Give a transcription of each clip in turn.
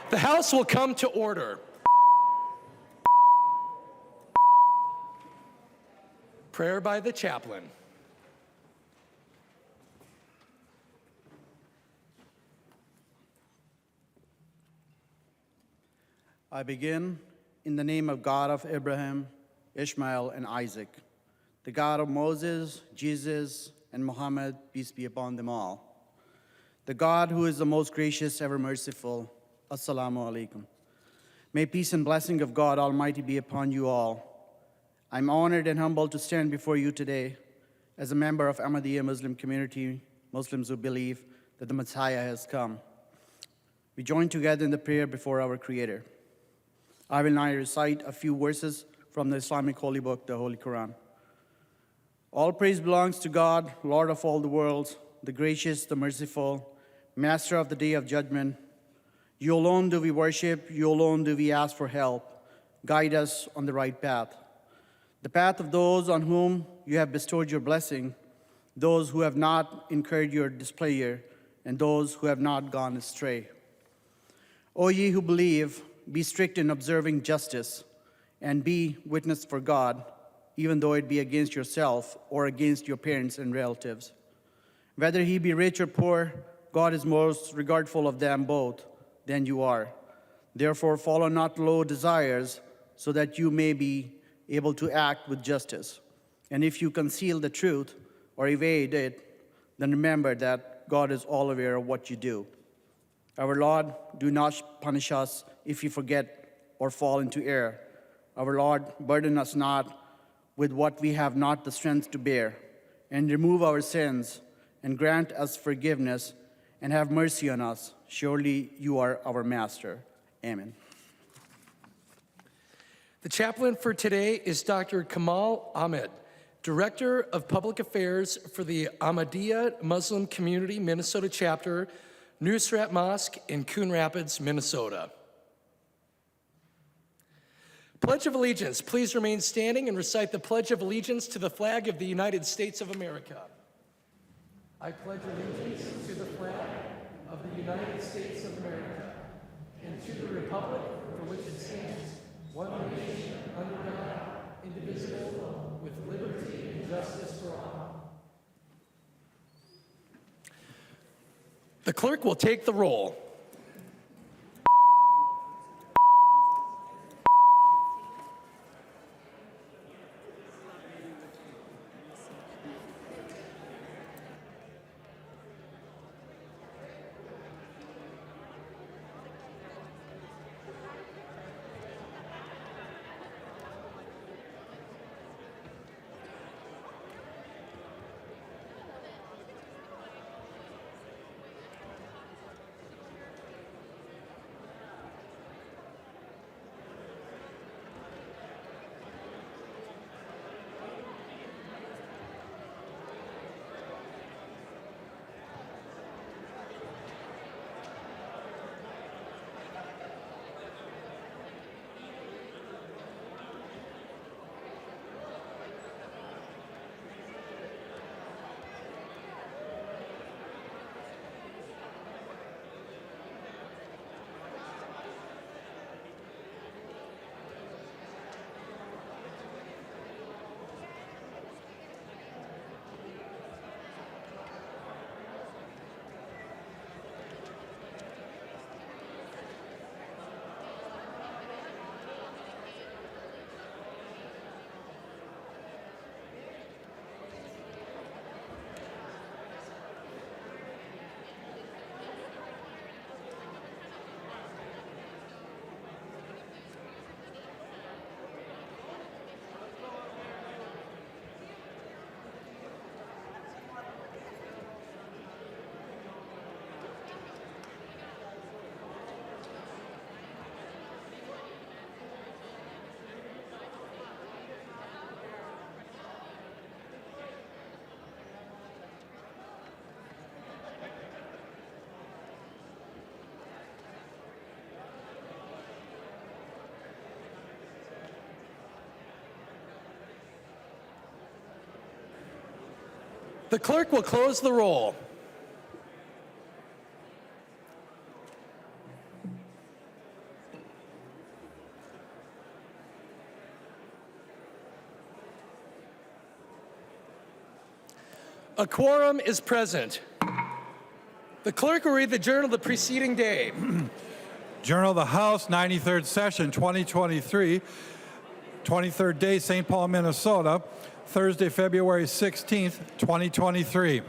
The House will come to order. Prayer by the chaplain. I begin in the name of God of Abraham, Ishmael, and Isaac, the God of Moses, Jesus, and Muhammad, peace be upon them all. The God who is the most gracious, ever merciful. Assalamu alaikum. May peace and blessing of God Almighty be upon you all. I'm honored and humbled to stand before you today as a member of Ahmadiyya Muslim community, Muslims who believe that the Messiah has come. We join together in the prayer before our Creator. I will now recite a few verses from the Islamic holy book, the Holy Quran. All praise belongs to God, Lord of all the worlds, the gracious, the merciful, Master of the day of judgment. You alone do we worship, you alone do we ask for help. Guide us on the right path. The path of those on whom you have bestowed your blessing, those who have not incurred your displeasure, and those who have not gone astray. O ye who believe, be strict in observing justice, and be witness for God, even though it be against yourself or against your parents and relatives. Whether he be rich or poor, God is most regardful of them both than you are. Therefore, follow not low desires, so that you may be able to act with justice. And if you conceal the truth or evade it, then remember that God is all aware of what you do. Our Lord, do not punish us if we forget or fall into error. Our Lord, burden us not with what we have not the strength to bear, and remove our sins, and grant us forgiveness, and have mercy on us. Surely you are our Master. Amen. The chaplain for today is Dr. Kamal Ahmed, Director of Public Affairs for the Ahmadiyya Muslim Community Minnesota Chapter, Nusrat Mosque in Coon Rapids, Minnesota. Pledge of Allegiance. Please remain standing and recite the Pledge of Allegiance to the flag of the United States of America. I pledge allegiance to the flag of the United States of America and to the republic for which it stands, one nation, under God, indivisible, with liberty and justice for all. The clerk will take the roll. The clerk will close the roll. A quorum is present. The clerk will read the journal of the preceding day. Journal of the House, 93rd Session, 2023, 23rd day, St. Paul, Minnesota, Thursday, February 16th, 2023.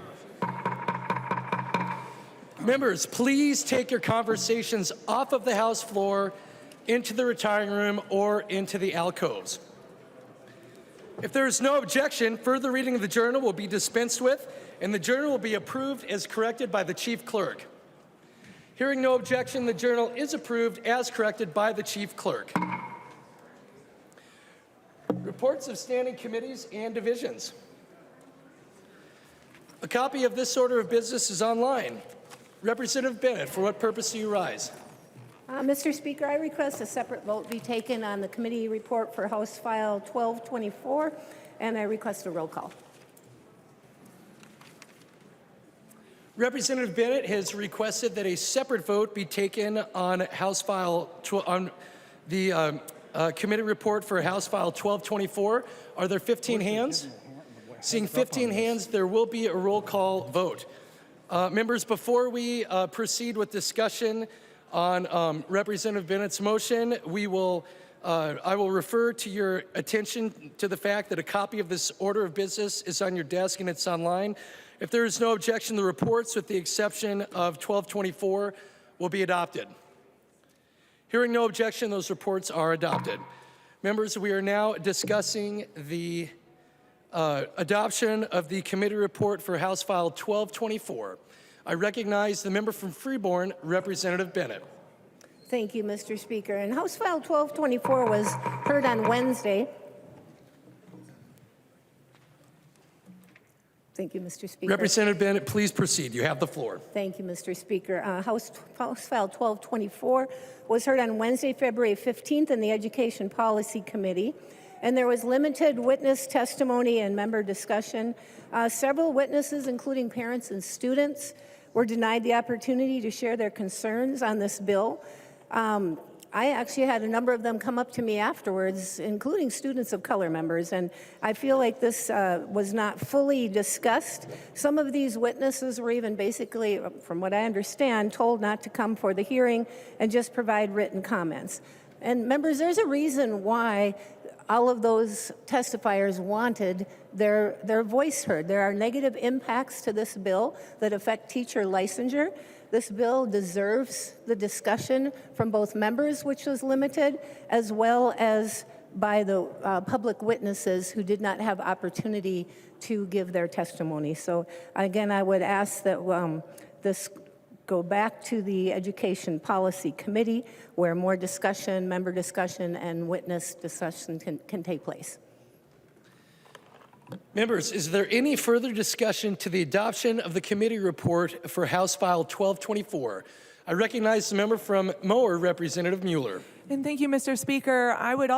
Members, please take your conversations off of the House floor into the retiring room or into the alcoves. If there is no objection, further reading of the journal will be dispensed with, and the journal will be approved as corrected by the chief clerk. Hearing no objection, the journal is approved as corrected by the chief clerk. Reports of standing committees and divisions. A copy of this order of business is online. Representative Bennett, for what purpose do you rise? Mr. Speaker, I request a separate vote be taken on the committee report for House File 1224, and I request a roll call. Representative Bennett has requested that a separate vote be taken on House File on the committee report for House File 1224. Are there 15 hands? Seeing 15 hands, there will be a roll call vote. Members, before we proceed with discussion on Representative Bennett's motion, I will refer to your attention to the fact that a copy of this order of business is on your desk and it's online. If there is no objection, the reports, with the exception of 1224, will be adopted. Hearing no objection, those reports are adopted. Members, we are now discussing the adoption of the committee report for House File 1224. I recognize the member from Freeborn, Representative Bennett. Thank you, Mr. Speaker. And House File 1224 was heard on Wednesday. Thank you, Mr. Speaker. Representative Bennett, please proceed. You have the floor. Thank you, Mr. Speaker. House File 1224 was heard on Wednesday, February 15th in the Education Policy Committee, and there was limited witness testimony and member discussion. Several witnesses, including parents and students, were denied the opportunity to share their concerns on this bill. I actually had a number of them come up to me afterwards, including students of color members, and I feel like this was not fully discussed. Some of these witnesses were even basically, from what I understand, told not to come for the hearing and just provide written comments. And members, there's a reason why all of those testifiers wanted their voice heard. There are negative impacts to this bill that affect teacher licensure. This bill deserves the discussion from both members, which was limited, as well as by the public witnesses who did not have opportunity to give their testimony. So again, I would ask that this go back to the Education Policy Committee where more discussion, member discussion, and witness discussion can take place. Members, is there any further discussion to the adoption of the committee report for House File 1224? I recognize the member from Mower, Representative Mueller. And thank you, Mr. Speaker. I would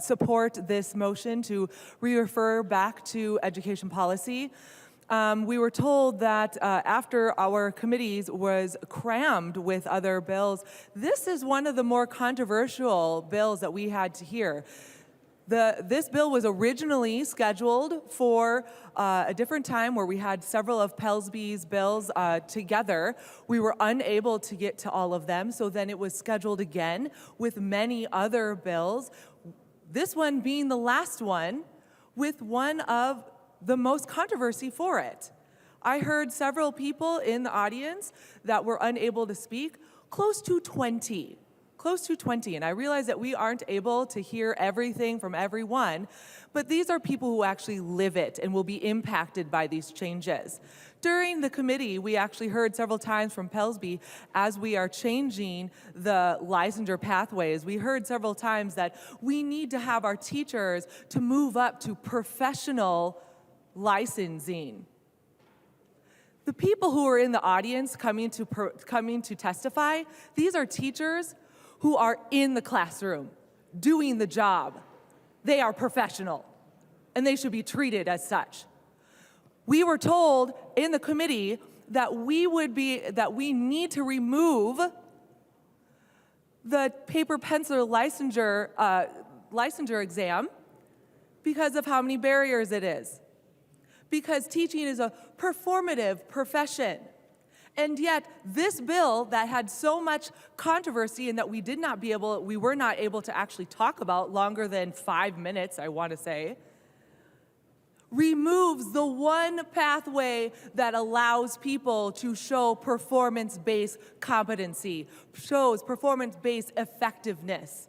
support this motion to re-refer back to education policy. We were told that after our committees was crammed with other bills, this is one of the more controversial bills that we had to hear. This bill was originally scheduled for a different time where we had several of Pelsby's bills together. We were unable to get to all of them, so then it was scheduled again with many other bills. This one being the last one with one of the most controversy for it. I heard several people in the audience that were unable to speak, close to 20, and I realize that we aren't able to hear everything from everyone, but these are people who actually live it and will be impacted by these changes. During the committee, we actually heard several times from Pelsby as we are changing the licensure pathways. We heard several times that we need to have our teachers to move up to professional licensing. The people who are in the audience coming to testify, these are teachers who are in the classroom doing the job. They are professional, and they should be treated as such. We were told in the committee that we need to remove the paper pencil licensure exam because of how many barriers it is. because teaching is a performative profession. And yet, this bill that had so much controversy and that we were not able to actually talk about longer than 5 minutes, I want to say, removes the one pathway that allows people to show performance-based competency, shows performance-based effectiveness.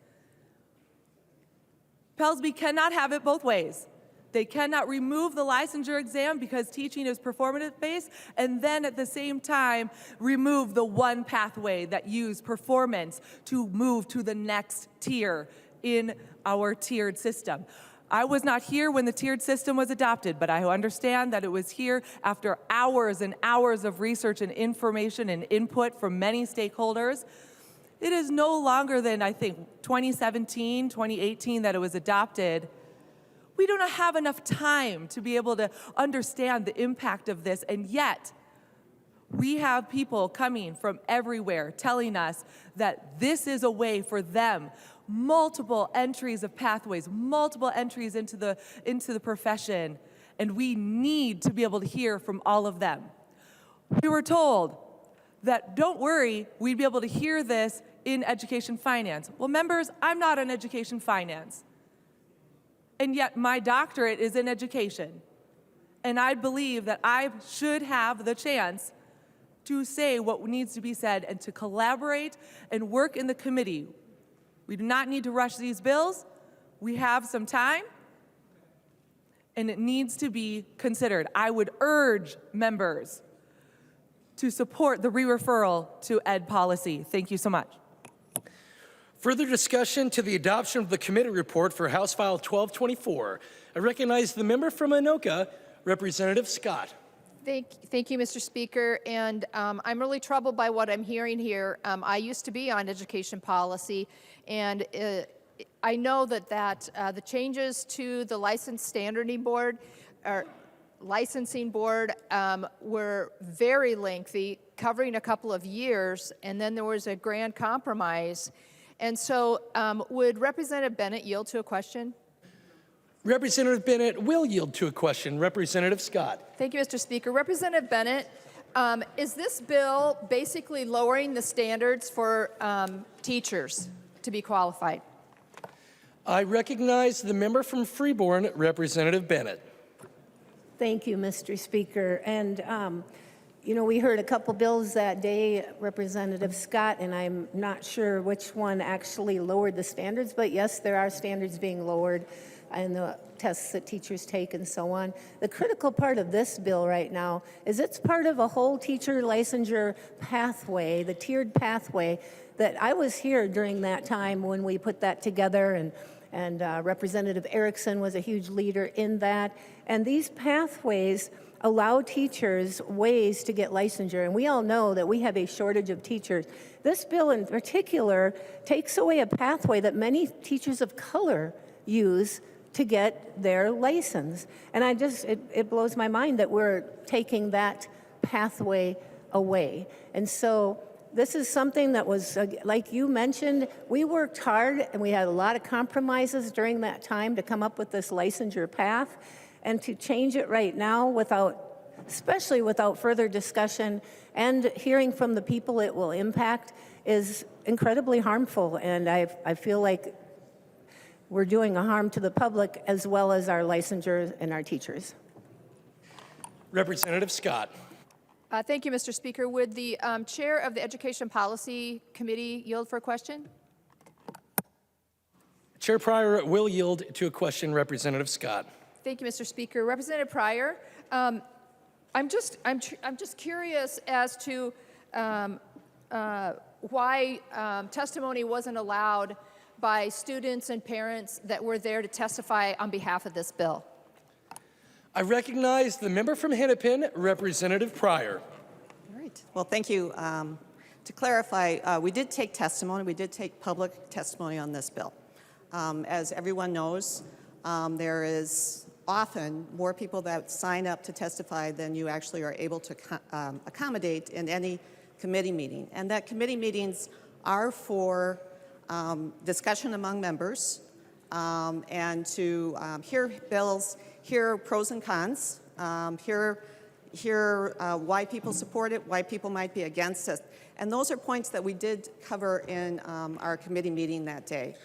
Pellsby cannot have it both ways. They cannot remove the licensure exam because teaching is performance-based, and then at the same time remove the one pathway that used performance to move to the next tier in our tiered system. I was not here when the tiered system was adopted, but I understand that it was here after hours and hours of research and information and input from many stakeholders. It is no longer than, I think, 2017, 2018 that it was adopted. We don't have enough time to be able to understand the impact of this, and yet we have people coming from everywhere telling us that this is a way for them, multiple entries of pathways, multiple entries into the profession, and we need to be able to hear from all of them. We were told that, don't worry, we'd be able to hear this in education finance. Well, members, I'm not in education finance, and yet my doctorate is in education, and I believe that I should have the chance to say what needs to be said and to collaborate and work in the committee. We do not need to rush these bills. We have some time, and it needs to be considered. I would urge members to support the re-referral to Ed Policy. Thank you so much. Further discussion to the adoption of the committee report for House File 1224. I recognize the member from Anoka, Representative Scott. Thank you, Mr. Speaker. And I'm really troubled by what I'm hearing here. I used to be on education policy, and I know that the changes to the licensing board were very lengthy, covering a couple of years, and then there was a grand compromise. And so would Representative Bennett yield to a question? Representative Bennett will yield to a question. Representative Scott. Thank you, Mr. Speaker. Representative Bennett, is this bill basically lowering the standards for teachers to be qualified? I recognize the member from Freeborn, Representative Bennett. Thank you, Mr. Speaker. And, you know, we heard a couple bills that day, Representative Scott, and I'm not sure which one actually lowered the standards, but yes, there are standards being lowered and the tests that teachers take and so on. The critical part of this bill right now is it's part of a whole teacher licensure pathway, the tiered pathway, that I was here during that time when we put that together, and Representative Erickson was a huge leader in that. And these pathways allow teachers ways to get licensure, and we all know that we have a shortage of teachers. This bill in particular takes away a pathway that many teachers of color use to get their license. And it blows my mind that we're taking that pathway away. And so this is something that was, like you mentioned, we worked hard and we had a lot of compromises during that time to come up with this licensure path. And to change it right now especially without further discussion and hearing from the people it will impact, is incredibly harmful. And I feel like we're doing a harm to the public as well as our licensures and our teachers. Representative Scott. Thank you, Mr. Speaker. Would the chair of the Education Policy Committee yield for a question? Chair Pryor will yield to a question. Representative Scott. Thank you, Mr. Speaker. Representative Pryor, I'm just curious as to why testimony wasn't allowed by students and parents that were there to testify on behalf of this bill. I recognize the member from Hennepin, Representative Pryor. All right. Well, thank you. To clarify, we did take testimony. We did take public testimony on this bill. As everyone knows, there is often more people that sign up to testify than you actually are able to accommodate in any committee meeting. And that committee meetings are for discussion among members and to hear bills, hear pros and cons hear why people support it, why people might be against it. And those are points that we did cover in our committee meeting that day.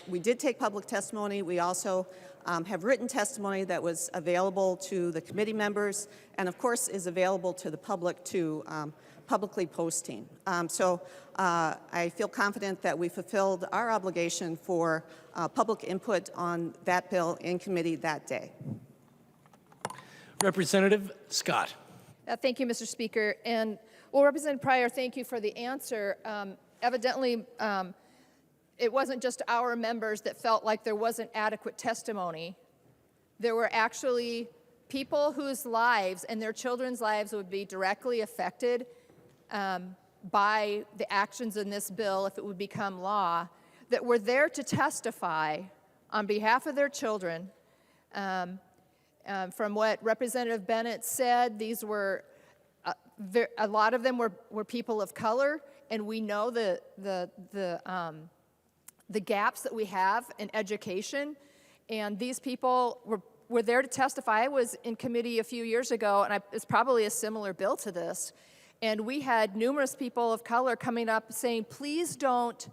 We did take public testimony. We also have written testimony that was available to the committee members and, of course, is available to the public to publicly posting. I feel confident that we fulfilled our obligation for public input on that bill in committee that day. Representative Scott. Thank you, Mr. Speaker. And, well, Representative Pryor, thank you for the answer. Evidently, it wasn't just our members that felt like there wasn't adequate testimony. There were actually people whose lives and their children's lives would be directly affected by the actions in this bill if it would become law, that were there to testify on behalf of their children. From what Representative Bennett said, these were a lot of them were people of color, and we know the gaps that we have in education, and these people were there to testify. I was in committee a few years ago, and it's probably a similar bill to this, and we had numerous people of color coming up saying, please don't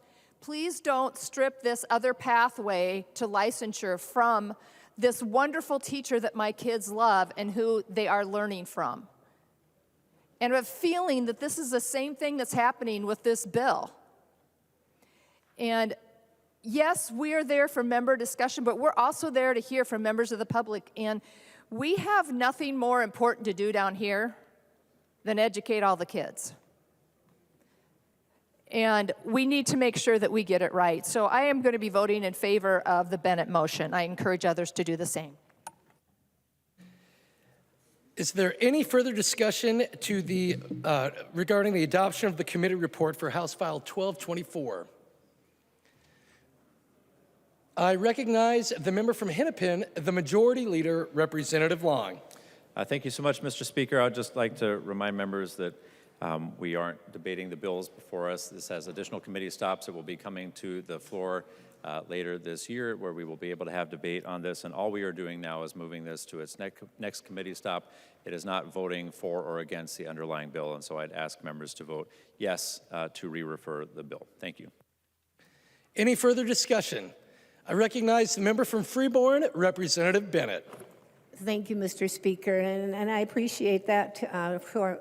strip this other pathway to licensure from this wonderful teacher that my kids love and who they are learning from. And I have a feeling that this is the same thing that's happening with this bill. And yes, we are there for member discussion, but we're also there to hear from members of the public. And we have nothing more important to do down here than educate all the kids. And we need to make sure that we get it right. So I am going to be voting in favor of the Bennett motion. I encourage others to do the same. Is there any further discussion to the regarding the adoption of the committee report for House File 1224? I recognize the member from Hennepin, the Majority Leader, Representative Long. Thank you so much, Mr. Speaker. I'd just like to remind members that we aren't debating the bills before us. This has additional committee stops. It will be coming to the floor later this year, where we will be able to have debate on this. And all we are doing now is moving this to its next committee stop. It is not voting for or against the underlying bill. And so I'd ask members to vote yes to re-refer the bill. Thank you. Any further discussion? I recognize the member from Freeborn, Representative Bennett. Thank you, Mr. Speaker, and I appreciate that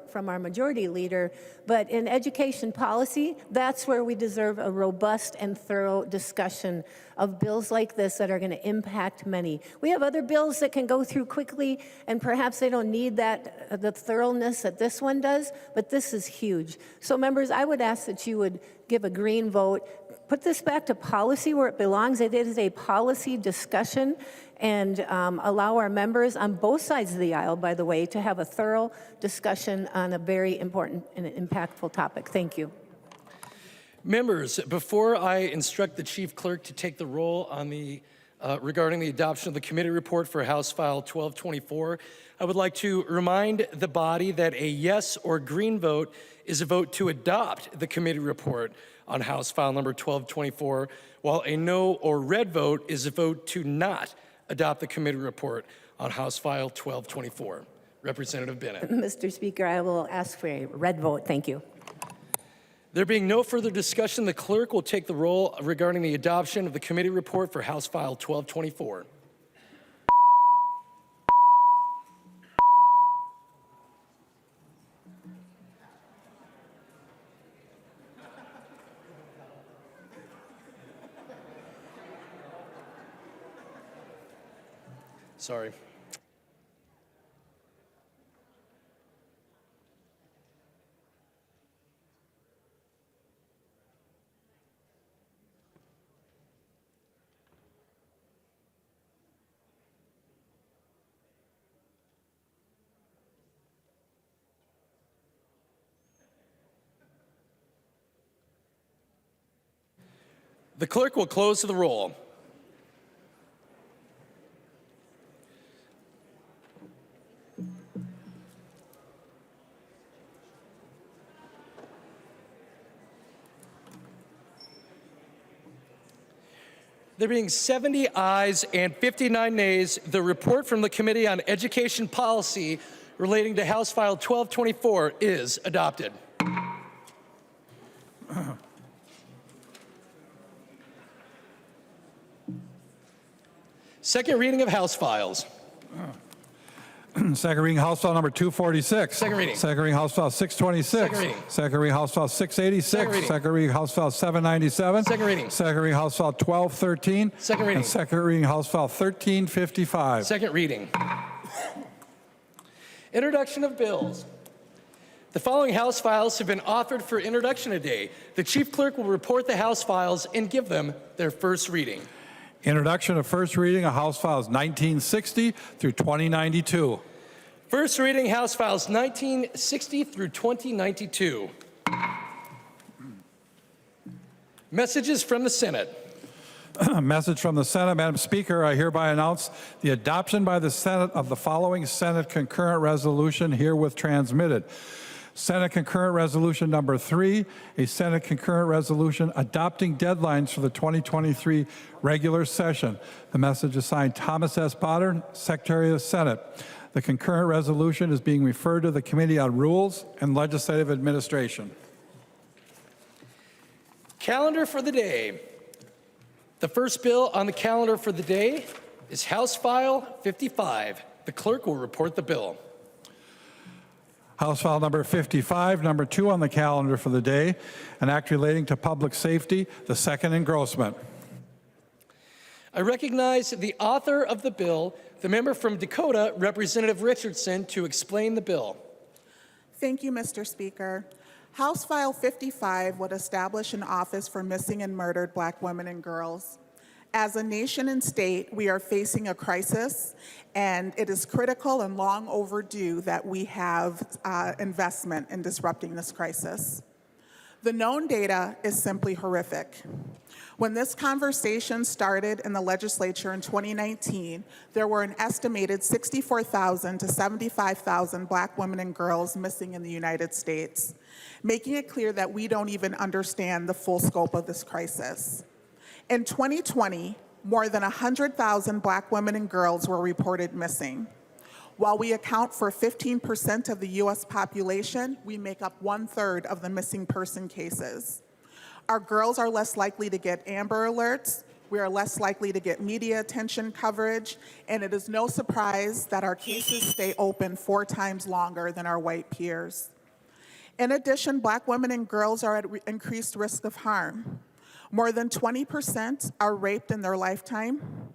from our majority leader. But in education policy, that's where we deserve a robust and thorough discussion of bills like this that are going to impact many. We have other bills that can go through quickly, and perhaps they don't need the thoroughness that this one does, but this is huge. So members, I would ask that you would give a green vote. Put this back to policy where it belongs. It is a policy discussion, and allow our members on both sides of the aisle, by the way, to have a thorough discussion on a very important and impactful topic. Thank you. Members, before I instruct the Chief Clerk to take the roll on the regarding the adoption of the committee report for House File 1224, I would like to remind the body that a yes or green vote is a vote to adopt the committee report on House File number 1224, while a no or red vote is a vote to not adopt the committee report on House File 1224. Representative Bennett. Mr. Speaker, I will ask for a red vote. Thank you. There being no further discussion, the clerk will take the roll regarding the adoption of the committee report for House File 1224. Sorry. The clerk will close the roll. There being 70 ayes and 59 nays, the report from the Committee on Education Policy relating to House File 1224 is adopted. Second reading of House Files. Second reading House File number 246. Second reading. Second reading House File 626. Second reading. Second reading House File 686. Second reading. Second reading House File 797. Second reading. Second reading House File 1213. Second reading. And second reading House File 1355. Second reading. Introduction of bills. The following House files have been offered for introduction today. The Chief Clerk will report the House files and give them their first reading. Introduction of first reading of House Files 1960 through 2092. First reading House Files 1960 through 2092. Messages from the Senate. A message from the Senate. Madam Speaker, I hereby announce the adoption by the Senate of the following Senate concurrent resolution herewith transmitted. Senate Concurrent Resolution Number 3, a Senate Concurrent Resolution adopting deadlines for the 2023 regular session. The message is signed Thomas S. Potter, Secretary of the Senate. The concurrent resolution is being referred to the Committee on Rules and Legislative Administration. Calendar for the day. The first bill on the calendar for the day is House File 55. The clerk will report the bill. House File number 55, number 2 on the calendar for the day, an act relating to public safety, the second engrossment. I recognize the author of the bill, the member from Dakota, Representative Richardson, to explain the bill. Thank you, Mr. Speaker. House File 55 would establish an office for missing and murdered Black women and girls. As a nation and state, we are facing a crisis, and it is critical and long overdue that we have investment in disrupting this crisis. The known data is simply horrific. When this conversation started in the legislature in 2019, there were an estimated 64,000 to 75,000 Black women and girls missing in the United States, making it clear that we don't even understand the full scope of this crisis. In 2020, more than 100,000 Black women and girls were reported missing. While we account for 15% of the US population, we make up 1/3 of the missing person cases. Our girls are less likely to get Amber Alerts, we are less likely to get media attention coverage, and it is no surprise that our cases stay open 4 times longer than our white peers. In addition, Black women and girls are at increased risk of harm. More than 20% are raped in their lifetime.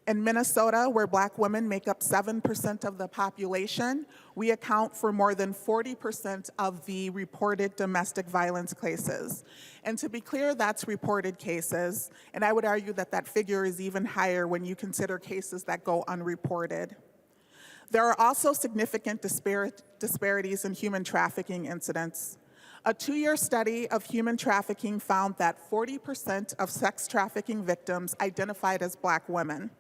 In Minnesota, where Black women make up 7% of the population, we account for more than 40% of the reported domestic violence cases. And to be clear, that's reported cases, and I would argue that that figure is even higher when you consider cases that go unreported. There are also significant disparities in human trafficking incidents. A 2-year study of human trafficking found that 40% of sex trafficking victims identified as Black women.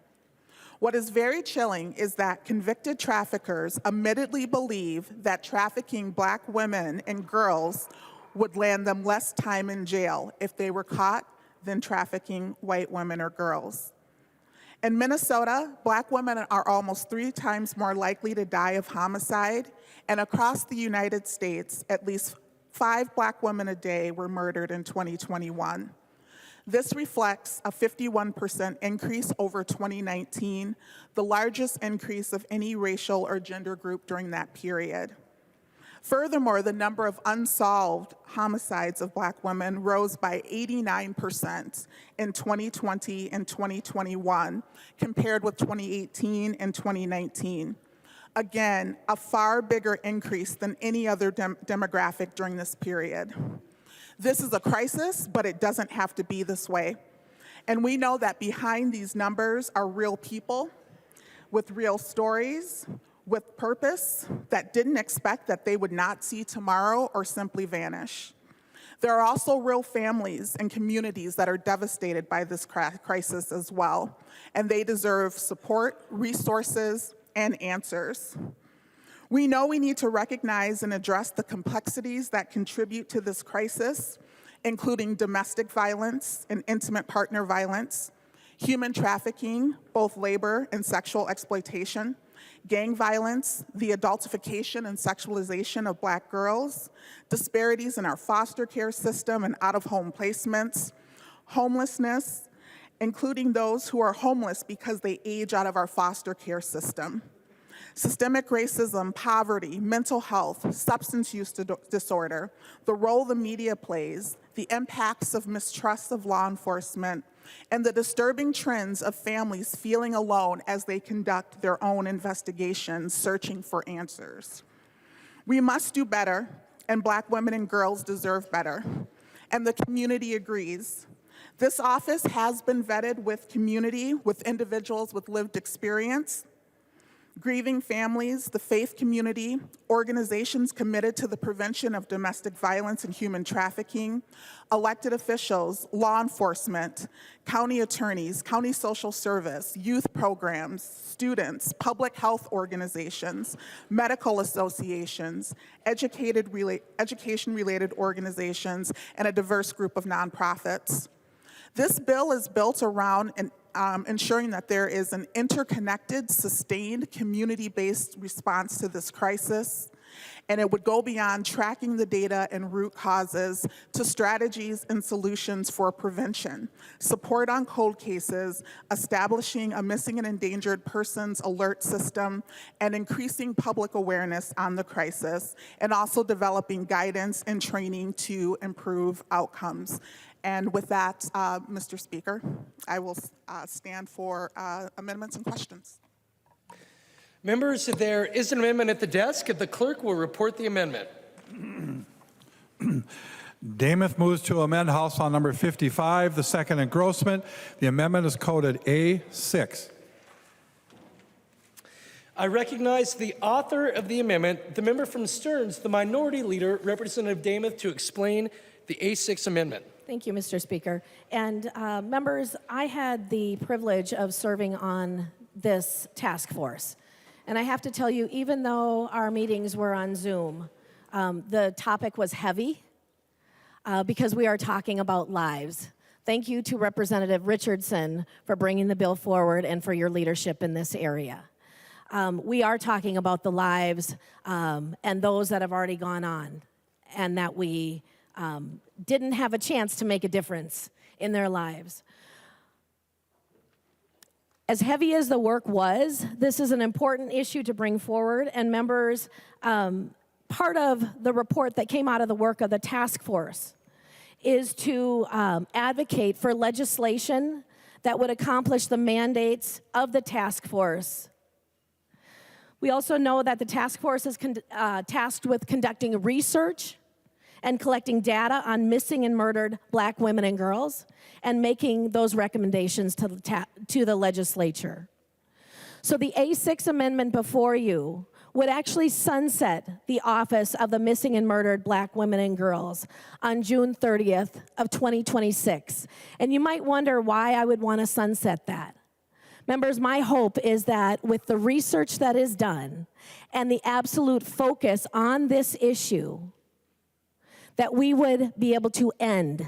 What is very chilling is that convicted traffickers admittedly believe that trafficking Black women and girls would land them less time in jail if they were caught than trafficking white women or girls. In Minnesota, Black women are almost 3 times more likely to die of homicide, and across the United States, at least 5 Black women a day were murdered in 2021. This reflects a 51% increase over 2019, the largest increase of any racial or gender group during that period. Furthermore, the number of unsolved homicides of Black women rose by 89% in 2020 and 2021, compared with 2018 and 2019. Again, a far bigger increase than any other demographic during this period. This is a crisis, but it doesn't have to be this way. And we know that behind these numbers are real people with real stories, with purpose, that didn't expect that they would not see tomorrow or simply vanish. There are also real families and communities that are devastated by this crisis as well, and they deserve support, resources, and answers. We know we need to recognize and address the complexities that contribute to this crisis, including domestic violence and intimate partner violence, human trafficking, both labor and sexual exploitation, gang violence, the adultification and sexualization of Black girls, disparities in our foster care system and out-of-home placements, homelessness, including those who are homeless because they age out of our foster care system, systemic racism, poverty, mental health, substance use disorder, the role the media plays, the impacts of mistrust of law enforcement, and the disturbing trends of families feeling alone as they conduct their own investigations, searching for answers. We must do better, and Black women and girls deserve better, and the community agrees. This office has been vetted with community, with individuals with lived experience, grieving families, the faith community, organizations committed to the prevention of domestic violence and human trafficking, elected officials, law enforcement, county attorneys, county social service, youth programs, students, public health organizations, medical associations, education-related organizations, and a diverse group of nonprofits. This bill is built around ensuring that there is an interconnected, sustained, community-based response to this crisis, and it would go beyond tracking the data and root causes to strategies and solutions for prevention, support on cold cases, establishing a missing and endangered persons alert system, and increasing public awareness on the crisis, and also developing guidance and training to improve outcomes. And with that, Mr. Speaker, I will stand for amendments and questions. Members, there is an amendment at the desk. The clerk will report the amendment. Damath moves to amend House File number 55, the second engrossment. The amendment is coded A6. I recognize the author of the amendment, the member from Stearns, the minority leader, Representative Damath, to explain the A6 amendment. Thank you, Mr. Speaker. And members, I had the privilege of serving on this task force. And I have to tell you, even though our meetings were on Zoom, the topic was heavy because we are talking about lives. Thank you to Representative Richardson for bringing the bill forward and for your leadership in this area. We are talking about the lives and those that have already gone on and that we didn't have a chance to make a difference in their lives. As heavy as the work was, this is an important issue to bring forward, and members, part of the report that came out of the work of the task force is to advocate for legislation that would accomplish the mandates of the task force. We also know that the task force is tasked with conducting research and collecting data on missing and murdered Black women and girls, and making those recommendations to the legislature. So the A6 amendment before you would actually sunset the Office of the Missing and Murdered Black Women and Girls on June 30th of 2026. And you might wonder why I would want to sunset that. Members, my hope is that with the research that is done and the absolute focus on this issue, that we would be able to end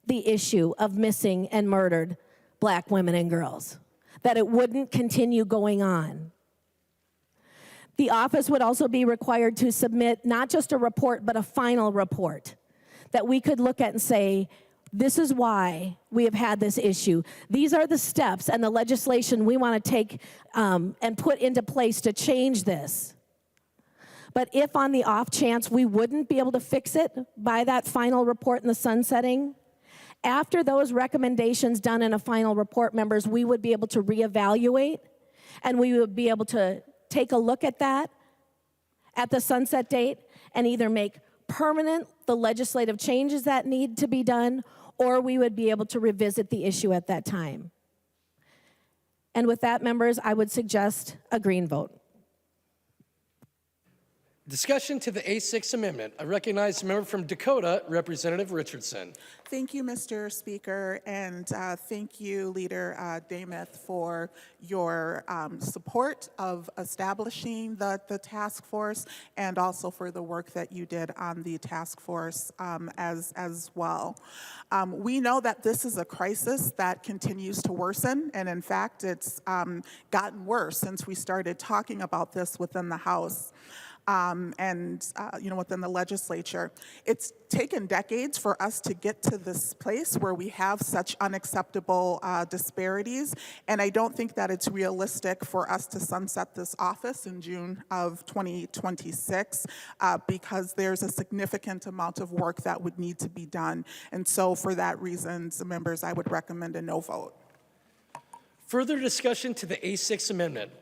the issue of missing and murdered Black women and girls, that it wouldn't continue going on. The office would also be required to submit not just a report, but a final report that we could look at and say, this is why we have had this issue. These are the steps and the legislation we want to take and put into place to change this. But if on the off chance we wouldn't be able to fix it by that final report in the sunsetting, after those recommendations done in a final report, members, we would be able to reevaluate and we would be able to take a look at that at the sunset date and either make permanent the legislative changes that need to be done, or we would be able to revisit the issue at that time. And with that, members, I would suggest a green vote. Discussion to the A6 amendment. I recognize the member from Dakota, Representative Richardson. Thank you, Mr. Speaker, and thank you, Leader Dameth, for your support of establishing the task force and also for the work that you did on the task force as well. We know that this is a crisis that continues to worsen, and in fact, it's gotten worse since we started talking about this within the House. Within the legislature. It's taken decades for us to get to this place where we have such unacceptable disparities, and I don't think that it's realistic for us to sunset this office in June of 2026 because there's a significant amount of work that would need to be done. And so for that reason, members, I would recommend a no vote. Further discussion to the A6 amendment.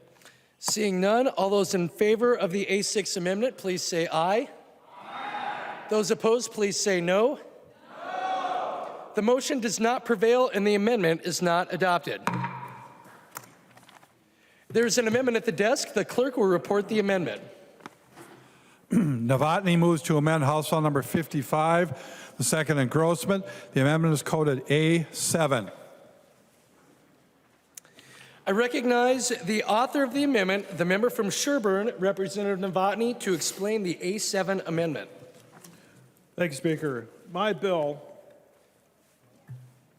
Seeing none, all those in favor of the A6 amendment, please say aye. Aye. Those opposed, please say no. No. The motion does not prevail and the amendment is not adopted. There is an amendment at the desk. The clerk will report the amendment. Novotny moves to amend House File Number 55, the second engrossment. The amendment is coded A7. I recognize the author of the amendment, the member from Sherburne, Representative Novotny, to explain the A7 amendment. Thank you, Speaker. My bill,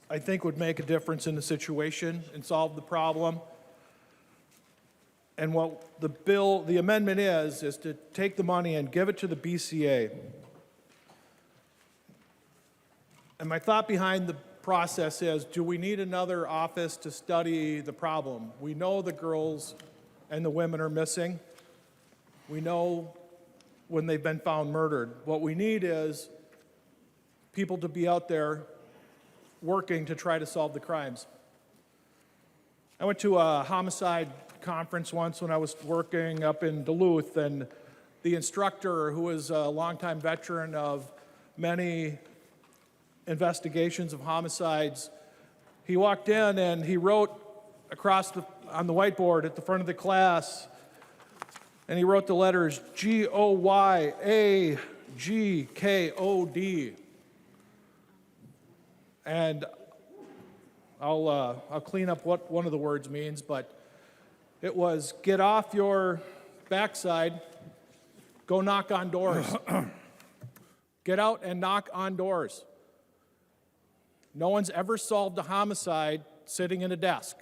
I think, would make a difference in the situation and solve the problem. And what the amendment is to take the money and give it to the BCA. And my thought behind the process is, do we need another office to study the problem? We know the girls and the women are missing. We know when they've been found murdered. What we need is people to be out there working to try to solve the crimes. I went to a homicide conference once when I was working up in Duluth, and the instructor, who was a longtime veteran of many investigations of homicides, he walked in and he wrote on the whiteboard at the front of the class, and he wrote the letters GOYAGKOD. And I'll clean up what one of the words means, but it was get off your backside, go knock on doors. Get out and knock on doors. No one's ever solved a homicide sitting in a desk.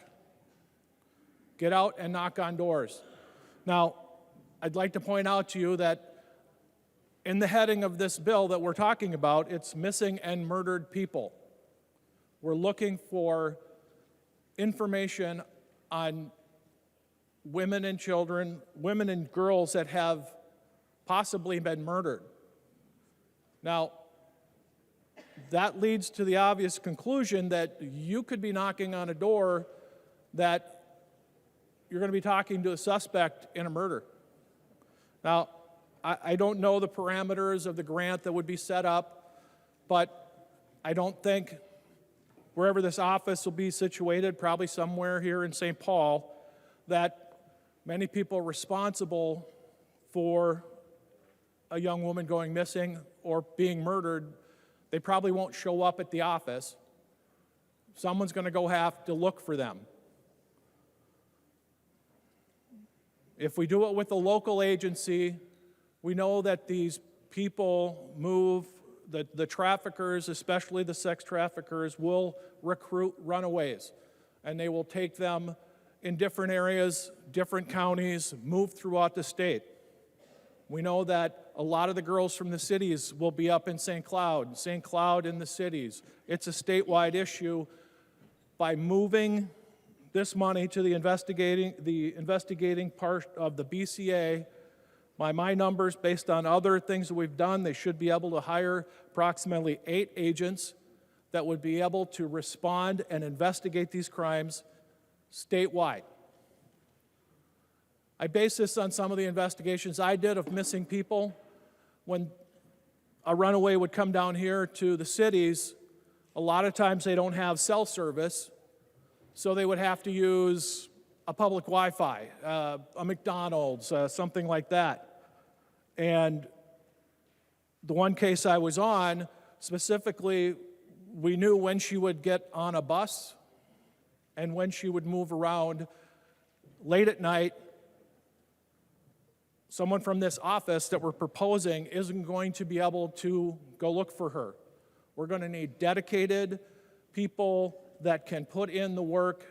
Get out and knock on doors. Now, I'd like to point out to you that in the heading of this bill that we're talking about, it's missing and murdered people. We're looking for information on women and children, women and girls that have possibly been murdered. Now, that leads to the obvious conclusion that you could be knocking on a door that you're going to be talking to a suspect in a murder. Now, I don't know the parameters of the grant that would be set up, but I don't think wherever this office will be situated, probably somewhere here in St. Paul, that many people responsible for a young woman going missing or being murdered, they probably won't show up at the office. Someone's going to go have to look for them. If we do it with a local agency, we know that these people move, the traffickers, especially the sex traffickers, will recruit runaways, and they will take them in different areas, different counties, move throughout the state. We know that a lot of the girls from the cities will be up in St. Cloud in the cities. It's a statewide issue. By moving this money to the investigating part of the BCA, by my numbers, based on other things that we've done, they should be able to hire approximately 8 agents that would be able to respond and investigate these crimes statewide. I base this on some of the investigations I did of missing people. When a runaway would come down here to the cities, a lot of times they don't have cell service, so they would have to use a public Wi-Fi, a McDonald's, something like that. And the one case I was on, specifically, we knew when she would get on a bus and when she would move around late at night. Someone from this office that we're proposing isn't going to be able to go look for her. We're going to need dedicated people that can put in the work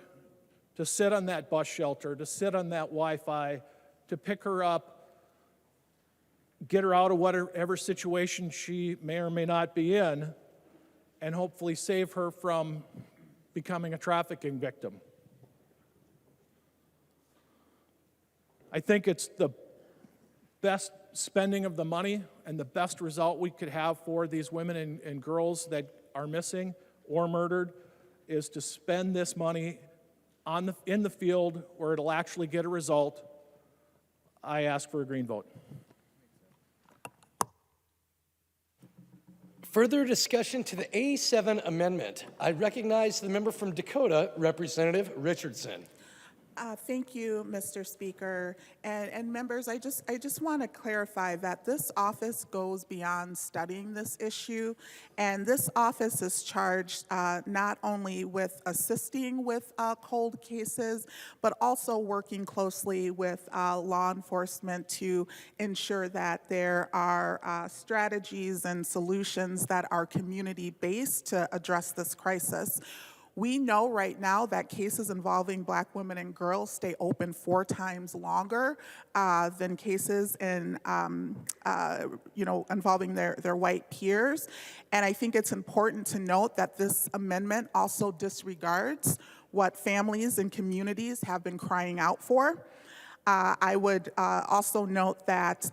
to sit on that bus shelter, to sit on that Wi-Fi, to pick her up, get her out of whatever situation she may or may not be in, and hopefully save her from becoming a trafficking victim. I think it's the best spending of the money and the best result we could have for these women and girls that are missing or murdered is to spend this money in the field where it'll actually get a result. I ask for a green vote. Further discussion to the A7 amendment. I recognize the member from Dakota, Representative Richardson. Thank you, Mr. Speaker. And members, I just want to clarify that this office goes beyond studying this issue, and this office is charged not only with assisting with cold cases, but also working closely with law enforcement to ensure that there are strategies and solutions that are community-based to address this crisis. We know right now that cases involving Black women and girls stay open 4 times longer than cases involving their white peers. And I think it's important to note that this amendment also disregards what families and communities have been crying out for. I would also note that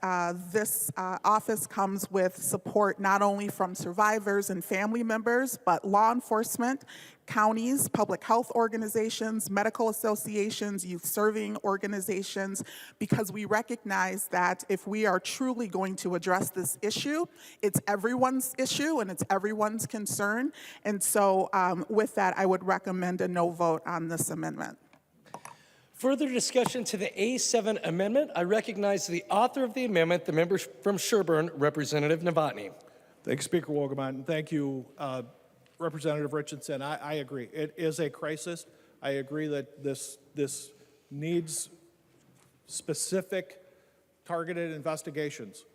this office comes with support not only from survivors and family members, but law enforcement, counties, public health organizations, medical associations, youth-serving organizations, because we recognize that if we are truly going to address this issue, it's everyone's issue and it's everyone's concern. And so with that, I would recommend a no vote on this amendment. Further discussion to the A7 amendment. I recognize the author of the amendment, the member from Sherburne, Representative Novotny. Thank you, Speaker Wogeman, and thank you, Representative Richardson. I agree. It is a crisis. I agree that this needs specific, targeted investigations.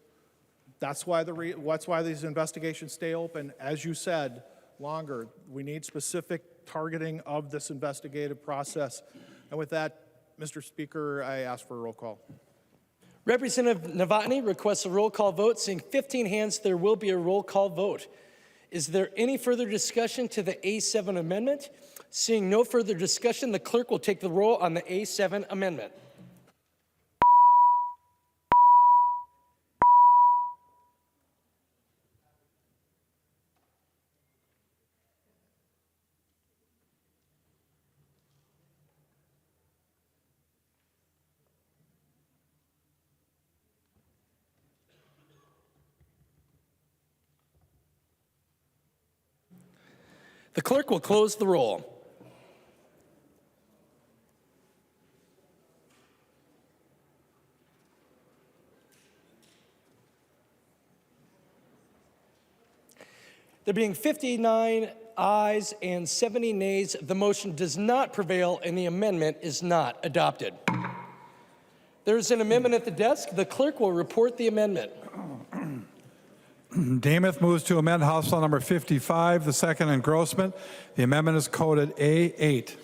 That's why these investigations stay open, as you said, longer. We need specific targeting of this investigative process. And with that, Mr. Speaker, I ask for a roll call. Representative Novotny requests a roll call vote. Seeing 15 hands, there will be a roll call vote. Is there any further discussion to the A7 amendment? Seeing no further discussion, the clerk will take the roll on the A7 amendment. The clerk will close the roll. There being 59 ayes and 70 nays, the motion does not prevail and the amendment is not adopted. There is an amendment at the desk. The clerk will report the amendment. Damath moves to amend House File Number 55, the second engrossment. The amendment is coded A8.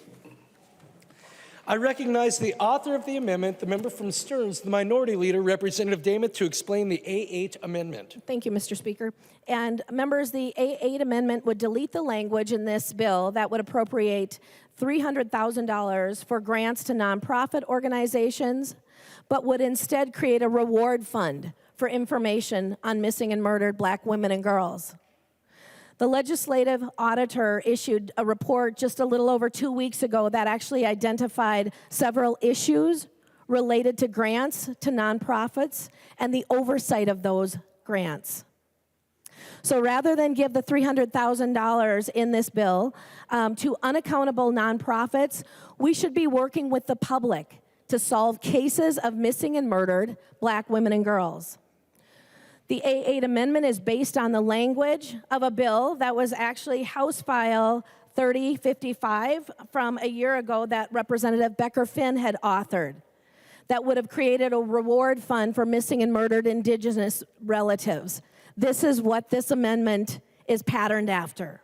I recognize the author of the amendment, the member from Stearns, the minority leader, Representative Damath, to explain the A8 amendment. Thank you, Mr. Speaker. And members, the A8 amendment would delete the language in this bill that would appropriate $300,000 for grants to nonprofit organizations, but would instead create a reward fund for information on missing and murdered Black women and girls. The legislative auditor issued a report just a little over 2 weeks ago that actually identified several issues related to grants to nonprofits and the oversight of those grants. So rather than give the $300,000 in this bill to unaccountable nonprofits, we should be working with the public to solve cases of missing and murdered Black women and girls. The A8 amendment is based on the language of a bill that was actually House File 3055 from a year ago that Representative Becker-Finn had authored that would have created a reward fund for missing and murdered Indigenous relatives. This is what this amendment is patterned after.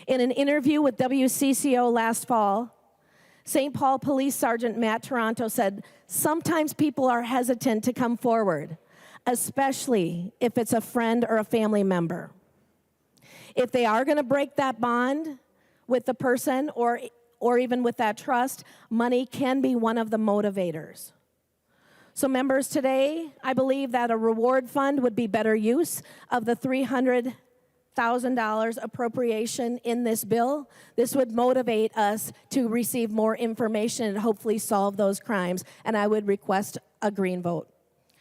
In an interview with WCCO last fall, St. Paul Police Sergeant Matt Toronto said, "Sometimes people are hesitant to come forward, especially if it's a friend or a family member. If they are going to break that bond with the person or even with that trust, money can be one of the motivators." So members, today, I believe that a reward fund would be better use of the $300,000 appropriation in this bill. This would motivate us to receive more information and hopefully solve those crimes. And I would request a green vote.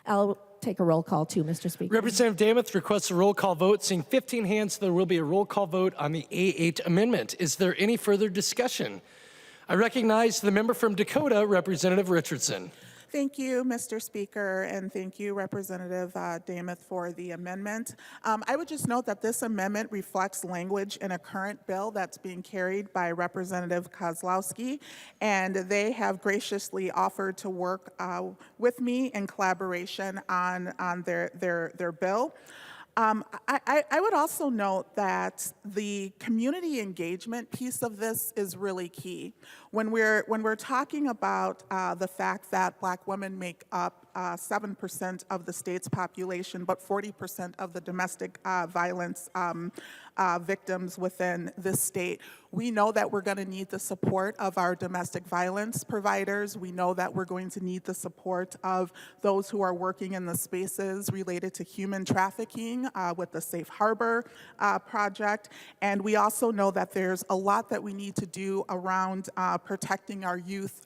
I'll take a roll call too, Mr. Speaker. Representative Damath requests a roll call vote. Seeing 15 hands, there will be a roll call vote on the A8 amendment. Is there any further discussion? I recognize the member from Dakota, Representative Richardson. Thank you, Mr. Speaker, and thank you, Representative Damath, for the amendment. I would just note that this amendment reflects language in a current bill that's being carried by Representative Kozlowski, and they have graciously offered to work with me in collaboration on their bill. I would also note that the community engagement piece of this is really key. When we're talking about the fact that Black women make up 7% of the state's population, but 40% of the domestic violence victims within this state, we know that we're going to need the support of our domestic violence providers. We know that we're going to need the support of those who are working in the spaces related to human trafficking with the Safe Harbor project. And we also know that there's a lot that we need to do around protecting our youth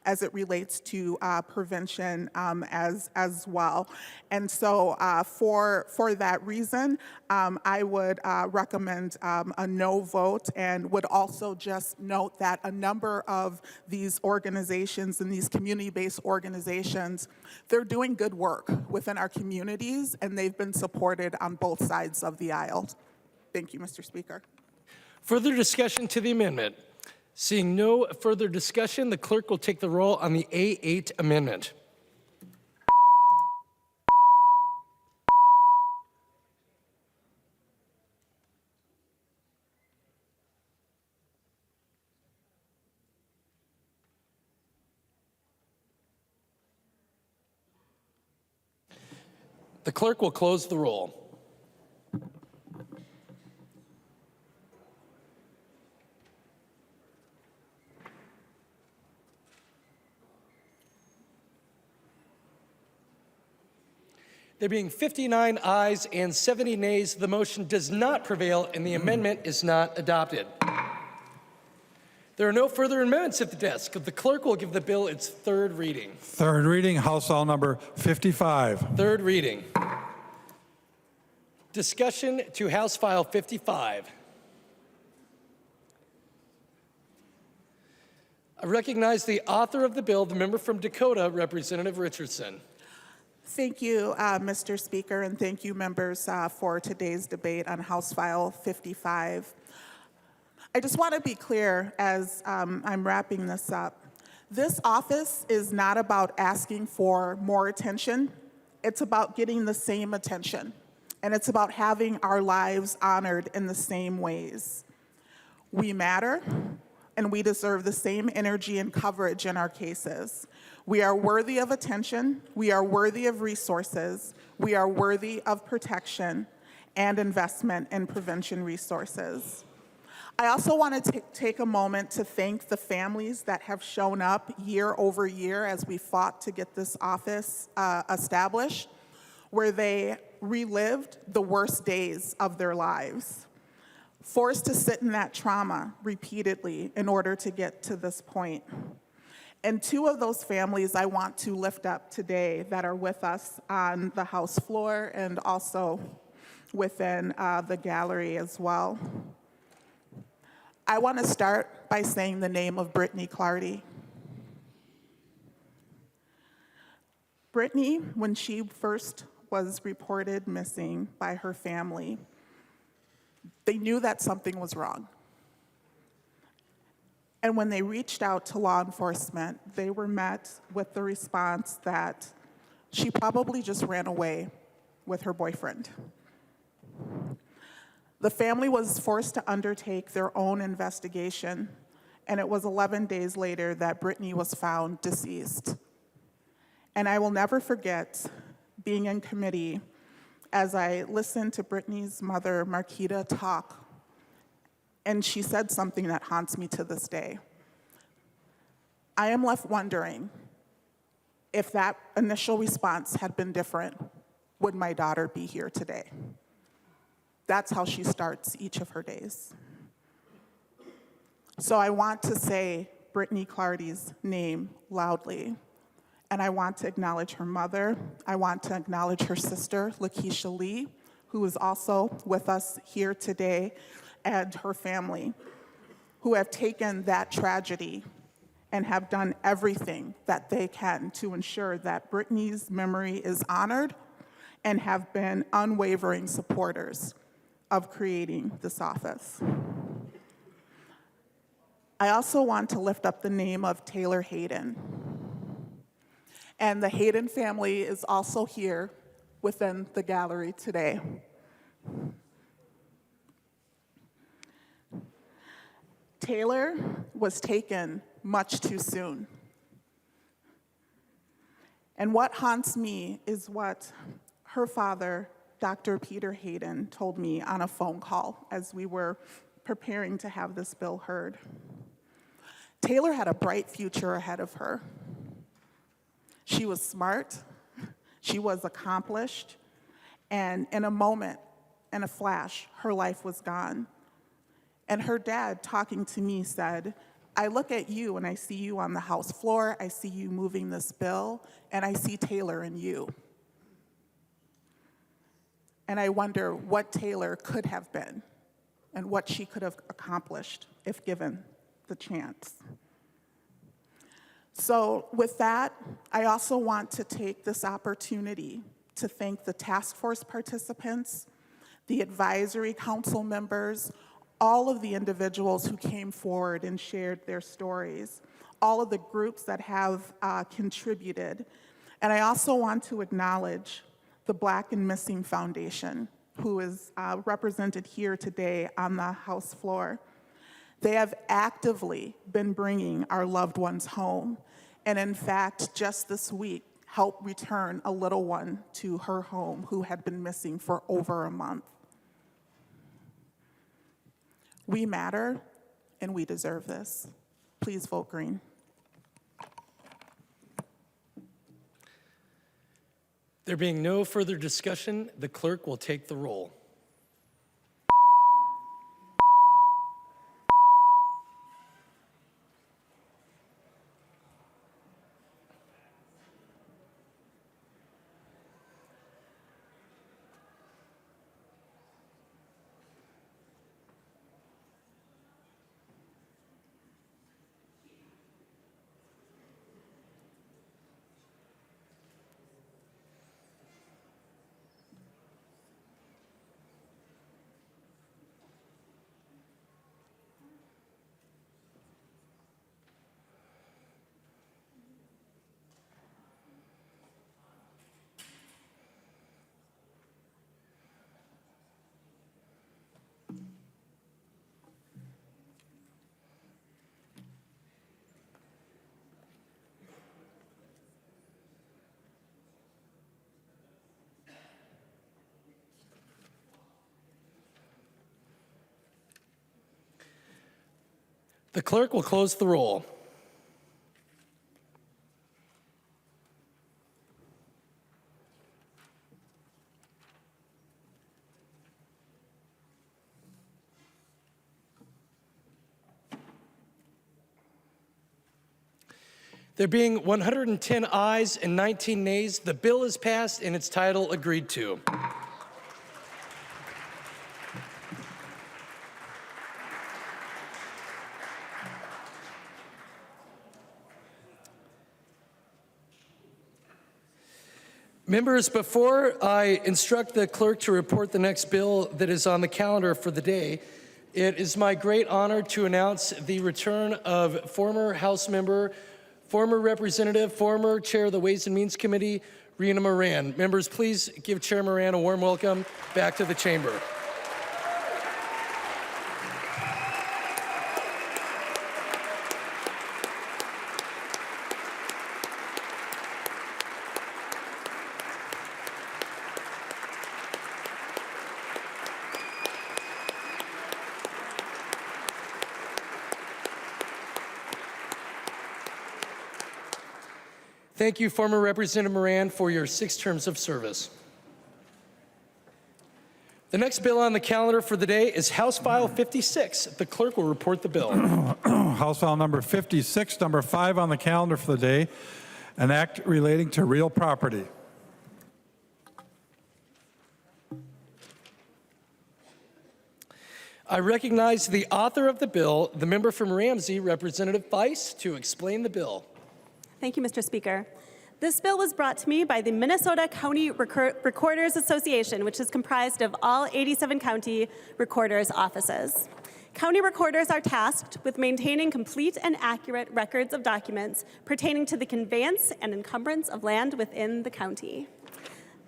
as it relates to prevention as well. And so for that reason, I would recommend a no vote, and would also just note that a number of these organizations and these community-based organizations, they're doing good work within our communities, and they've been supported on both sides of the aisle. Thank you, Mr. Speaker. Further discussion to the amendment. Seeing no further discussion, the clerk will take the roll on the A8 amendment. The clerk will close the roll. There being 59 ayes and 70 nays, the motion does not prevail and the amendment is not adopted. There are no further amendments at the desk. The clerk will give the bill its third reading. Third reading, House File number 55. Third reading. Discussion to House File 55. I recognize the author of the bill, the member from Dakota, Representative Richardson. Thank you, Mr. Speaker, and thank you, members, for today's debate on House File 55. I just want to be clear as I'm wrapping this up. This office is not about asking for more attention. It's about getting the same attention, and it's about having our lives honored in the same ways. We matter, and we deserve the same energy and coverage in our cases. We are worthy of attention, we are worthy of resources, we are worthy of protection and investment in prevention resources. I also want to take a moment to thank the families that have shown up year over year as we fought to get this office established, where they relived the worst days of their lives, forced to sit in that trauma repeatedly in order to get to this point. And two of those families I want to lift up today that are with us on the House floor and also within the gallery as well. I want to start by saying the name of Brittany Clardy. Brittany, when she first was reported missing by her family, they knew that something was wrong. And when they reached out to law enforcement, they were met with the response that she probably just ran away with her boyfriend. The family was forced to undertake their own investigation, and it was 11 days later that Brittany was found deceased. And I will never forget being in committee as I listened to Brittany's mother, Marquita, talk, and she said something that haunts me to this day. I am left wondering if that initial response had been different, would my daughter be here today? That's how she starts each of her days. So I want to say Brittany Clardy's name loudly, and I want to acknowledge her mother. I want to acknowledge her sister, Lakeisha Lee, who is also with us here today, and her family, who have taken that tragedy and have done everything that they can to ensure that Brittany's memory is honored and have been unwavering supporters of creating this office. I also want to lift up the name of Taylor Hayden. And the Hayden family is also here within the gallery today. Taylor was taken much too soon. And what haunts me is what her father, Dr. Peter Hayden, told me on a phone call as we were preparing to have this bill heard. Taylor had a bright future ahead of her. She was smart, she was accomplished, and in a moment, in a flash, her life was gone. And her dad, talking to me, said, I look at you and I see you on the House floor, I see you moving this bill, and I see Taylor in you. And I wonder what Taylor could have been and what she could have accomplished if given the chance. So with that, I also want to take this opportunity to thank the task force participants, the advisory council members, all of the individuals who came forward and shared their stories, all of the groups that have contributed. And I also want to acknowledge the Black and Missing Foundation, who is represented here today on the House floor. They have actively been bringing our loved ones home, and in fact, just this week, helped return a little one to her home who had been missing for over a month. We matter, and we deserve this. Please vote green. There being no further discussion, the clerk will take the roll. The clerk will close the roll. There being 110 ayes and 19 nays, the bill is passed and its title agreed to. Members, before I instruct the clerk to report the next bill that is on the calendar for the day, it is my great honor to announce the return of former House member, former representative, former chair of the Ways and Means Committee, Rena Moran. Members, please give Chair Moran a warm welcome back to the chamber. Thank you, former Representative Moran, for your 6 terms of service. The next bill on the calendar for the day is House File 56. The clerk will report the bill. House File number 56, number 5 on the calendar for the day, an act relating to real property. I recognize the author of the bill, the member from Ramsey, Representative Feist, to explain the bill. Thank you, Mr. Speaker. This bill was brought to me by the Minnesota County Recorders Association, which is comprised of all 87 county recorders' offices. County recorders are tasked with maintaining complete and accurate records of documents pertaining to the conveyance and encumbrance of land within the county.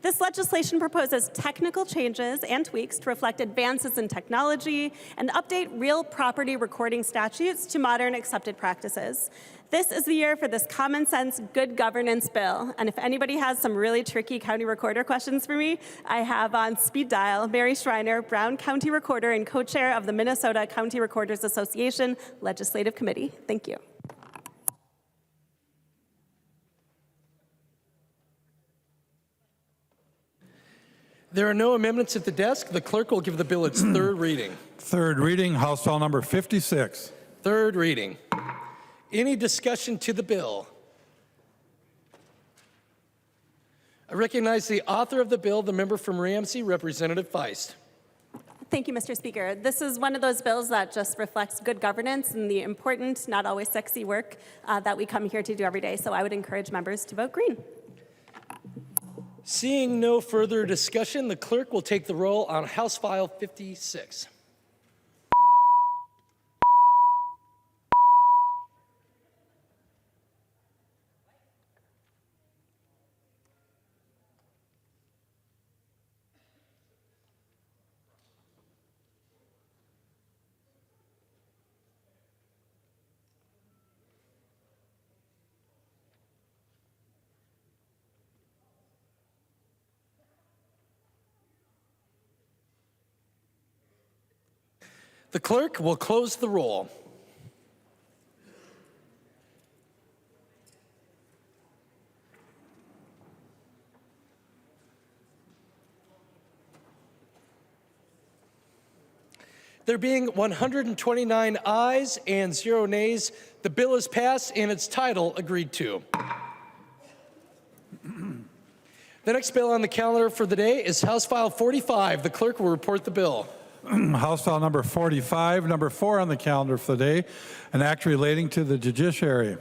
This legislation proposes technical changes and tweaks to reflect advances in technology and update real property recording statutes to modern accepted practices. This is the year for this common sense good governance bill. And if anybody has some really tricky county recorder questions for me, I have on speed dial Mary Schreiner, Brown County Recorder and co-chair of the Minnesota County Recorders Association Legislative Committee. Thank you. There are no amendments at the desk. The clerk will give the bill its 3rd reading. 3rd reading, House File number 56. 3rd reading. Any discussion to the bill? I recognize the author of the bill, the member from Ramsey, Representative Feist. Thank you, Mr. Speaker. This is one of those bills that just reflects good governance and the important, not always sexy work that we come here to do every day. So I would encourage members to vote green. Seeing no further discussion, the clerk will take the roll on House File 56. The clerk will close the roll. There being 129 ayes and 0 nays, the bill is passed and its title agreed to. The next bill on the calendar for the day is House File 45. The clerk will report the bill. House File number 45, number 4 on the calendar for the day, an act relating to the judiciary.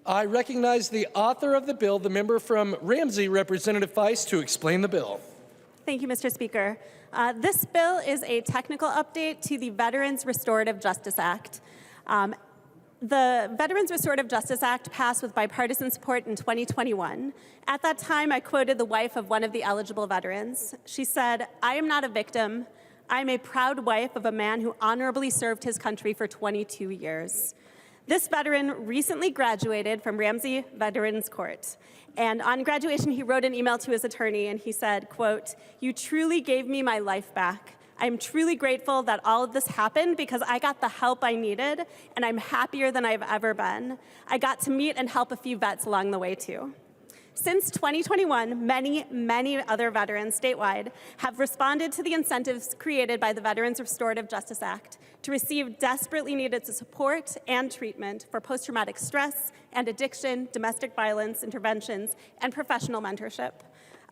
I recognize the author of the bill, the member from Ramsey, Representative Feist, to explain the bill. Thank you, Mr. Speaker. This bill is a technical update to the Veterans Restorative Justice Act. The Veterans Restorative Justice Act passed with bipartisan support in 2021. At that time, I quoted the wife of one of the eligible veterans. She said, "I am not a victim. I am a proud wife of a man who honorably served his country for 22 years. This veteran recently graduated from Ramsey Veterans Court. And on graduation, he wrote an email to his attorney and he said, quote, "You truly gave me my life back. I'm truly grateful that all of this happened because I got the help I needed and I'm happier than I've ever been. I got to meet and help a few vets along the way too." Since 2021, many other veterans statewide have responded to the incentives created by the Veterans Restorative Justice Act to receive desperately needed support and treatment for post-traumatic stress and addiction, domestic violence interventions, and professional mentorship.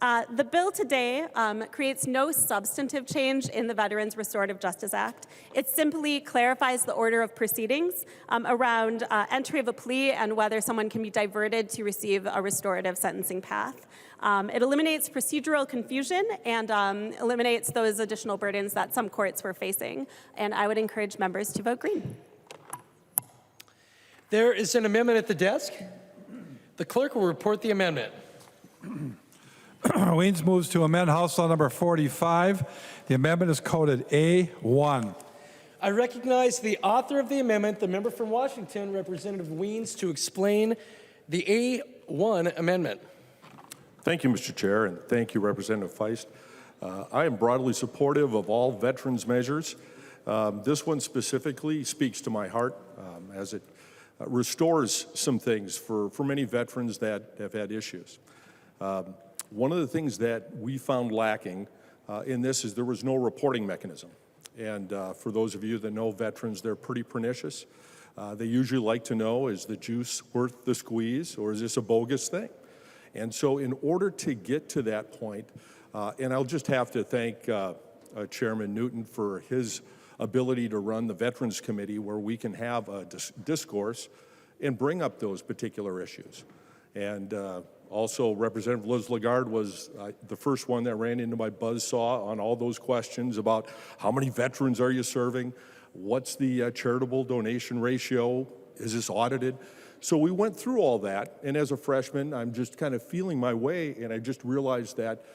The bill today creates no substantive change in the Veterans Restorative Justice Act. It simply clarifies the order of proceedings around entry of a plea and whether someone can be diverted to receive a restorative sentencing path. It eliminates procedural confusion and eliminates those additional burdens that some courts were facing. And I would encourage members to vote green. There is an amendment at the desk. The clerk will report the amendment. Weens moves to amend House Law number 45. The amendment is coded A1. I recognize the author of the amendment, the member from Washington, Representative Weens, to explain the A1 amendment. Thank you, Mr. Chair, and thank you, Representative Feist. I am broadly supportive of all veterans measures. This one specifically speaks to my heart as it restores some things for many veterans that have had issues. One of the things that we found lacking in this is there was no reporting mechanism. And for those of you that know veterans, they're pretty pernicious. They usually like to know, is the juice worth the squeeze, or is this a bogus thing? And so in order to get to that point, and I'll just have to thank Chairman Newton for his ability to run the Veterans Committee where we can have a discourse and bring up those particular issues. And also, Representative Liz Lagarde was the first one that ran into my buzzsaw on all those questions about how many veterans are you serving? What's the charitable donation ratio? Is this audited? So we went through all that, and as a freshman, I'm just kind of feeling my way, and I just realized that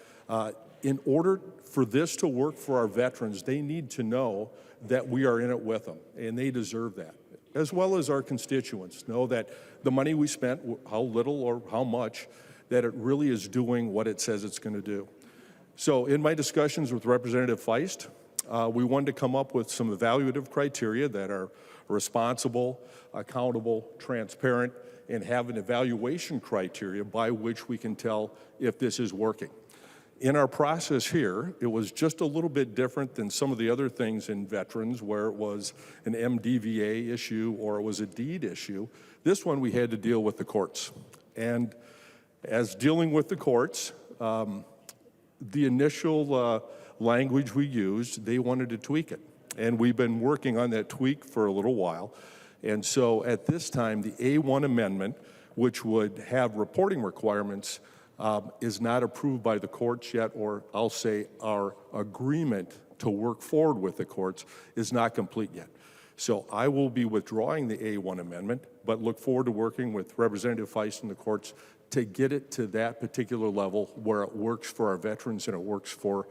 in order for this to work for our veterans, they need to know that we are in it with them, and they deserve that, as well as our constituents know that the money we spent, how little or how much, that it really is doing what it says it's going to do. So in my discussions with Representative Feist, we wanted to come up with some evaluative criteria that are responsible, accountable, transparent, and have an evaluation criteria by which we can tell if this is working. In our process here, it was just a little bit different than some of the other things in veterans where it was an MDVA issue or it was a deed issue. This one we had to deal with the courts. And as dealing with the courts, the initial language we used, they wanted to tweak it. And we've been working on that tweak for a little while. And so at this time, the A1 amendment, which would have reporting requirements, is not approved by the courts yet, or I'll say our agreement to work forward with the courts is not complete yet. So I will be withdrawing the A1 amendment, but look forward to working with Representative Feist and the courts to get it to that particular level where it works for our veterans and it works for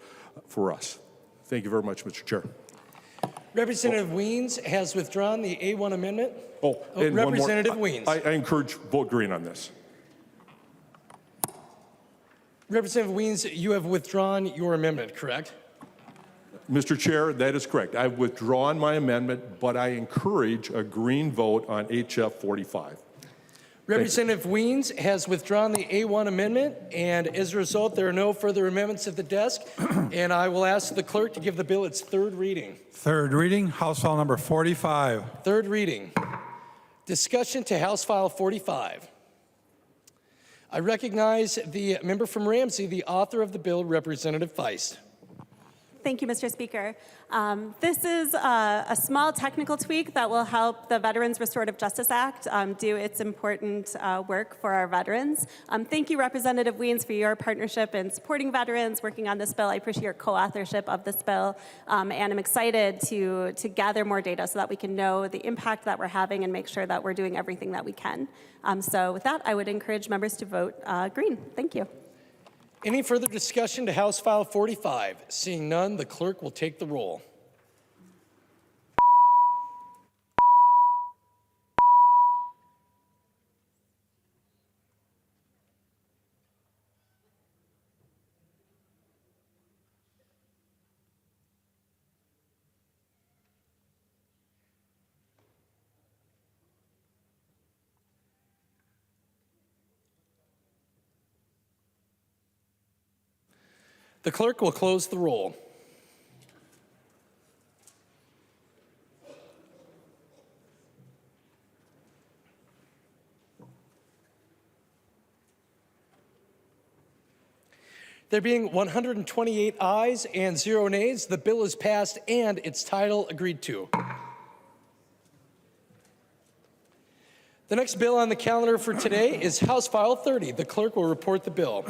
us. Thank you very much, Mr. Chair. Representative Weens has withdrawn the A1 amendment. And Representative one more. Weens. I encourage vote green on this. Representative Weens, you have withdrawn your amendment, correct? Mr. Chair, that is correct. I've withdrawn my amendment, but I encourage a green vote on HF 45. Representative Weens has withdrawn the A1 amendment, and as a result, there are no further amendments at the desk, and I will ask the clerk to give the bill its third reading. Third reading, House File number 45. Third reading. Discussion to House File 45. I recognize the member from Ramsey, the author of the bill, Representative Feist. Thank you, Mr. Speaker. This is a small technical tweak that will help the Veterans Restorative Justice Act do its important work for our veterans. Thank you, Representative Weens, for your partnership in supporting veterans, working on this bill. I appreciate your co-authorship of this bill, and I'm excited to gather more data so that we can know the impact that we're having and make sure that we're doing everything that we can. So with that, I would encourage members to vote green. Thank you. Any further discussion to House File 45? Seeing none, the clerk will take the roll. The clerk will close the roll. There being 128 ayes and 0 nays, the bill is passed and its title agreed to. The next bill on the calendar for today is House File 30. The clerk will report the bill.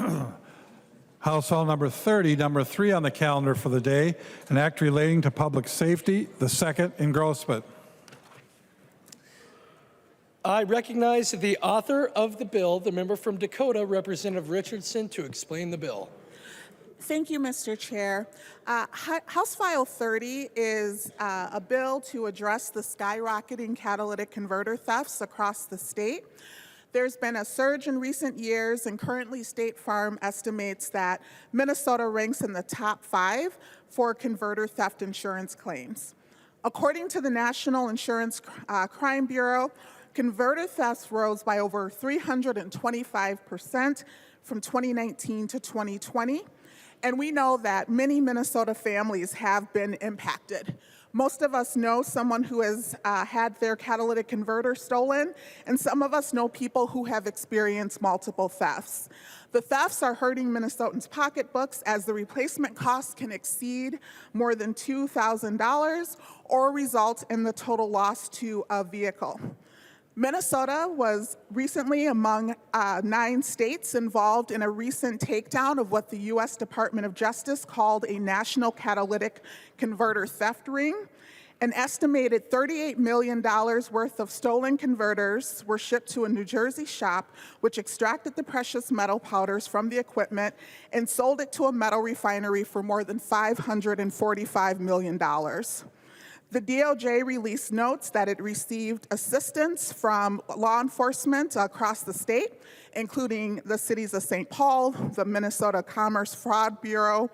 House File number 30, number 3 on the calendar for the day, an act relating to public safety, the second engrossment. I recognize the author of the bill, the member from Dakota, Representative Richardson, to explain the bill. Thank you, Mr. Chair. House File 30 is a bill to address the skyrocketing catalytic converter thefts across the state. There's been a surge in recent years, and currently State Farm estimates that Minnesota ranks in the top 5 for converter theft insurance claims. According to the National Insurance Crime Bureau, converter thefts rose by over 325% from 2019 to 2020. And we know that many Minnesota families have been impacted. Most of us know someone who has had their catalytic converter stolen, and some of us know people who have experienced multiple thefts. The thefts are hurting Minnesotans' pocketbooks as the replacement costs can exceed more than $2,000 or result in the total loss to a vehicle. Minnesota was recently among 9 states involved in a recent takedown of what the U.S. Department of Justice called a national catalytic converter theft ring. An estimated $38 million worth of stolen converters were shipped to a New Jersey shop, which extracted the precious metal powders from the equipment and sold it to a metal refinery for more than $545 million. The DOJ release notes that it received assistance from law enforcement across the state, including the cities of St. Paul, the Minnesota Commerce Fraud Bureau,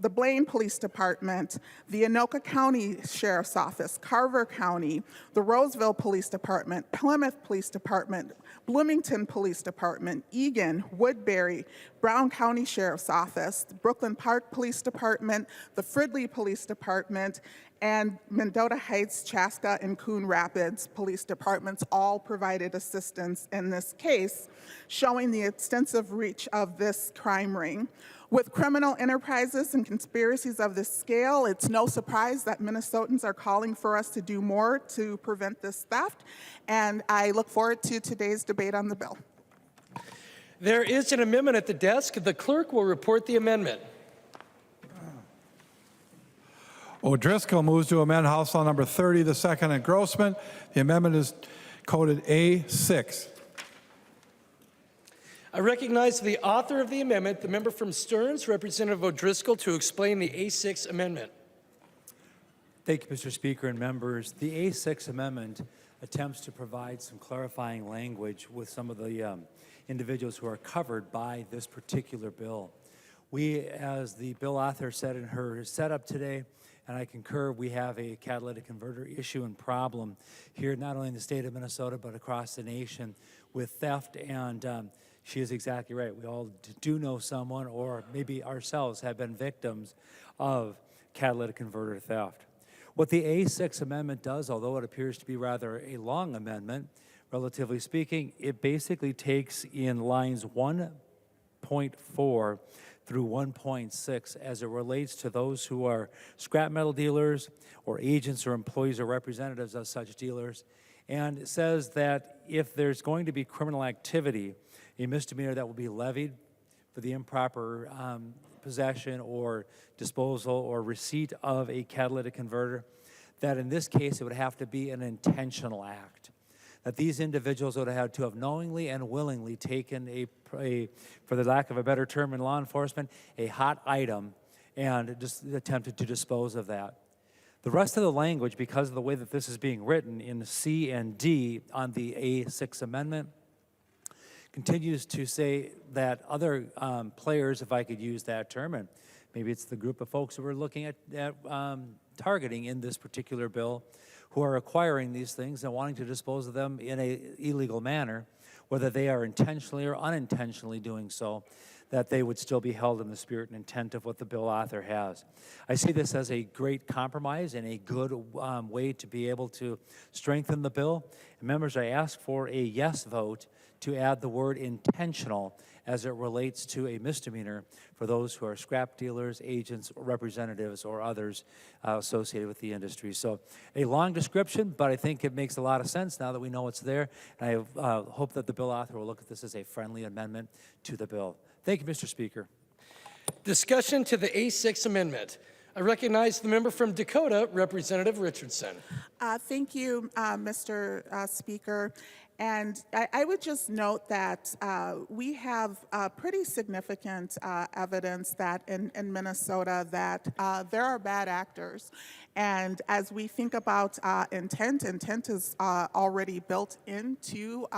the Blaine Police Department, the Anoka County Sheriff's Office, Carver County, the Roseville Police Department, Plymouth Police Department, Bloomington Police Department, Eagan, Woodbury, Brown County Sheriff's Office, the Brooklyn Park Police Department, the Fridley Police Department, and Mendota Heights, Chaska, and Coon Rapids Police Departments all provided assistance in this case, showing the extensive reach of this crime ring. With criminal enterprises and conspiracies of this scale, it's no surprise that Minnesotans are calling for us to do more to prevent this theft, and I look forward to today's debate on the bill. There is an amendment at the desk. The clerk will report the amendment. O'Driscoll moves to amend House File number 30, the second engrossment. The amendment is coded A6. I recognize the author of the amendment, the member from Stearns, Representative O'Driscoll, to explain the A6 amendment. Thank you, Mr. Speaker and members. The A6 amendment attempts to provide some clarifying language with some of the individuals who are covered by this particular bill. We, as the bill author said in her setup today, and I concur, we have a catalytic converter issue and problem here, not only in the state of Minnesota, but across the nation with theft. And she is exactly right. We all do know someone, or maybe ourselves, have been victims of catalytic converter theft. What the A6 amendment does, although it appears to be rather a long amendment, relatively speaking, it basically takes in lines 1.4 through 1.6 as it relates to those who are scrap metal dealers or agents or employees or representatives of such dealers. And it says that if there's going to be criminal activity, a misdemeanor that will be levied for the improper possession or disposal or receipt of a catalytic converter, that in this case it would have to be an intentional act. That these individuals would have to have knowingly and willingly taken for the lack of a better term in law enforcement, a hot item and just attempted to dispose of that. The rest of the language, because of the way that this is being written in C and D on the A6 amendment, continues to say that other players, if I could use that term, and maybe it's the group of folks who we're looking at targeting in this particular bill, who are acquiring these things and wanting to dispose of them in an illegal manner, whether they are intentionally or unintentionally doing so, that they would still be held in the spirit and intent of what the bill author has. I see this as a great compromise and a good way to be able to strengthen the bill. And members, I ask for a yes vote to add the word intentional as it relates to a misdemeanor for those who are scrap dealers, agents, representatives, or others associated with the industry. So a long description, but I think it makes a lot of sense now that we know it's there. And I hope that the bill author will look at this as a friendly amendment to the bill. Thank you, Mr. Speaker. Discussion to the A6 amendment. I recognize the member from Dakota, Representative Richardson. Thank you, Mr. Speaker. And I would just note that we have pretty significant evidence that in Minnesota that there are bad actors. And as we think about intent is already built into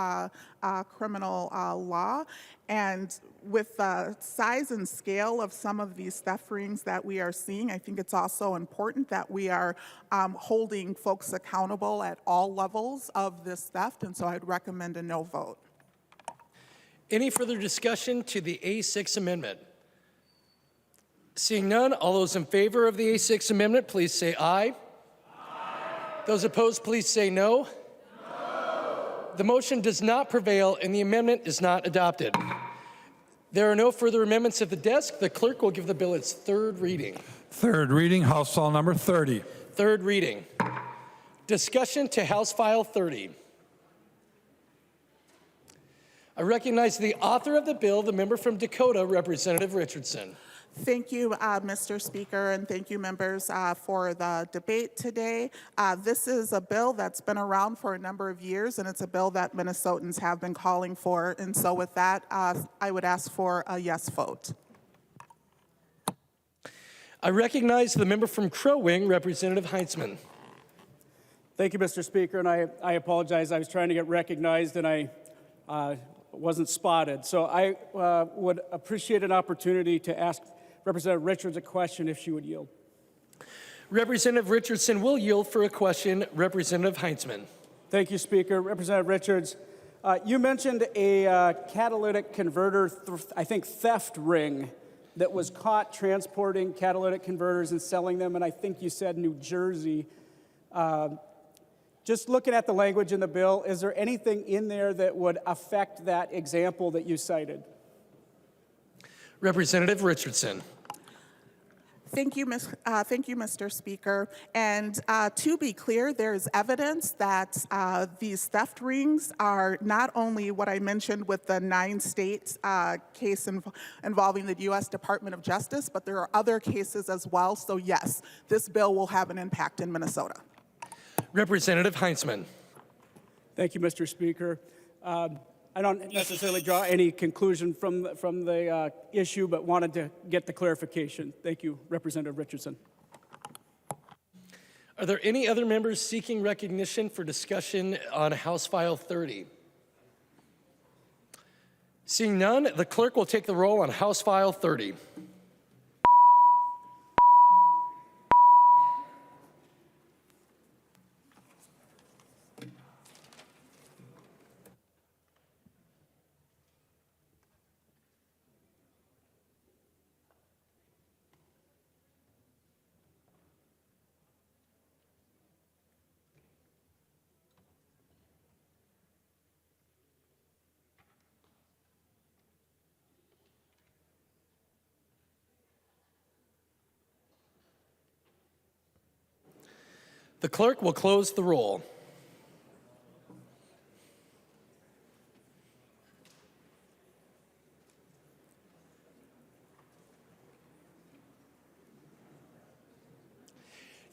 criminal law. And with the size and scale of some of these theft rings that we are seeing, I think it's also important that we are holding folks accountable at all levels of this theft, and so I'd recommend a no vote. Any further discussion to the A6 amendment? Seeing none, all those in favor of the A6 amendment, please say aye. Aye. Those opposed, please say no. No. The motion does not prevail and the amendment is not adopted. There are no further amendments at the desk. The clerk will give the bill its third reading. Third reading, House File number 30. Third reading. Discussion to House File 30. I recognize the author of the bill, the member from Dakota, Representative Richardson. Thank you, Mr. Speaker, and thank you, members, for the debate today. This is a bill that's been around for a number of years, and it's a bill that Minnesotans have been calling for. And so with that, I would ask for a yes vote. I recognize the member from Crow Wing, Representative Heintzman. Thank you, Mr. Speaker, and I apologize. I was trying to get recognized, and I wasn't spotted. So I would appreciate an opportunity to ask Representative Richards a question if she would yield. Representative Richardson will yield for a question. Representative Heintzman. Thank you, Speaker. Representative Richards, you mentioned a catalytic converter, I think, theft ring that was caught transporting catalytic converters and selling them, and I think you said New Jersey. Just looking at the language in the bill, is there anything in there that would affect that example that you cited? Representative Richardson. Thank you, Mr. Speaker. And to be clear, there's evidence that these theft rings are not only what I mentioned with the 9-state case involving the U.S. Department of Justice, but there are other cases as well. So yes, this bill will have an impact in Minnesota. Representative Heintzman. Thank you, Mr. Speaker. I don't necessarily draw any conclusion from the issue, but wanted to get the clarification. Thank you, Representative Richardson. Are there any other members seeking recognition for discussion on House File 30? Seeing none, the clerk will take the roll on House File 30. The clerk will close the roll.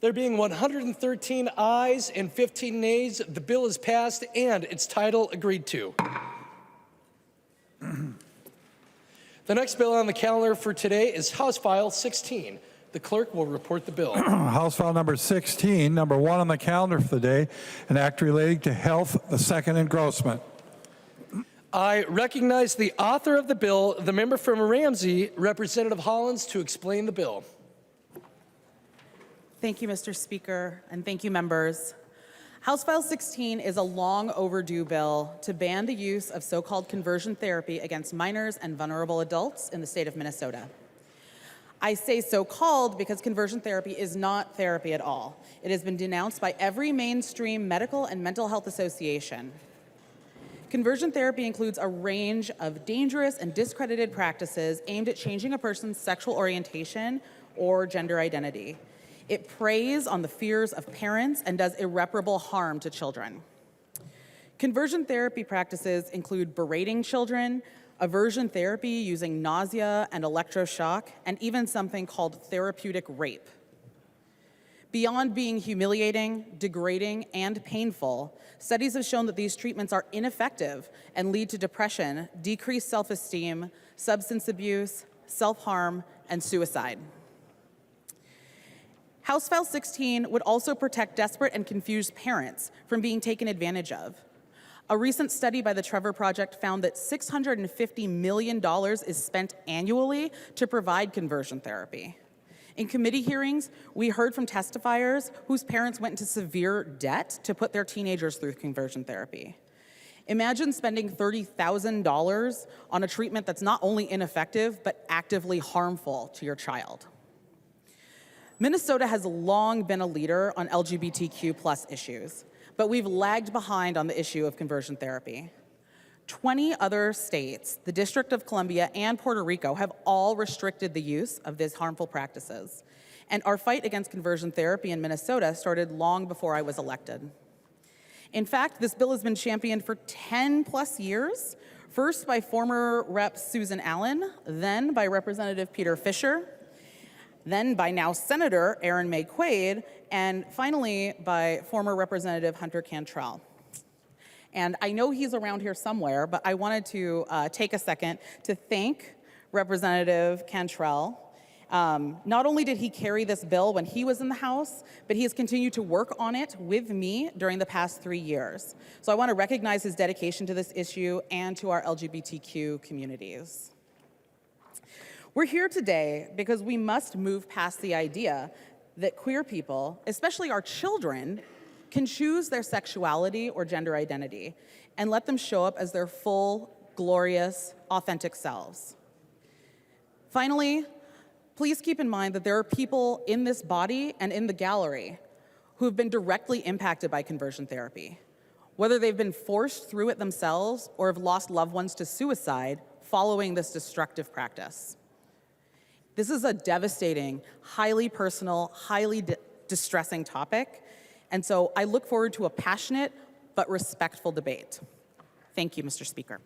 There being 113 ayes and 15 nays, the bill is passed and its title agreed to. The next bill on the calendar for today is House File 16. The clerk will report the bill. House File number 16, number 1 on the calendar for the day, an act relating to health, the second engrossment. I recognize the author of the bill, the member from Ramsey, Representative Hollins, to explain the bill. Thank you, Mr. Speaker, and thank you, members. House File 16 is a long overdue bill to ban the use of so-called conversion therapy against minors and vulnerable adults in the state of Minnesota. I say so-called because conversion therapy is not therapy at all. It has been denounced by every mainstream medical and mental health association. Conversion therapy includes a range of dangerous and discredited practices aimed at changing a person's sexual orientation or gender identity. It preys on the fears of parents and does irreparable harm to children. Conversion therapy practices include berating children, aversion therapy using nausea and electroshock, and even something called therapeutic rape. Beyond being humiliating, degrading, and painful, studies have shown that these treatments are ineffective and lead to depression, decreased self-esteem, substance abuse, self-harm, and suicide. House File 16 would also protect desperate and confused parents from being taken advantage of. A recent study by the Trevor Project found that $650 million is spent annually to provide conversion therapy. In committee hearings, we heard from testifiers whose parents went into severe debt to put their teenagers through conversion therapy. Imagine spending $30,000 on a treatment that's not only ineffective, but actively harmful to your child. Minnesota has long been a leader on LGBTQ+ issues, but we've lagged behind on the issue of conversion therapy. 20 other states, the District of Columbia, and Puerto Rico have all restricted the use of these harmful practices. And our fight against conversion therapy in Minnesota started long before I was elected. In fact, this bill has been championed for 10+ years, first by former Rep. Susan Allen, then by Representative Peter Fisher, then by now Senator Erin May Quaid, and finally by former Representative Hunter Cantrell. And I know he's around here somewhere, but I wanted to take a second to thank Representative Cantrell. Not only did he carry this bill when he was in the House, but he has continued to work on it with me during the past 3 years. So I want to recognize his dedication to this issue and to our LGBTQ communities. We're here today because we must move past the idea that queer people, especially our children, can choose their sexuality or gender identity and let them show up as their full, glorious, authentic selves. Finally, please keep in mind that there are people in this body and in the gallery who have been directly impacted by conversion therapy, whether they've been forced through it themselves or have lost loved ones to suicide following this destructive practice. This is a devastating, highly personal, highly distressing topic, and so I look forward to a passionate but respectful debate. Thank you, Mr. Speaker.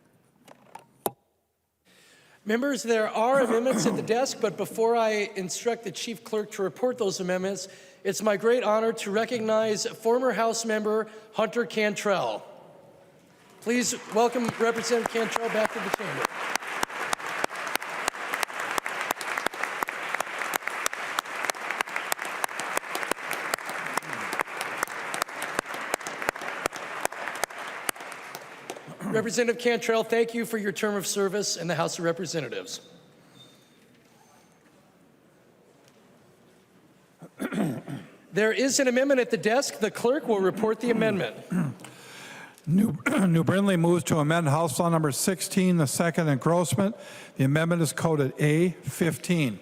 Members, there are amendments at the desk, but before I instruct the Chief Clerk to report those amendments, it's my great honor to recognize former House member Hunter Cantrell. Please welcome Representative Cantrell back to the chamber. Representative Cantrell, thank you for your term of service in the House of Representatives. There is an amendment at the desk. The clerk will report the amendment. New Brindley moves to amend House File Number 16, the second engrossment. The amendment is coded A15.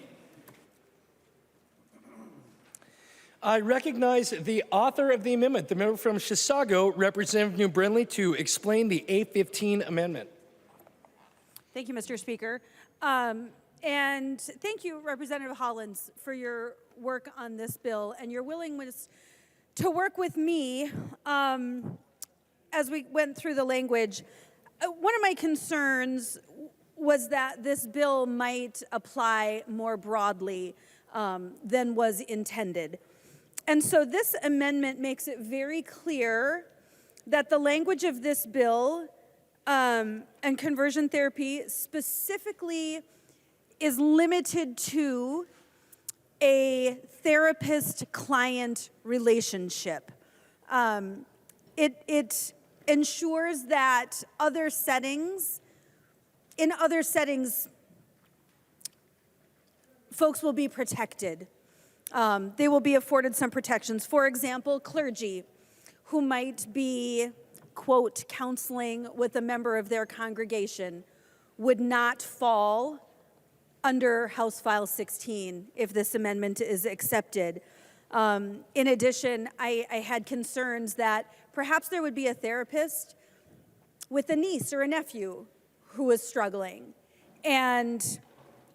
I recognize the author of the amendment, the member from Chisago, Representative New Brindley, to explain the A15 amendment. Thank you, Mr. Speaker. And thank you, Representative Hollins, for your work on this bill and your willingness to work with me as we went through the language. One of my concerns was that this bill might apply more broadly than was intended. And so this amendment makes it very clear that the language of this bill and conversion therapy specifically is limited to a therapist-client relationship. It ensures that in other settings, folks will be protected. They will be afforded some protections. For example, clergy who might be, quote, counseling with a member of their congregation would not fall under House File 16 if this amendment is accepted. In addition, I had concerns that perhaps there would be a therapist with a niece or a nephew who is struggling. And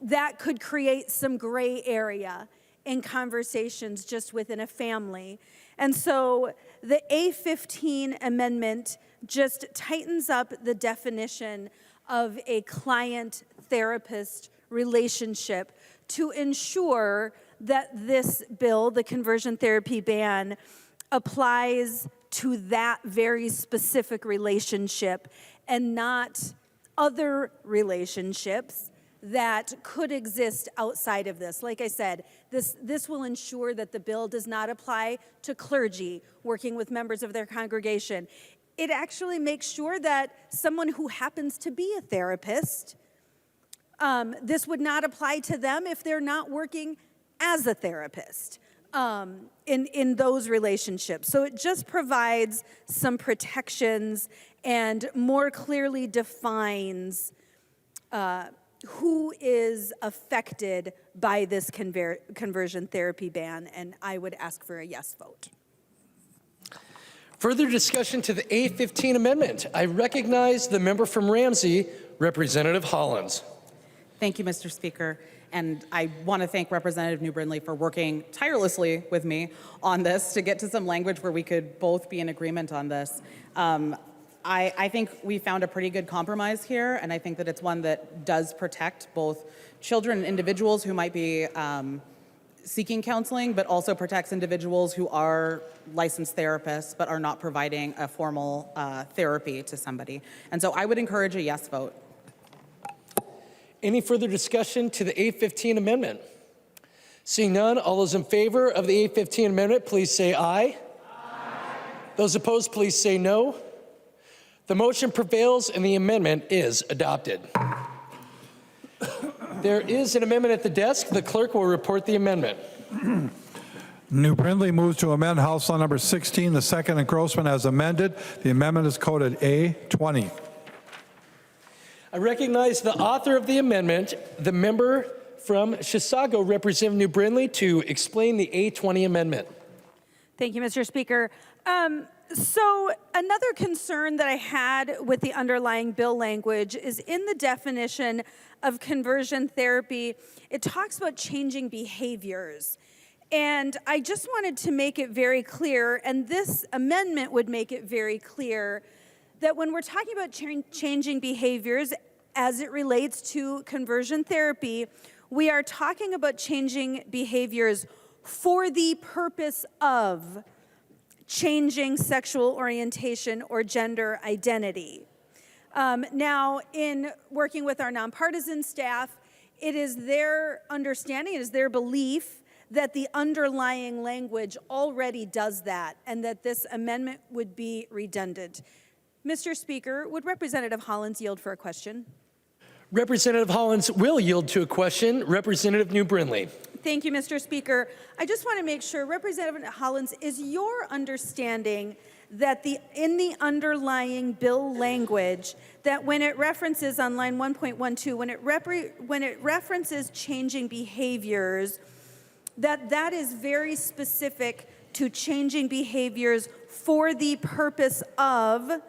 that could create some gray area in conversations just within a family. And so the A15 amendment just tightens up the definition of a client-therapist relationship to ensure that this bill, the conversion therapy ban, applies to that very specific relationship and not other relationships that could exist outside of this. Like I said, this will ensure that the bill does not apply to clergy working with members of their congregation. It actually makes sure that someone who happens to be a therapist, this would not apply to them if they're not working as a therapist in those relationships. So it just provides some protections and more clearly defines who is affected by this conversion therapy ban, and I would ask for a yes vote. Further discussion to the A15 amendment. I recognize the member from Ramsey, Representative Hollins. Thank you, Mr. Speaker. And I want to thank Representative New Brindley for working tirelessly with me on this to get to some language where we could both be in agreement on this. I think we found a pretty good compromise here, and I think that it's one that does protect both children and individuals who might be seeking counseling, but also protects individuals who are licensed therapists but are not providing a formal therapy to somebody. And so I would encourage a yes vote. Any further discussion to the A15 amendment? Seeing none, all those in favor of the A15 amendment, please say aye. Aye. Those opposed, please say no. The motion prevails and the amendment is adopted. There is an amendment at the desk. The clerk will report the amendment. New Brindley moves to amend House Law number 16, the second engrossment as amended. The amendment is coded A20. I recognize the author of the amendment, the member from Chisago, Representative New Brindley, to explain the A20 amendment. Thank you, Mr. Speaker. So another concern that I had with the underlying bill language is in the definition of conversion therapy, it talks about changing behaviors. And I just wanted to make it very clear, and this amendment would make it very clear, that when we're talking about changing behaviors as it relates to conversion therapy, we are talking about changing behaviors for the purpose of changing sexual orientation or gender identity. Now, in working with our nonpartisan staff, it is their understanding, it is their belief that the underlying language already does that and that this amendment would be redundant. Mr. Speaker, would Representative Hollins yield for a question? Representative Hollins will yield to a question. Representative New Brindley. Thank you, Mr. Speaker. I just want to make sure, Representative Hollins, is your understanding that in the underlying bill language, that when it references on line 1.12, when it references changing behaviors, that is very specific to changing behaviors for the purpose of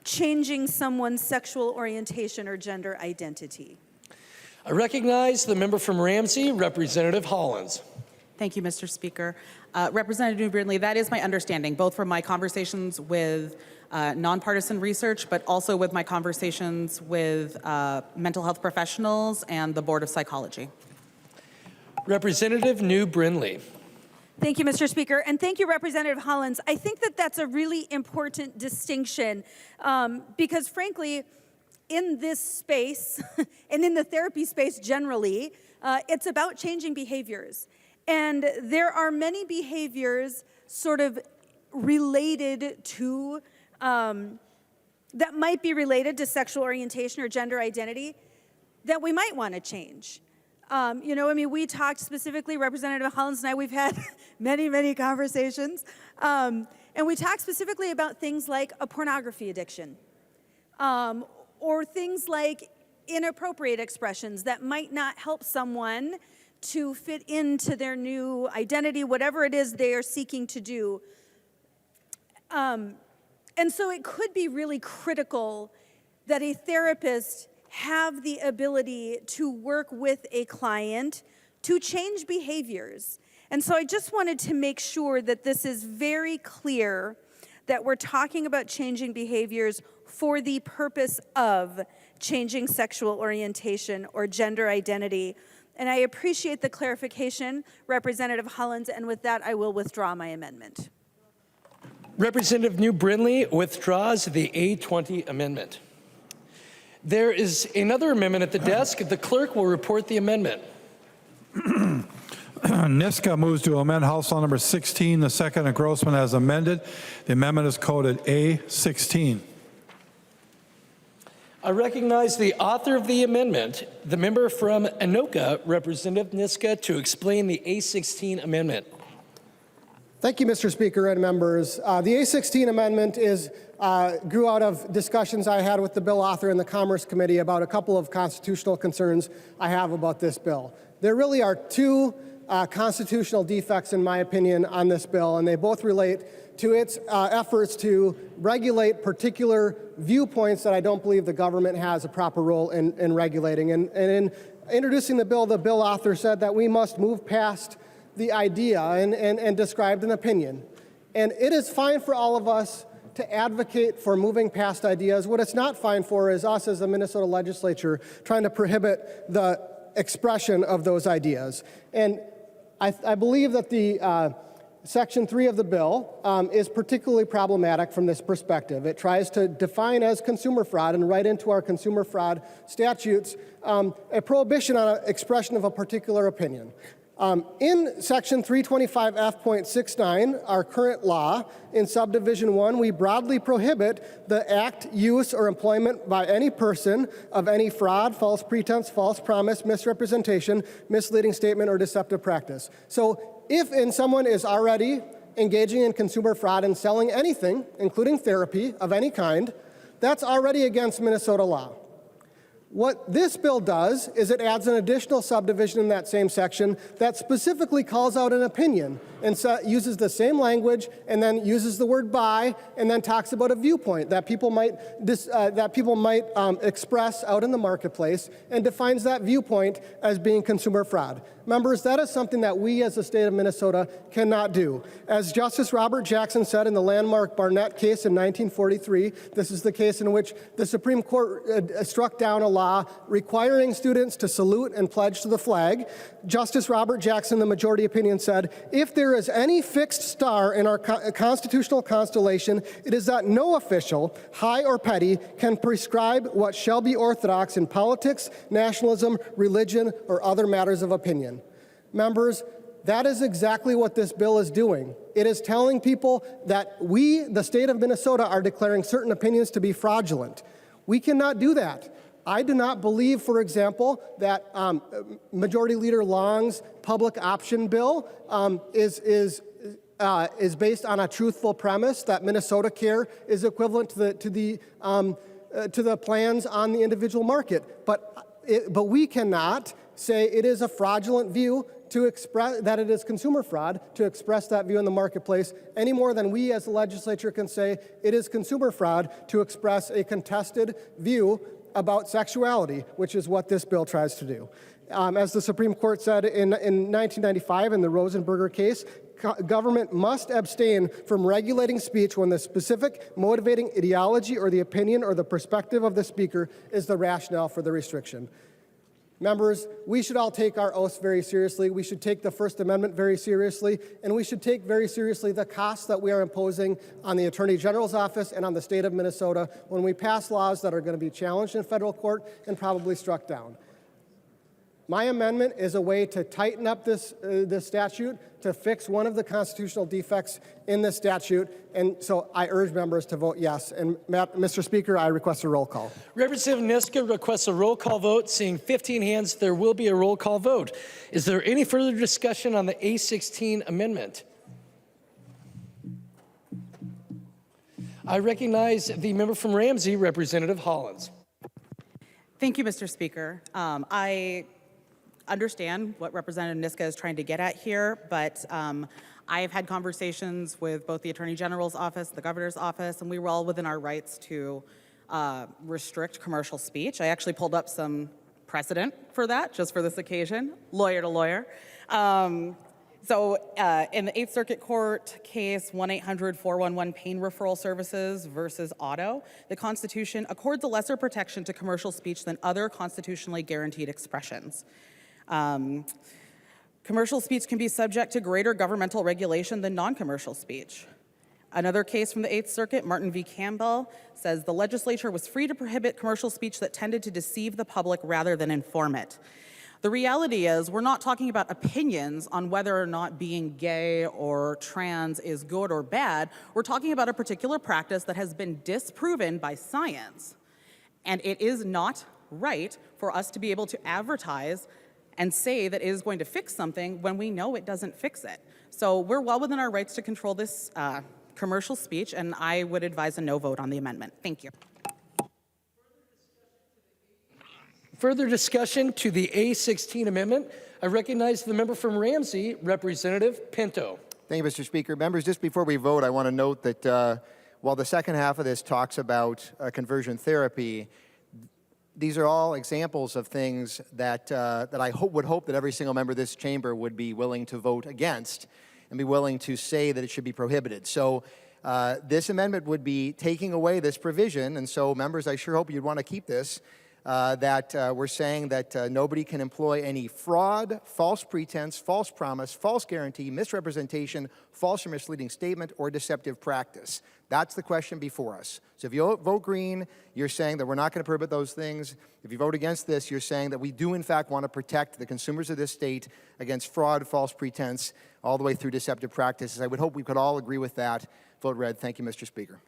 changing someone's sexual orientation or gender identity? I recognize the member from Ramsey, Representative Hollins. Thank you, Mr. Speaker. Representative New Brindley, that is my understanding, both from my conversations with nonpartisan research, but also with my conversations with mental health professionals and the Board of Psychology. Representative New Brindley. Thank you, Mr. Speaker, and thank you, Representative Hollins. I think that that's a really important distinction because, frankly, in this space and in the therapy space generally, it's about changing behaviors. And there are many behaviors sort of related to, that might be related to sexual orientation or gender identity that we might want to change. We talked specifically, Representative Hollins and I, we've had many, many conversations. And we talked specifically about things like a pornography addiction or things like inappropriate expressions that might not help someone to fit into their new identity, whatever it is they are seeking to do. And so it could be really critical that a therapist have the ability to work with a client to change behaviors. And so I just wanted to make sure that this is very clear that we're talking about changing behaviors for the purpose of changing sexual orientation or gender identity. And I appreciate the clarification, Representative Hollins, and with that, I will withdraw my amendment. Representative New Brindley withdraws the A20 amendment. There is another amendment at the desk. The clerk will report the amendment. Niska moves to amend House Law number 16, the second engrossment as amended. The amendment is coded A16. I recognize the author of the amendment, the member from Anoka, Representative Niska, to explain the A16 amendment. Thank you, Mr. Speaker and members. The A16 amendment grew out of discussions I had with the bill author in the Commerce Committee about a couple of constitutional concerns I have about this bill. There really are two constitutional defects, in my opinion, on this bill, and they both relate to its efforts to regulate particular viewpoints that I don't believe the government has a proper role in regulating. And in introducing the bill author said that we must move past the idea and described an opinion. And it is fine for all of us to advocate for moving past ideas. What it's not fine for is us as the Minnesota legislature trying to prohibit the expression of those ideas. And I believe that the Section 3 of the bill is particularly problematic from this perspective. It tries to define as consumer fraud and write into our consumer fraud statutes a prohibition on an expression of a particular opinion. In Section 325F.69, our current law, in Subdivision 1, we broadly prohibit the act, use, or employment by any person of any fraud, false pretense, false promise, misrepresentation, misleading statement, or deceptive practice. So if someone is already engaging in consumer fraud and selling anything, including therapy of any kind, that's already against Minnesota law. What this bill does is it adds an additional subdivision in that same section that specifically calls out an opinion and uses the same language and then uses the word by and then talks about a viewpoint that people might express out in the marketplace and defines that viewpoint as being consumer fraud. Members, that is something that we as the state of Minnesota cannot do. As Justice Robert Jackson said in the landmark Barnett case in 1943, this is the case in which the Supreme Court struck down a law requiring students to salute and pledge to the flag. Justice Robert Jackson, the majority opinion, said, if there is any fixed star in our constitutional constellation, it is that no official, high or petty, can prescribe what shall be orthodox in politics, nationalism, religion, or other matters of opinion. Members, that is exactly what this bill is doing. It is telling people that we, the state of Minnesota, are declaring certain opinions to be fraudulent. We cannot do that. I do not believe, for example, that Majority Leader Long's public option bill is based on a truthful premise that Minnesota Care is equivalent to the plans on the individual market. But we cannot say it is a fraudulent view to express that it is consumer fraud to express that view in the marketplace any more than we as the legislature can say it is consumer fraud to express a contested view about sexuality, which is what this bill tries to do. As the Supreme Court said in 1995 in the Rosenberger case, government must abstain from regulating speech when the specific motivating ideology or the opinion or the perspective of the speaker is the rationale for the restriction. Members, we should all take our oaths very seriously. We should take the First Amendment very seriously, and we should take very seriously the costs that we are imposing on the Attorney General's office and on the state of Minnesota when we pass laws that are going to be challenged in federal court and probably struck down. My amendment is a way to tighten up this statute, to fix one of the constitutional defects in this statute, and so I urge members to vote yes. And Mr. Speaker, I request a roll call. Representative Niska requests a roll call vote. Seeing 15 hands, there will be a roll call vote. Is there any further discussion on the A16 amendment? I recognize the member from Ramsey, Representative Hollins. Thank you, Mr. Speaker. I understand what Representative Niska is trying to get at here, but I have had conversations with both the Attorney General's office, the Governor's office, and we were all within our rights to restrict commercial speech. I actually pulled up some precedent for that, just for this occasion, lawyer to lawyer. So in the 8th Circuit Court case 1-800-411 Pain Referral Services versus Auto, the Constitution accords a lesser protection to commercial speech than other constitutionally guaranteed expressions. Commercial speech can be subject to greater governmental regulation than non-commercial speech. Another case from the 8th Circuit, Martin v. Campbell, says the legislature was free to prohibit commercial speech that tended to deceive the public rather than inform it. The reality is we're not talking about opinions on whether or not being gay or trans is good or bad. We're talking about a particular practice that has been disproven by science. And it is not right for us to be able to advertise and say that it is going to fix something when we know it doesn't fix it. So we're well within our rights to control this commercial speech, and I would advise a no vote on the amendment. Thank you. Further discussion to the A16 amendment. I recognize the member from Ramsey, Representative Pinto. Thank you, Mr. Speaker. Members, just before we vote, I want to note that while the second half of this talks about conversion therapy, these are all examples of things that I would hope that every single member of this chamber would be willing to vote against and be willing to say that it should be prohibited. So this amendment would be taking away this provision, and so members, I sure hope you'd want to keep this, that we're saying that nobody can employ any fraud, false pretense, false promise, false guarantee, misrepresentation, false or misleading statement, or deceptive practice. That's the question before us. So if you vote green, you're saying that we're not going to prohibit those things. If you vote against this, you're saying that we do in fact want to protect the consumers of this state against fraud, false pretense, all the way through deceptive practices. I would hope we could all agree with that. Vote red. Thank you, Mr. Speaker.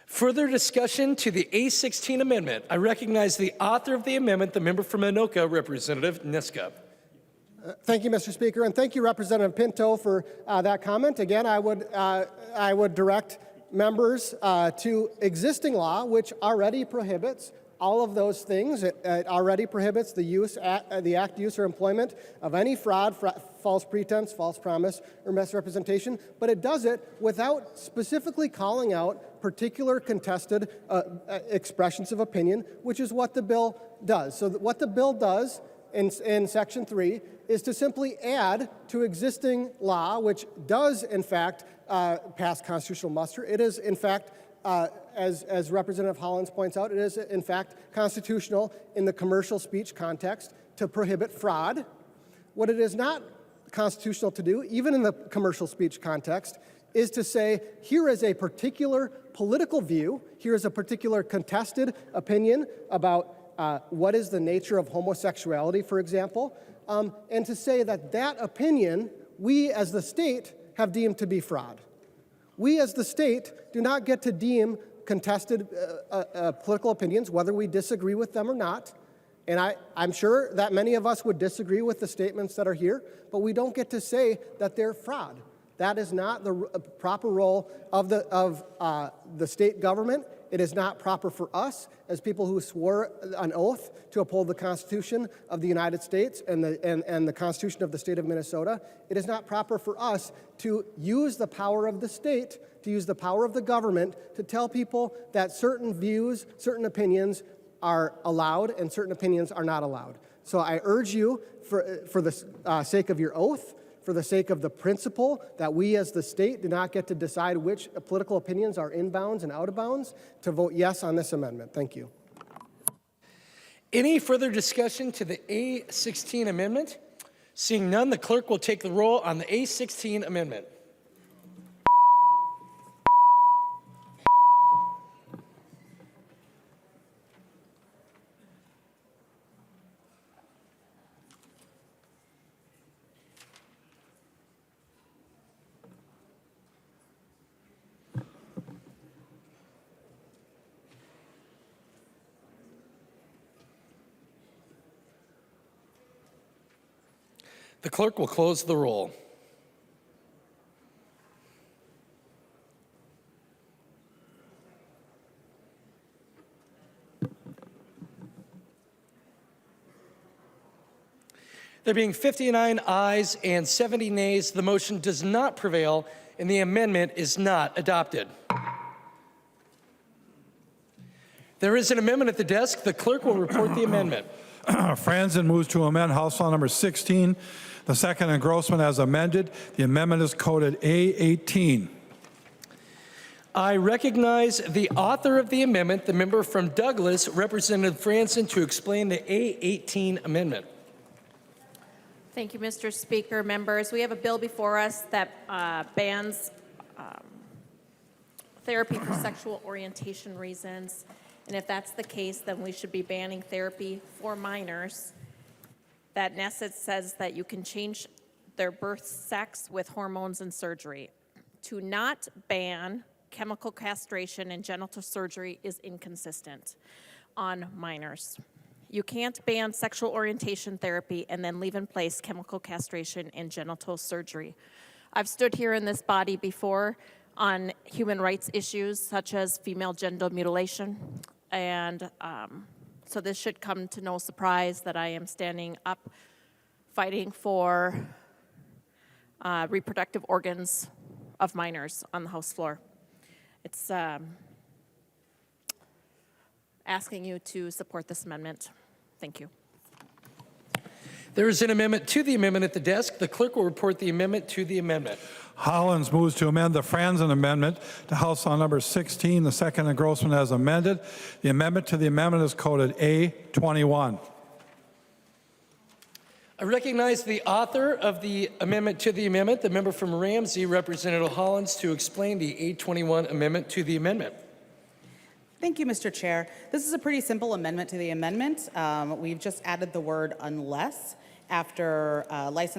Further discussion to the A16 amendment. I recognize the author of the amendment, the member from Anoka, Representative Niska. Thank you, Mr. Speaker, and thank you, Representative Pinto, for that comment. Again, I would direct members to existing law, which already prohibits all of those things. It already prohibits the use, the act, use, or employment of any fraud, false pretense, false promise, or misrepresentation, but it does it without specifically calling out particular contested expressions of opinion, which is what the bill does. So what the bill does in Section 3 is to simply add to existing law, which does, in fact, pass constitutional muster. It is, in fact, as Representative Hollins points out, it is, in fact, constitutional in the commercial speech context to prohibit fraud. What it is not constitutional to do, even in the commercial speech context, is to say, here is a particular political view, here is a particular contested opinion about what is the nature of homosexuality, for example, and to say that that opinion, we as the state have deemed to be fraud. We as the state do not get to deem contested political opinions, whether we disagree with them or not. And I'm sure that many of us would disagree with the statements that are here, but we don't get to say that they're fraud. That is not the proper role of the state government. It is not proper for us as people who swore an oath to uphold the Constitution of the United States and the Constitution of the state of Minnesota. It is not proper for us to use the power of the state, to use the power of the government to tell people that certain views, certain opinions are allowed and certain opinions are not allowed. So I urge you, for the sake of your oath, for the sake of the principle that we as the state do not get to decide which political opinions are in bounds and out of bounds, to vote yes on this amendment. Thank you. Any further discussion to the A16 amendment? Seeing none, the clerk will take the roll on the A16 amendment. The clerk will close the roll. There being 59 ayes and 70 nays, the motion does not prevail, and the amendment is not adopted. There is an amendment at the desk. The clerk will report the amendment. Franzen moves to amend House File Number 16, the second engrossment as amended. The amendment is coded A18. I recognize the author of the amendment, the member from Douglas, Representative Franzen, to explain the A18 amendment. Thank you, Mr. Speaker. Members, we have a bill before us that bans therapy for sexual orientation reasons. And if that's the case, then we should be banning therapy for minors. That in essence says that you can change their birth sex with hormones and surgery. To not ban chemical castration and genital surgery is inconsistent on minors. You can't ban sexual orientation therapy and then leave in place chemical castration and genital surgery. I've stood here in this body before on human rights issues such as female genital mutilation, and so this should come to no surprise that I am standing up fighting for reproductive organs of minors on the House floor. It's asking you to support this amendment. Thank you. There is an amendment to the amendment at the desk. The clerk will report the amendment to the amendment. Hollins moves to amend the Franzen amendment to House File Number 16, the second engrossment as amended. The amendment to the amendment is coded A21. I recognize the author of the amendment to the amendment, the member from Ramsey, Representative Hollins, to explain the A21 amendment to the amendment. Thank you, Mr. Chair. This is a pretty simple amendment to the amendment. We've just added the word unless after after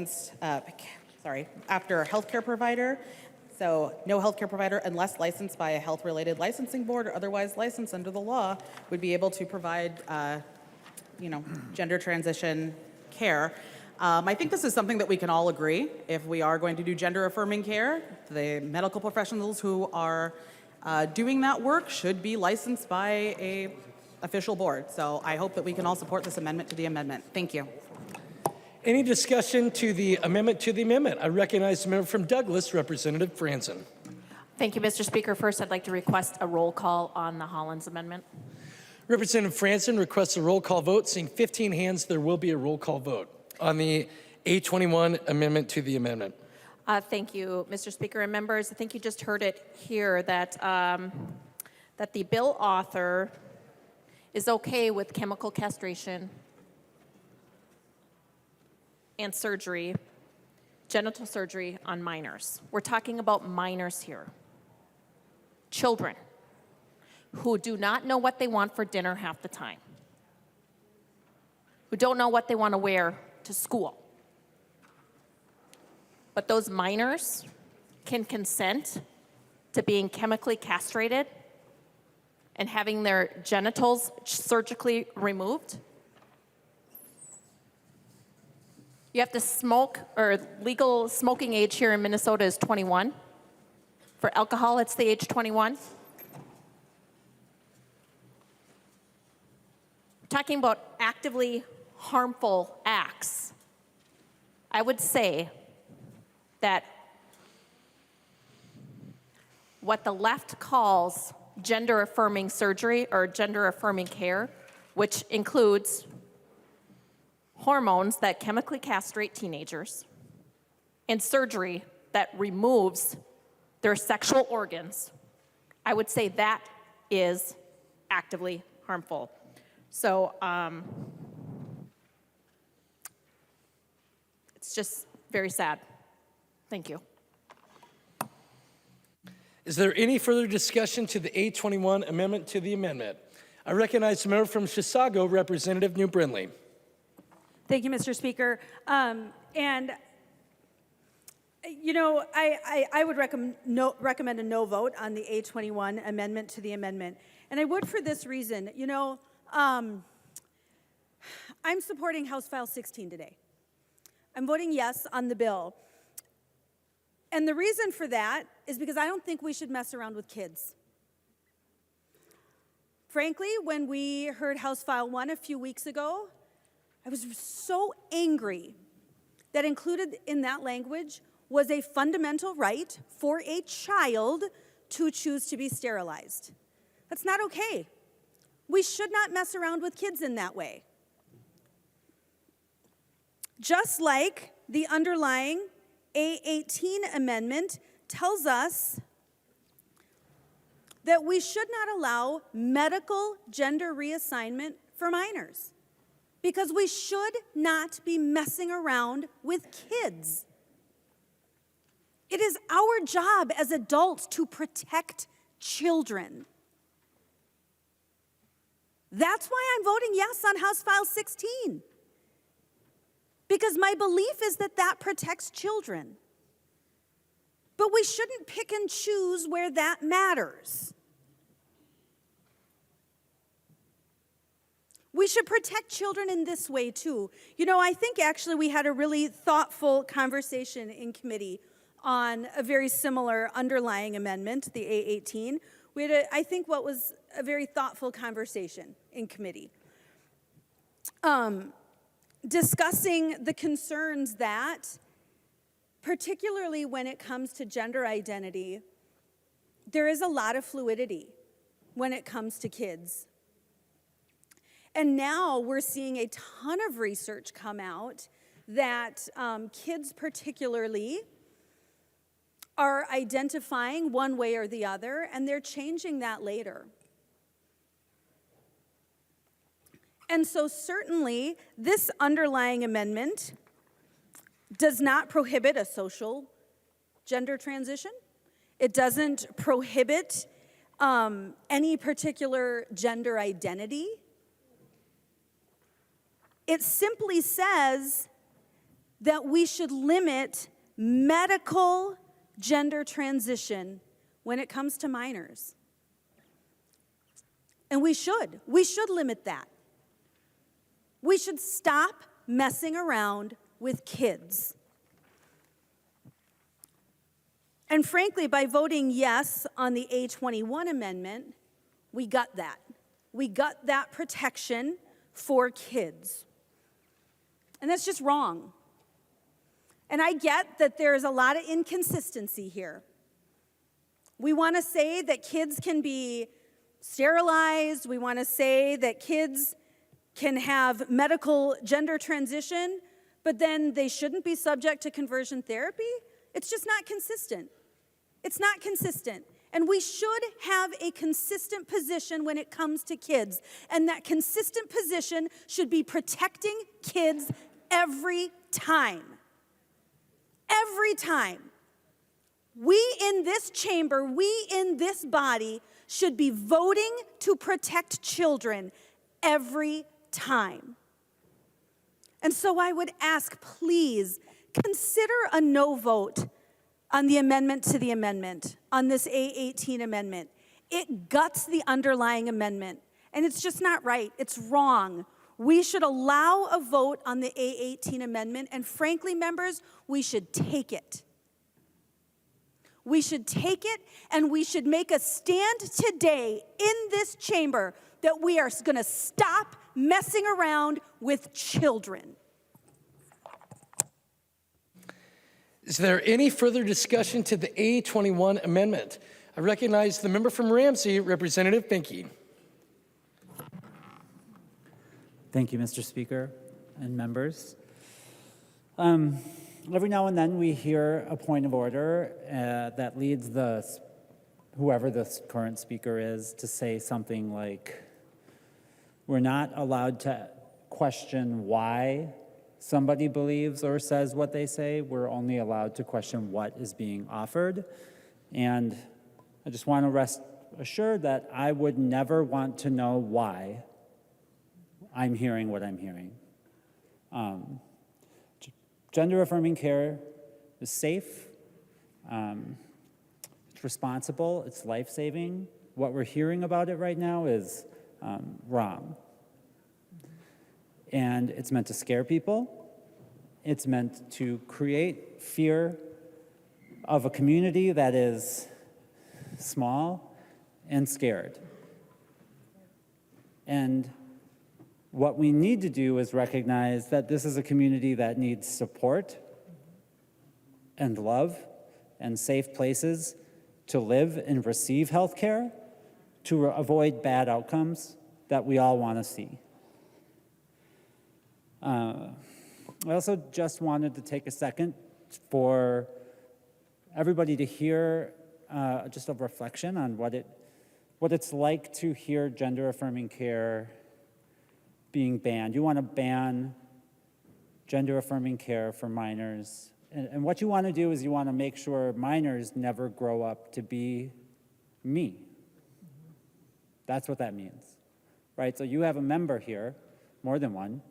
healthcare provider. So no healthcare provider unless licensed by a health-related licensing board or otherwise licensed under the law would be able to provide, gender transition care. I think this is something that we can all agree. If we are going to do gender-affirming care, the medical professionals who are doing that work should be licensed by a official board. So I hope that we can all support this amendment to the amendment. Thank you. Any discussion to the amendment to the amendment? I recognize the member from Douglas, Representative Franzen. Thank you, Mr. Speaker. First, I'd like to request a roll call on the Hollins amendment. Representative Franzen requests a roll call vote. Seeing 15 hands, there will be a roll call vote on the A21 amendment to the amendment. Thank you, Mr. Speaker and members. I think you just heard it here that that the bill author is okay with chemical castration and surgery, genital surgery on minors. We're talking about minors here. Children who do not know what they want for dinner half the time, who don't know what they want to wear to school. But those minors can consent to being chemically castrated and having their genitals surgically removed. You have to smoke, or legal smoking age here in Minnesota is 21. For alcohol, it's the age 21. We're talking about actively harmful acts. I would say that what the left calls gender-affirming surgery or gender-affirming care, which includes hormones that chemically castrate teenagers and surgery that removes their sexual organs, I would say that is actively harmful. So it's just very sad. Thank you. Is there any further discussion to the A21 amendment to the amendment? I recognize the member from Chisago, Representative New Brindley. Thank you, Mr. Speaker. I would recommend a no vote on the A21 amendment to the amendment. And I would for this reason. I'm supporting House File 16 today. I'm voting yes on the bill. And the reason for that is because I don't think we should mess around with kids. Frankly, when we heard House File 1 a few weeks ago, I was so angry that included in that language was a fundamental right for a child to choose to be sterilized. That's not okay. We should not mess around with kids in that way. Just like the underlying A18 amendment tells us that we should not allow medical gender reassignment for minors, because we should not be messing around with kids. It is our job as adults to protect children. That's why I'm voting yes on House File 16, because my belief is that that protects children. But we shouldn't pick and choose where that matters. We should protect children in this way too. You know, I think actually we had a really thoughtful conversation in committee on a very similar underlying amendment, the A18. We had, I think, what was a very thoughtful conversation in committee. Discussing the concerns that, particularly when it comes to gender identity, there is a lot of fluidity when it comes to kids. And now we're seeing a ton of research come out that kids particularly are identifying one way or the other, and they're changing that later. And so certainly this underlying amendment does not prohibit a social gender transition. It doesn't prohibit any particular gender identity. It simply says that we should limit medical gender transition when it comes to minors. And we should limit that. We should stop messing around with kids. And frankly, by voting yes on the A21 amendment, we got that. We got that protection for kids. And that's just wrong. And I get that there's a lot of inconsistency here. We want to say that kids can be sterilized. We want to say that kids can have medical gender transition, but then they shouldn't be subject to conversion therapy. It's just not consistent. It's not consistent. And we should have a consistent position when it comes to kids. And that consistent position should be protecting kids every time. Every time. We in this chamber, we in this body should be voting to protect children every time. And so I would ask, please consider a no vote on the amendment to the amendment, on this A18 amendment. It guts the underlying amendment, and it's just not right. It's wrong. We should allow a vote on the A18 amendment, and frankly, members, we should take it. We should take it, and we should make a stand today in this chamber that we are going to stop messing around with children. Is there any further discussion to the A21 amendment? I recognize the member from Ramsey, Representative Finke. Thank you, Mr. Speaker and members. Every now and then we hear a point of order that leads whoever the current speaker is to say something like, we're not allowed to question why somebody believes or says what they say. We're only allowed to question what is being offered. And I just want to rest assured that I would never want to know why I'm hearing what I'm hearing. Gender-affirming care is safe, it's responsible, it's life-saving. What we're hearing about it right now is wrong. And it's meant to scare people. It's meant to create fear of a community that is small and scared. And what we need to do is recognize that this is a community that needs support and love and safe places to live and receive health care, to avoid bad outcomes that we all want to see. I also just wanted to take a second for everybody to hear just a reflection on what it's like to hear gender-affirming care being banned. You want to ban gender-affirming care for minors. And what you want to do is you want to make sure minors never grow up to be me. That's what that means, right? So you have a member here, more than one,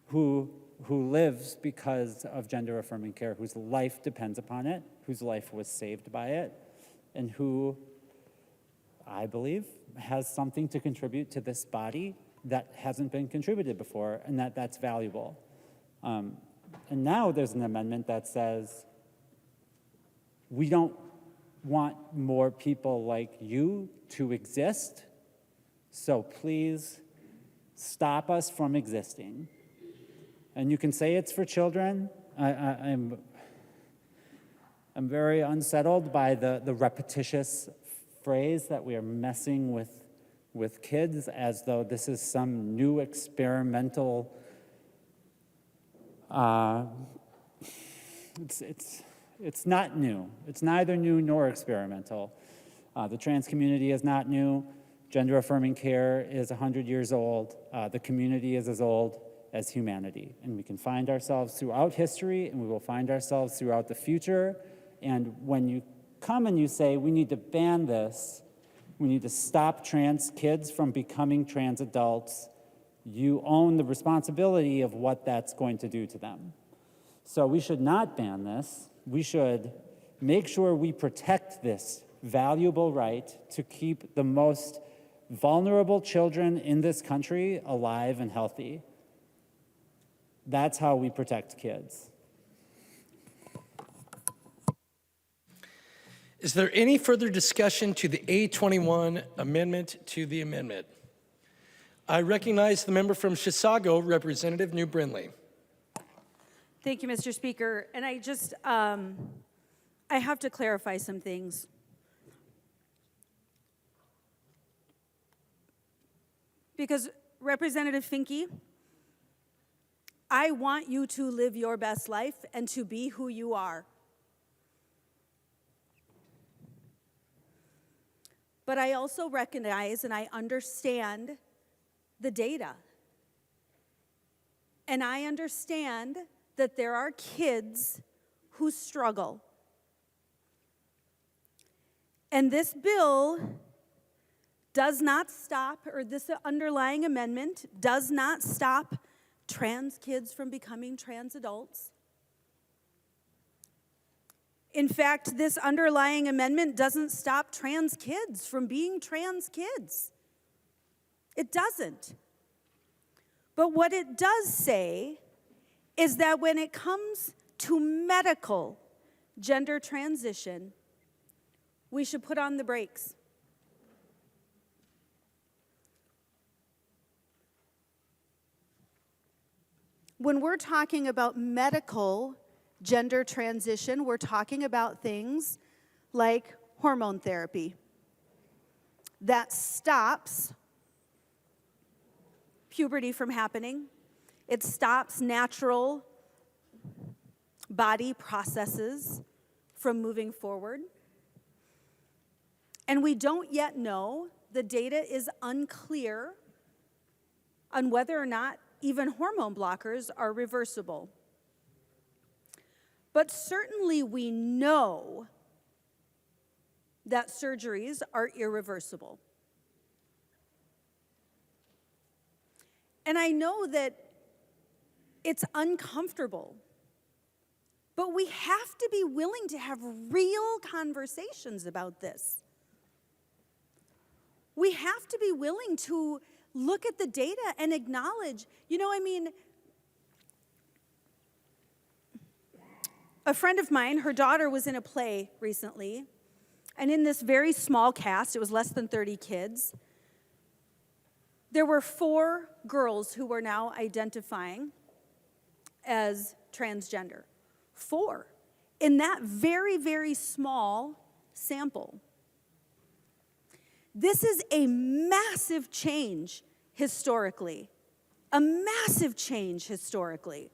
who lives because of gender-affirming care, whose life depends upon it, whose life was saved by it, and who, I believe, has something to contribute to this body that hasn't been contributed before, and that's valuable. And now there's an amendment that says we don't want more people like you to exist, so please stop us from existing. And you can say it's for children. I'm very unsettled by the repetitious phrase that we are messing with kids as though this is some new experimental. It's not new. It's neither new nor experimental. The trans community is not new. Gender-affirming care is 100 years old. The community is as old as humanity. And we can find ourselves throughout history, and we will find ourselves throughout the future. And when you come and you say, we need to ban this, we need to stop trans kids from becoming trans adults, you own the responsibility of what that's going to do to them. So we should not ban this. We should make sure we protect this valuable right to keep the most vulnerable children in this country alive and healthy. That's how we protect kids. Is there any further discussion to the A21 amendment to the amendment? I recognize the member from Chisago, Representative New Brindley. Thank you, Mr. Speaker. And I just, I have to clarify some things. Because Representative Finke, I want you to live your best life and to be who you are. But I also recognize and I understand the data. And I understand that there are kids who struggle. And this bill does not stop, or this underlying amendment does not stop trans kids from becoming trans adults. In fact, this underlying amendment doesn't stop trans kids from being trans kids. It doesn't. But what it does say is that when it comes to medical gender transition, we should put on the brakes. When we're talking about medical gender transition, we're talking about things like hormone therapy that stops puberty from happening. It stops natural body processes from moving forward. And we don't yet know, the data is unclear on whether or not even hormone blockers are reversible. But certainly we know that surgeries are irreversible. And I know that it's uncomfortable, but we have to be willing to have real conversations about this. We have to be willing to look at the data and acknowledge, a friend of mine, her daughter was in a play recently, and in this very small cast, it was less than 30 kids, there were 4 girls who were now identifying as transgender. 4. in that very, very small sample. This is a massive change historically, a massive change historically.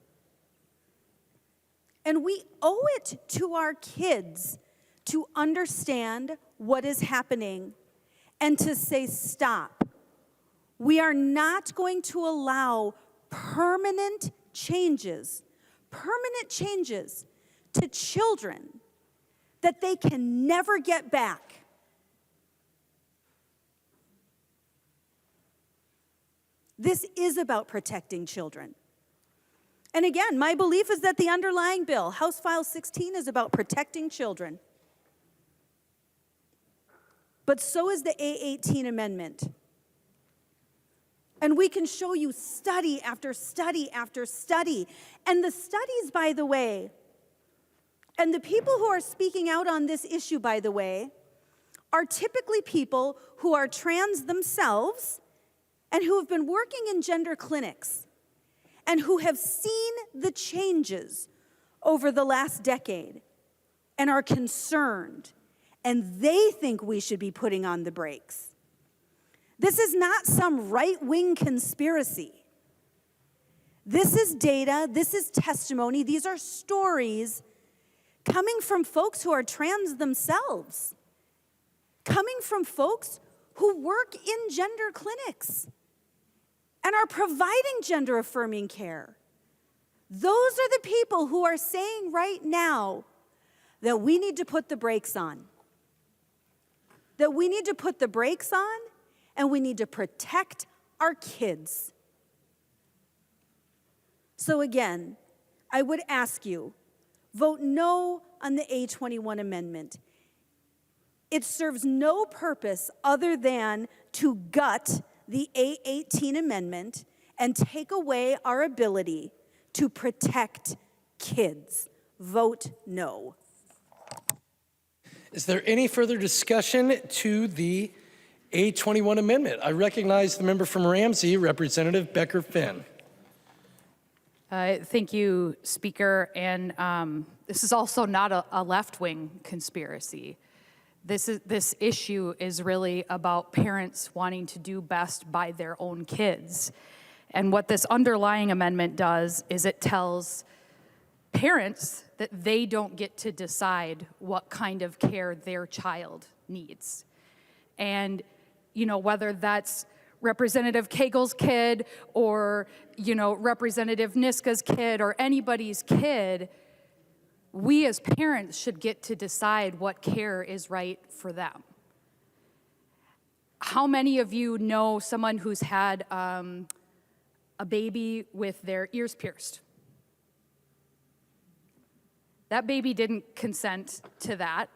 And we owe it to our kids to understand what is happening and to say, stop. We are not going to allow permanent changes to children that they can never get back. This is about protecting children. And again, my belief is that the underlying bill, House File 16, is about protecting children. But so is the A18 amendment. And we can show you study after study after study. And the studies, by the way, and the people who are speaking out on this issue, by the way, are typically people who are trans themselves and who have been working in gender clinics and who have seen the changes over the last decade and are concerned, and they think we should be putting on the brakes. This is not some right-wing conspiracy. This is data, this is testimony, these are stories coming from folks who are trans themselves, coming from folks who work in gender clinics and are providing gender-affirming care. Those are the people who are saying right now that we need to put the brakes on. That we need to put the brakes on, and we need to protect our kids. So again, I would ask you, vote no on the A21 amendment. It serves no purpose other than to gut the A18 amendment and take away our ability to protect kids. Vote no. Is there any further discussion to the A21 amendment? I recognize the member from Ramsey, Representative Becker-Finn. Thank you, Speaker. And this is also not a left-wing conspiracy. This issue is really about parents wanting to do best by their own kids. And what this underlying amendment does is it tells parents that they don't get to decide what kind of care their child needs. And, you know, whether that's Representative Cagle's kid or, you know, Representative Niska's kid or anybody's kid, we as parents should get to decide what care is right for them. How many of you know someone who's had a baby with their ears pierced? That baby didn't consent to that.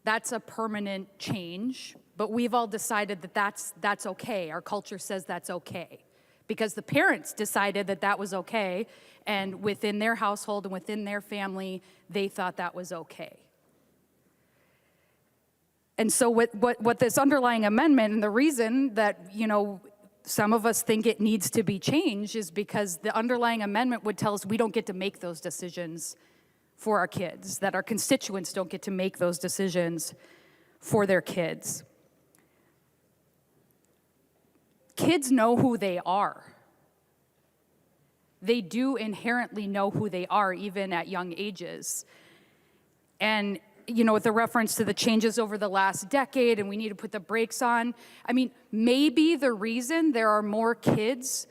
That's a permanent change, but we've all decided that that's okay. Our culture says that's okay because the parents decided that that was okay, and within their household and within their family, they thought that was okay. And so what this underlying amendment, and the reason that, you know, some of us think it needs to be changed is because the underlying amendment would tell us we don't get to make those decisions for our kids, that our constituents don't get to make those decisions for their kids. Kids know who they are. They do inherently know who they are, even at young ages. And, you know, with the reference to the changes over the last decade and we need to put the brakes on, I mean, maybe the reason there are more kids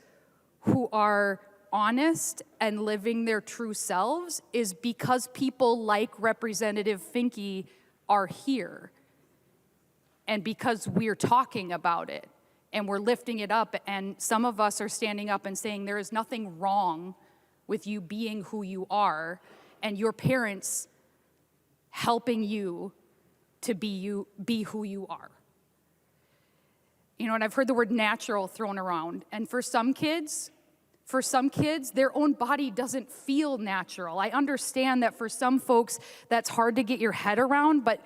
who are honest and living their true selves is because people like Representative Finke are here. And because we're talking about it and we're lifting it up, and some of us are standing up and saying there is nothing wrong with you being who you are, and your parents helping you to be who you are. You know, and I've heard the word natural thrown around, and for some kids, their own body doesn't feel natural. I understand that for some folks, that's hard to get your head around, but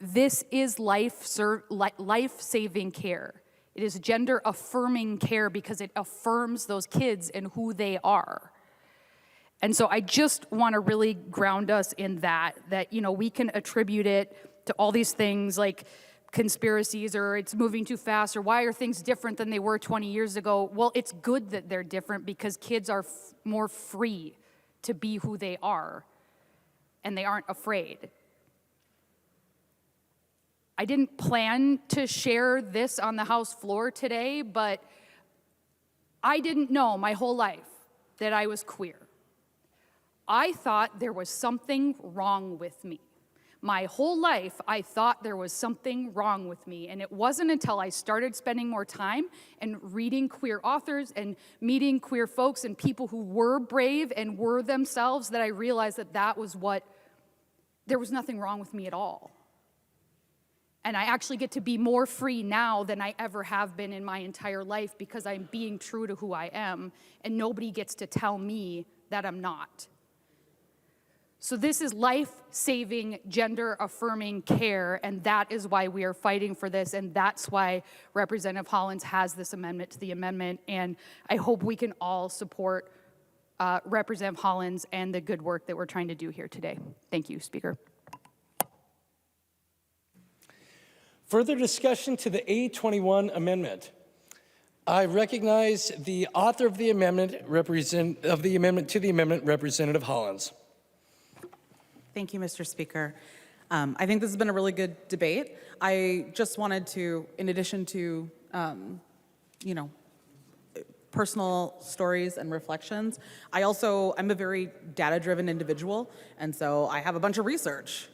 this is life-saving care. It is gender-affirming care because it affirms those kids and who they are. And so I just want to really ground us in that, we can attribute it to all these things like conspiracies or it's moving too fast or why are things different than they were 20 years ago. Well, it's good that they're different because kids are more free to be who they are and they aren't afraid. I didn't plan to share this on the House floor today, but I didn't know my whole life that I was queer. I thought there was something wrong with me. My whole life, I thought there was something wrong with me, and it wasn't until I started spending more time and reading queer authors and meeting queer folks and people who were brave and were themselves that I realized that there was nothing wrong with me at all. And I actually get to be more free now than I ever have been in my entire life because I'm being true to who I am, and nobody gets to tell me that I'm not. So this is life-saving, gender-affirming care, and that is why we are fighting for this, and that's why Representative Hollins has this amendment to the amendment, and I hope we can all support Representative Hollins and the good work that we're trying to do here today. Thank you, Speaker. Further discussion to the A21 amendment. I recognize the author of the amendment, Representative Hollins. Thank you, Mr. Speaker. I think this has been a really good debate. I just wanted to, in addition to, personal stories and reflections, I'm a very data-driven individual, and so I have a bunch of research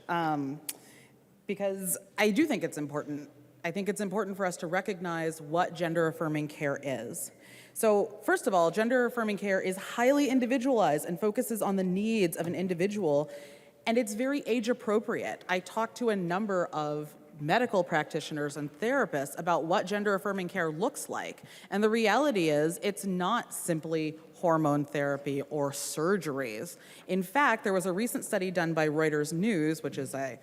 because I do think it's important. I think it's important for us to recognize what gender-affirming care is. So first of all, gender-affirming care is highly individualized and focuses on the needs of an individual, and it's very age-appropriate. I talked to a number of medical practitioners and therapists about what gender-affirming care looks like, and the reality is it's not simply hormone therapy or surgeries. In fact, there was a recent study done by Reuters News, which is a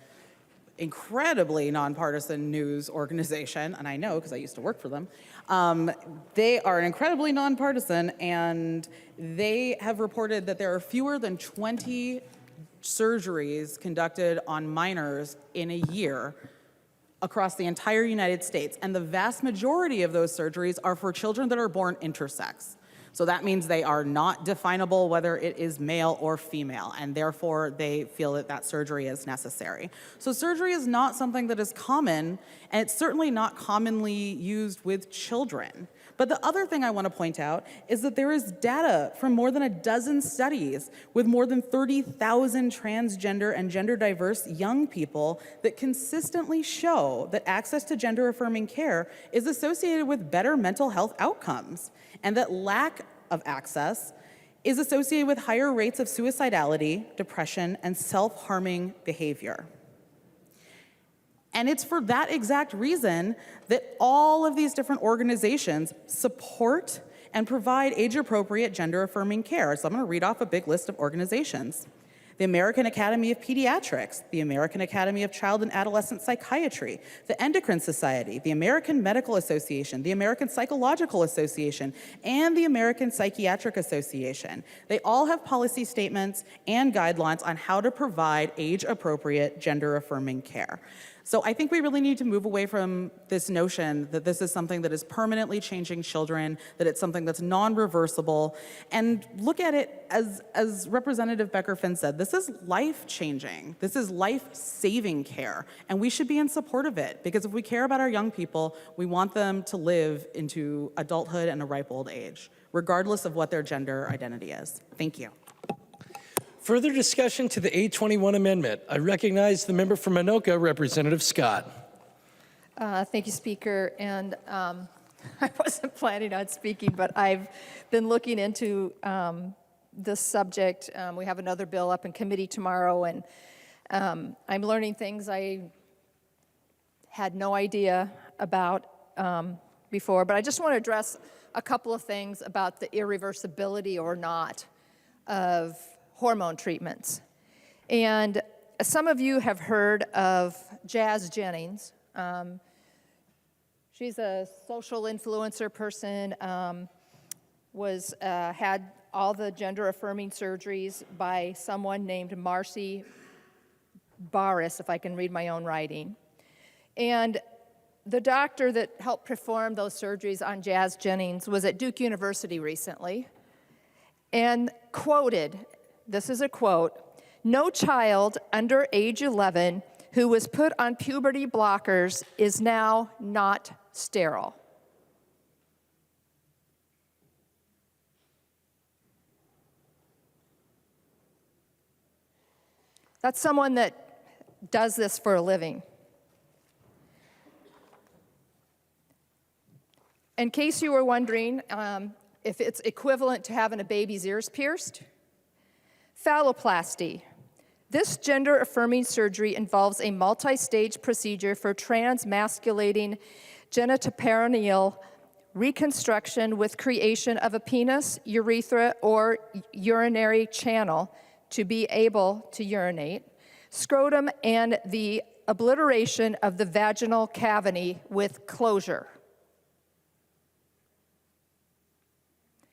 incredibly nonpartisan news organization, and I know because I used to work for them. They are incredibly nonpartisan, and they have reported that there are fewer than 20 surgeries conducted on minors in a year across the entire United States, and the vast majority of those surgeries are for children that are born intersex. So that means they are not definable whether it is male or female, and therefore they feel that that surgery is necessary. So surgery is not something that is common, and it's certainly not commonly used with children. But the other thing I want to point out is that there is data from more than a dozen studies with more than 30,000 transgender and gender diverse young people that consistently show that access to gender affirming care is associated with better mental health outcomes, and that lack of access is associated with higher rates of suicidality, depression, and self-harming behavior. And it's for that exact reason that all of these different organizations support and provide age-appropriate gender-affirming care. So I'm going to read off a big list of organizations. The American Academy of Pediatrics, the American Academy of Child and Adolescent Psychiatry, the Endocrine Society, the American Medical Association, the American Psychological Association, and the American Psychiatric Association. They all have policy statements and guidelines on how to provide age-appropriate gender-affirming care. So I think we really need to move away from this notion that this is something that is permanently changing children, that it's something that's non-reversible, and look at it as Representative Becker-Finn said, this is life-changing. This is life-saving care, and we should be in support of it, because if we care about our young people, we want them to live into adulthood and a ripe old age, regardless of what their gender identity is. Thank you. Further discussion to the A21 amendment. I recognize the member from Anoka, Representative Scott. Thank you, Speaker. And I wasn't planning on speaking, but I've been looking into this subject. We have another bill up in committee tomorrow, and I'm learning things I had no idea about before. But I just want to address a couple of things about the irreversibility or not of hormone treatments. And some of you have heard of Jazz Jennings. She's a social influencer person, had all the gender-affirming surgeries by someone named Marcy Barris, if I can read my own writing. And the doctor that helped perform those surgeries on Jazz Jennings was at Duke University recently and quoted, this is a quote, "No child under age 11 who was put on puberty blockers is now not sterile." That's someone that does this for a living. In case you were wondering if it's equivalent to having a baby's ears pierced, phalloplasty. This gender-affirming surgery involves a multi-stage procedure for transmasculating genitoperineal reconstruction with creation of a penis, urethra, or urinary channel to be able to urinate, scrotum, and the obliteration of the vaginal cavity with closure.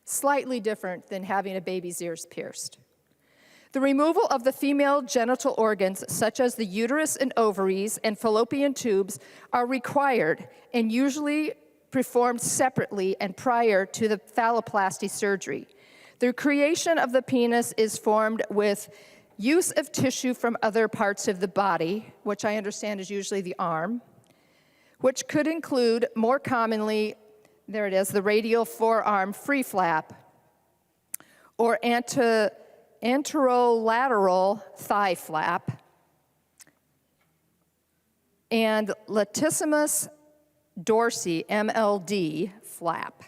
Slightly different than having a baby's ears pierced. The removal of the female genital organs, such as the uterus and ovaries and fallopian tubes, are required and usually performed separately and prior to the phalloplasty surgery. The creation of the penis is formed with use of tissue from other parts of the body, which I understand is usually the arm, which could include, more commonly, there it is, the radial forearm free flap, or anterolateral thigh flap, and latissimus dorsi, MLD, flap.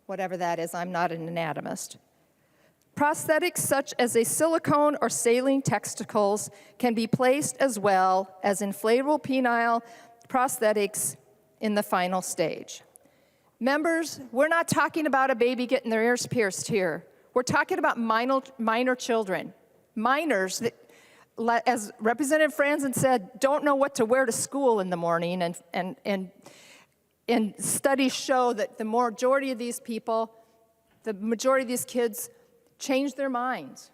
Whatever that is, I'm not an anatomist. Prosthetics such as a silicone or saline testicles can be placed, as well as inflatable penile prosthetics in the final stage. Members, we're not talking about a baby getting their ears pierced here. We're talking about minor children. Minors that, as Representative Franzen said, don't know what to wear to school in the morning, and studies show that the majority of these people, the majority of these kids change their minds.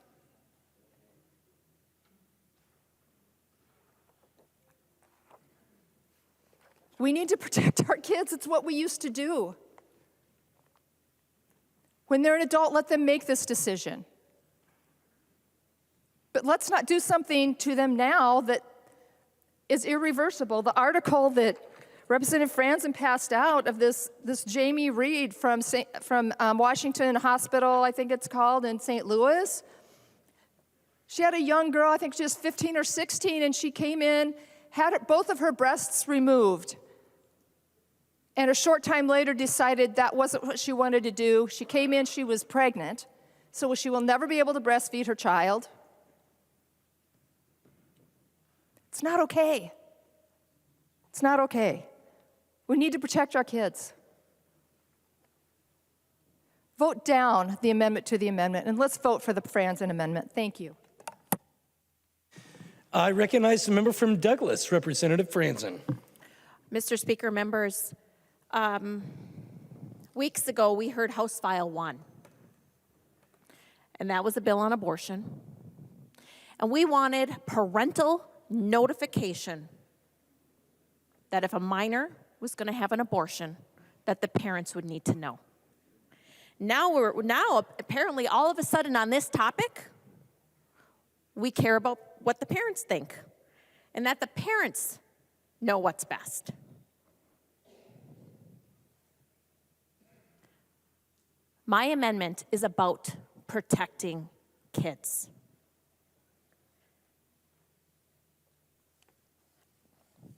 We need to protect our kids. It's what we used to do. When they're an adult, let them make this decision. But let's not do something to them now that is irreversible. The article that Representative Franzen passed out of this Jamie Reed from Washington Hospital, I think it's called, in St. Louis. She had a young girl, I think she was 15 or 16, and she came in, had both of her breasts removed, and a short time later decided that wasn't what she wanted to do. She came in, she was pregnant, so she will never be able to breastfeed her child. It's not okay. It's not okay. We need to protect our kids. Vote down the amendment to the amendment, and let's vote for the Franzen amendment. Thank you. I recognize the member from Douglas, Representative Franzen. Mr. Speaker, members, weeks ago we heard House File 1, and that was a bill on abortion. And we wanted parental notification that if a minor was going to have an abortion, that the parents would need to know. Now apparently all of a sudden on this topic, we care about what the parents think, and that the parents know what's best. My amendment is about protecting kids.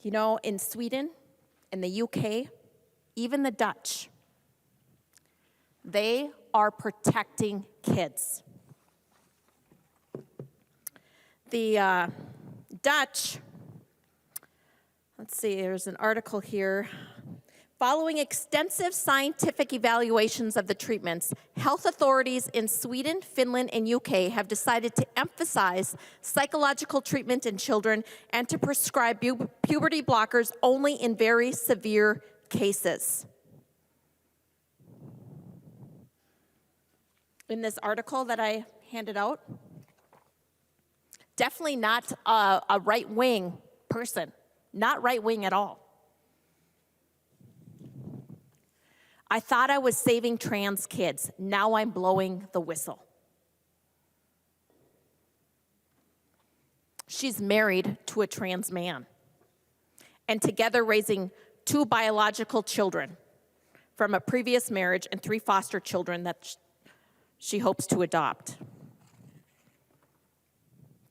You know, in Sweden, in the UK, even the Dutch, they are protecting kids. The Dutch, let's see, there's an article here. Following extensive scientific evaluations of the treatments, health authorities in Sweden, Finland, and UK have decided to emphasize psychological treatment in children and to prescribe puberty blockers only in very severe cases. in this article that I handed out. Definitely not a right-wing person, not right-wing at all. I thought I was saving trans kids. Now I'm blowing the whistle. She's married to a trans man and together raising 2 biological children from a previous marriage and 3 foster children that she hopes to adopt.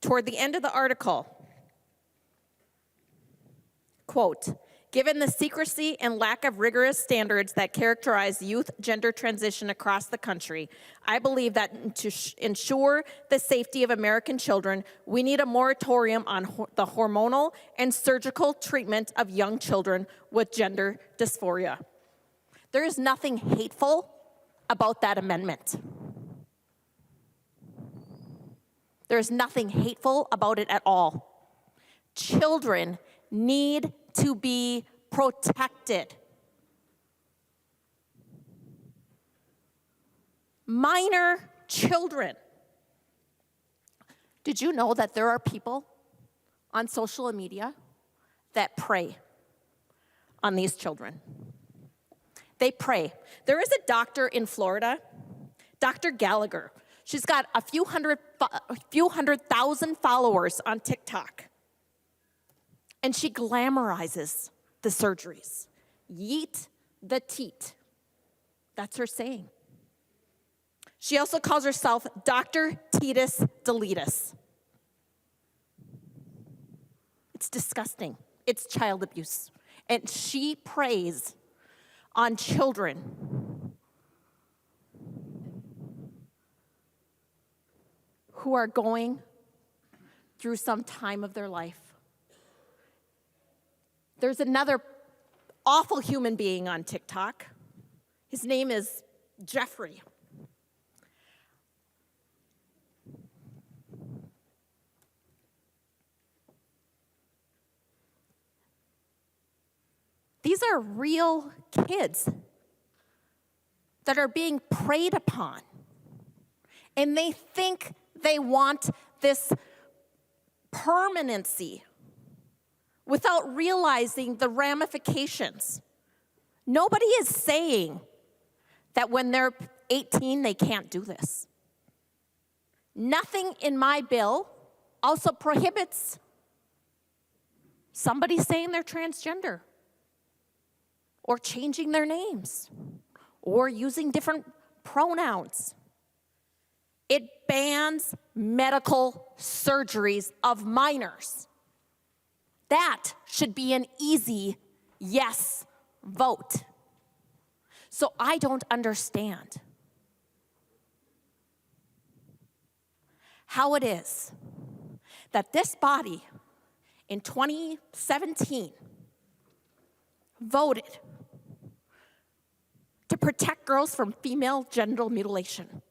Toward the end of the article, quote, given the secrecy and lack of rigorous standards that characterize youth gender transition across the country, I believe that to ensure the safety of American children, we need a moratorium on the hormonal and surgical treatment of young children with gender dysphoria. There is nothing hateful about that amendment. There's nothing hateful about it at all. Children need to be protected. Minor children. Did you know that there are people on social media that prey on these children? They prey. There is a doctor in Florida, Dr. Gallagher. She's got a few hundred thousand followers on TikTok. And she glamorizes the surgeries. Yeet the teat. That's her saying. She also calls herself Dr. Tetus Deletus. It's disgusting. It's child abuse. And she preys on children who are going through some time of their life. There's another awful human being on TikTok. His name is Jeffrey. These are real kids that are being preyed upon. And they think they want this permanency without realizing the ramifications. Nobody is saying that when they're 18, they can't do this. Nothing in my bill also prohibits somebody saying they're transgender or changing their names or using different pronouns. It bans medical surgeries of minors. That should be an easy yes vote. So I don't understand how it is that this body in 2017 voted to protect girls from female genital mutilation.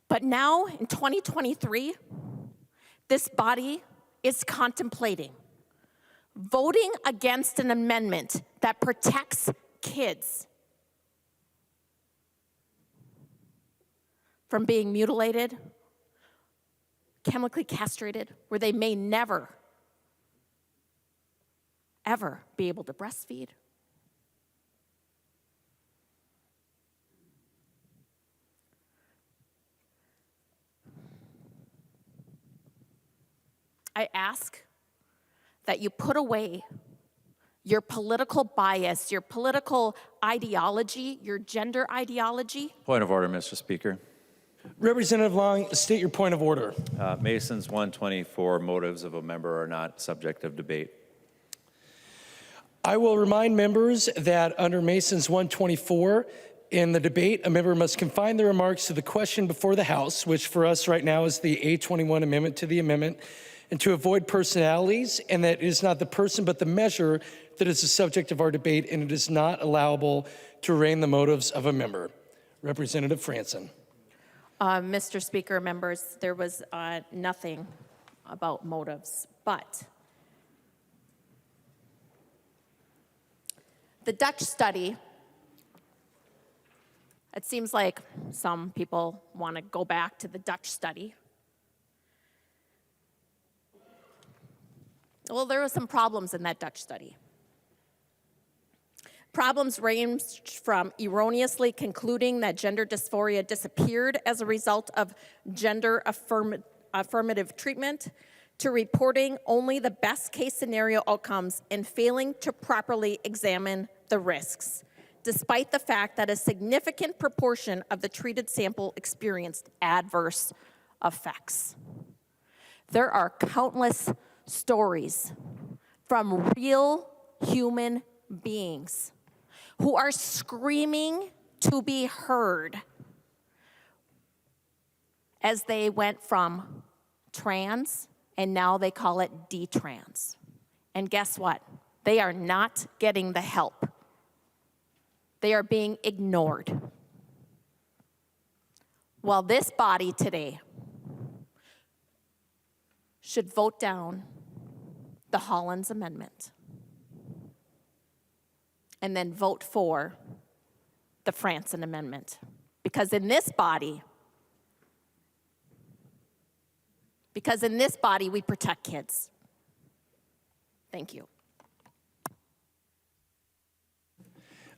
But now, in 2023, this body is contemplating voting against an amendment that protects kids from being mutilated, chemically castrated, where they may never, ever be able to breastfeed. I ask that you put away your political bias, your political ideology, your gender ideology. Point of order, Mr. Speaker. Representative Long, state your point of order. Mason's 124 motives of a member are not subject of debate. I will remind members that under Mason's 124, in the debate, a member must confine their remarks to the question before the House, which for us right now is the A21 amendment to the amendment, and to avoid personalities, and that it is not the person but the measure that is the subject of our debate, and it is not allowable to arraign the motives of a member. Representative Franson. Mr. Speaker, members, there was nothing about motives, but the Dutch study It seems like some people want to go back to the Dutch study. Well, there were some problems in that Dutch study. Problems ranged from erroneously concluding that gender dysphoria disappeared as a result of gender affirmative treatment to reporting only the best case scenario outcomes and failing to properly examine the risks, despite the fact that a significant proportion of the treated sample experienced adverse effects. There are countless stories from real human beings who are screaming to be heard as they went from trans and now they call it detrans. And guess what? They are not getting the help. They are being ignored. Well, this body today should vote down the Hollins Amendment and then vote for the Franson Amendment. Because in this body, we protect kids. Thank you.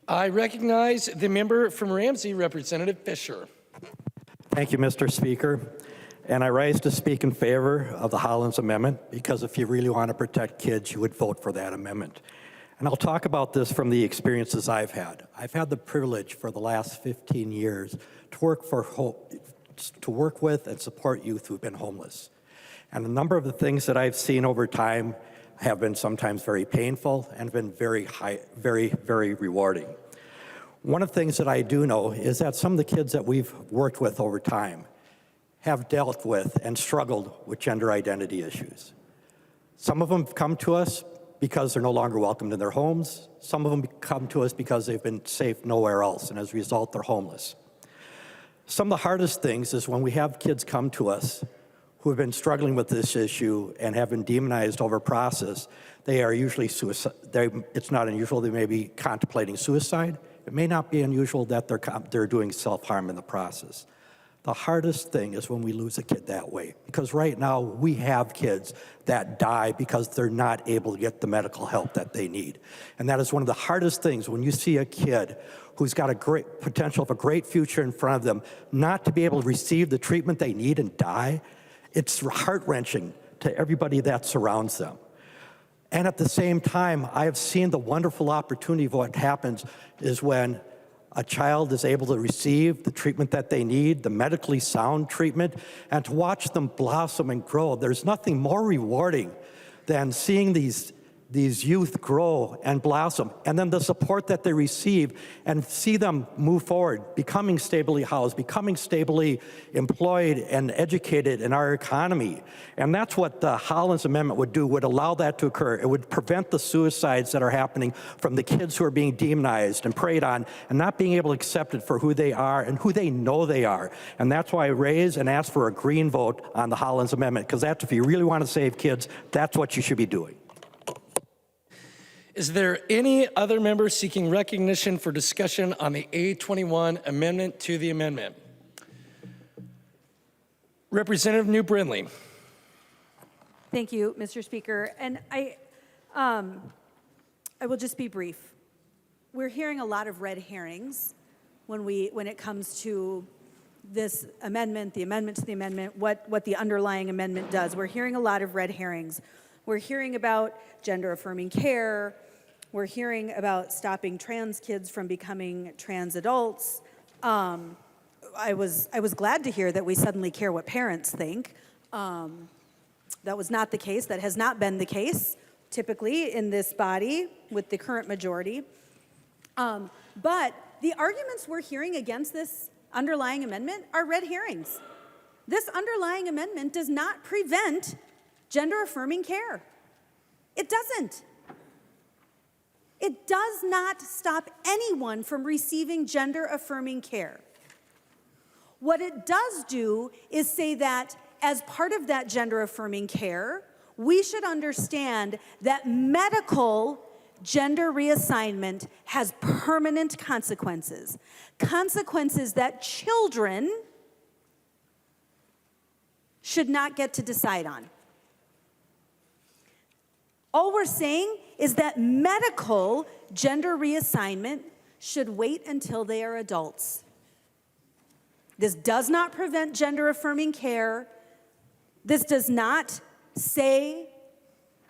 I recognize the member from Ramsey, Representative Fisher. Thank you, Mr. Speaker. And I rise to speak in favor of the Hollins Amendment because if you really want to protect kids, you would vote for that amendment. And I'll talk about this from the experiences I've had. I've had the privilege for the last 15 years to work with and support youth who've been homeless. And a number of the things that I've seen over time have been sometimes very painful and been very rewarding. One of the things that I do know is that some of the kids that we've worked with over time have dealt with and struggled with gender identity issues. Some of them come to us because they're no longer welcomed in their homes. Some of them come to us because they've been safe nowhere else, and as a result, they're homeless. Some of the hardest things is when we have kids come to us who have been struggling with this issue and have been demonized over process. They are usually suicide. It's not unusual. They may be contemplating suicide. It may not be unusual that they're doing self-harm in the process. The hardest thing is when we lose a kid that way, because right now we have kids that die because they're not able to get the medical help that they need. And that is one of the hardest things when you see a kid who's got a great potential of a great future in front of them, not to be able to receive the treatment they need and die. It's heart-wrenching to everybody that surrounds them. And at the same time, I have seen the wonderful opportunity of what happens is when a child is able to receive the treatment that they need, the medically sound treatment, and to watch them blossom and grow. There's nothing more rewarding than seeing these youth grow and blossom, and then the support that they receive and see them move forward, becoming stably housed, becoming stably employed and educated in our economy. And that's what the Hollins Amendment would do, would allow that to occur. It would prevent the suicides that are happening from the kids who are being demonized and preyed on and not being able to accept it for who they are and who they know they are. And that's why I raise and ask for a green vote on the Hollins Amendment, because that's, if you really want to save kids, that's what you should be doing. Is there any other member seeking recognition for discussion on the A21 amendment to the amendment? Representative New Brindley. Thank you, Mr. Speaker. And I will just be brief. We're hearing a lot of red herrings when it comes to this amendment, the amendment to the amendment, what the underlying amendment does. We're hearing a lot of red herrings. We're hearing about gender-affirming care. We're hearing about stopping trans kids from becoming trans adults. I was glad to hear that we suddenly care what parents think. That was not the case. That has not been the case, typically, in this body with the current majority. But the arguments we're hearing against this underlying amendment are red herrings. This underlying amendment does not prevent gender-affirming care. It doesn't. It does not stop anyone from receiving gender-affirming care. What it does do is say that as part of that gender-affirming care, we should understand that medical gender reassignment has permanent consequences, consequences that children should not get to decide on. All we're saying is that medical gender reassignment should wait until they are adults. This does not prevent gender-affirming care. This does not say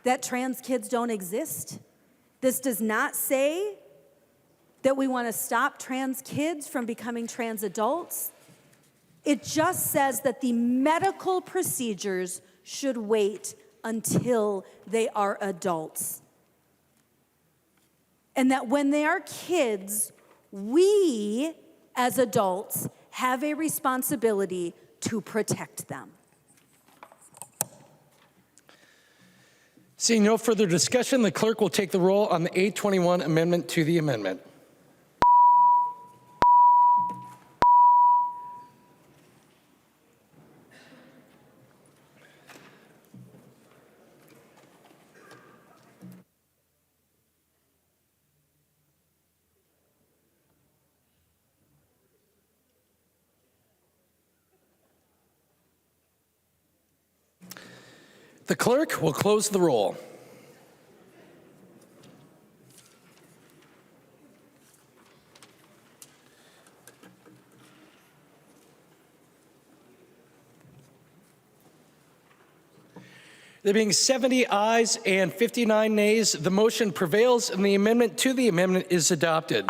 that trans kids don't exist. This does not say that we want to stop trans kids from becoming trans adults. It just says that the medical procedures should wait until they are adults. And that when they are kids, we as adults have a responsibility to protect them. Seeing no further discussion, the clerk will take the roll on the 821 amendment to the amendment. The clerk will close the roll. There being 70 ayes and 59 nays, the motion prevails and the amendment to the amendment is adopted.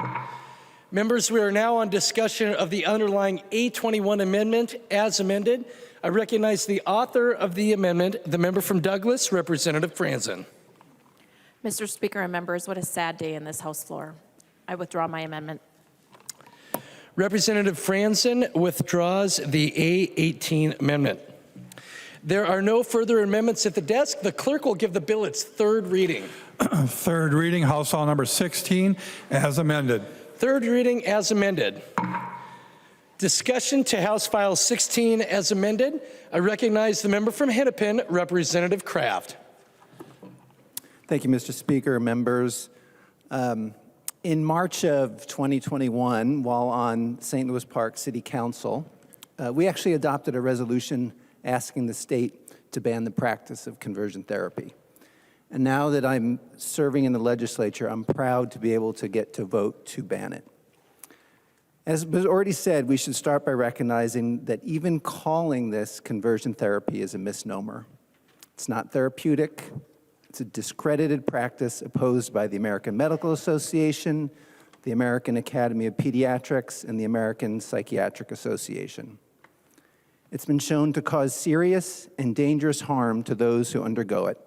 Members, we are now on discussion of the underlying 821 amendment as amended. I recognize the author of the amendment, the member from Douglas, Representative Franzen. Mr. Speaker and members, what a sad day in this House floor. I withdraw my amendment. Representative Franzen withdraws the A18 amendment. There are no further amendments at the desk. The clerk will give the bill its third reading. Third reading, House File number 16, as amended. Third reading as amended. Discussion to House File 16 as amended. I recognize the member from Hennepin, Representative Kraft. Thank you, Mr. Speaker, members. In March of 2021, while on St. Louis Park City Council, we actually adopted a resolution asking the state to ban the practice of conversion therapy. And now that I'm serving in the legislature, I'm proud to be able to get to vote to ban it. As was already said, we should start by recognizing that even calling this conversion therapy is a misnomer. It's not therapeutic. It's a discredited practice opposed by the American Medical Association, the American Academy of Pediatrics, and the American Psychiatric Association. It's been shown to cause serious and dangerous harm to those who undergo it,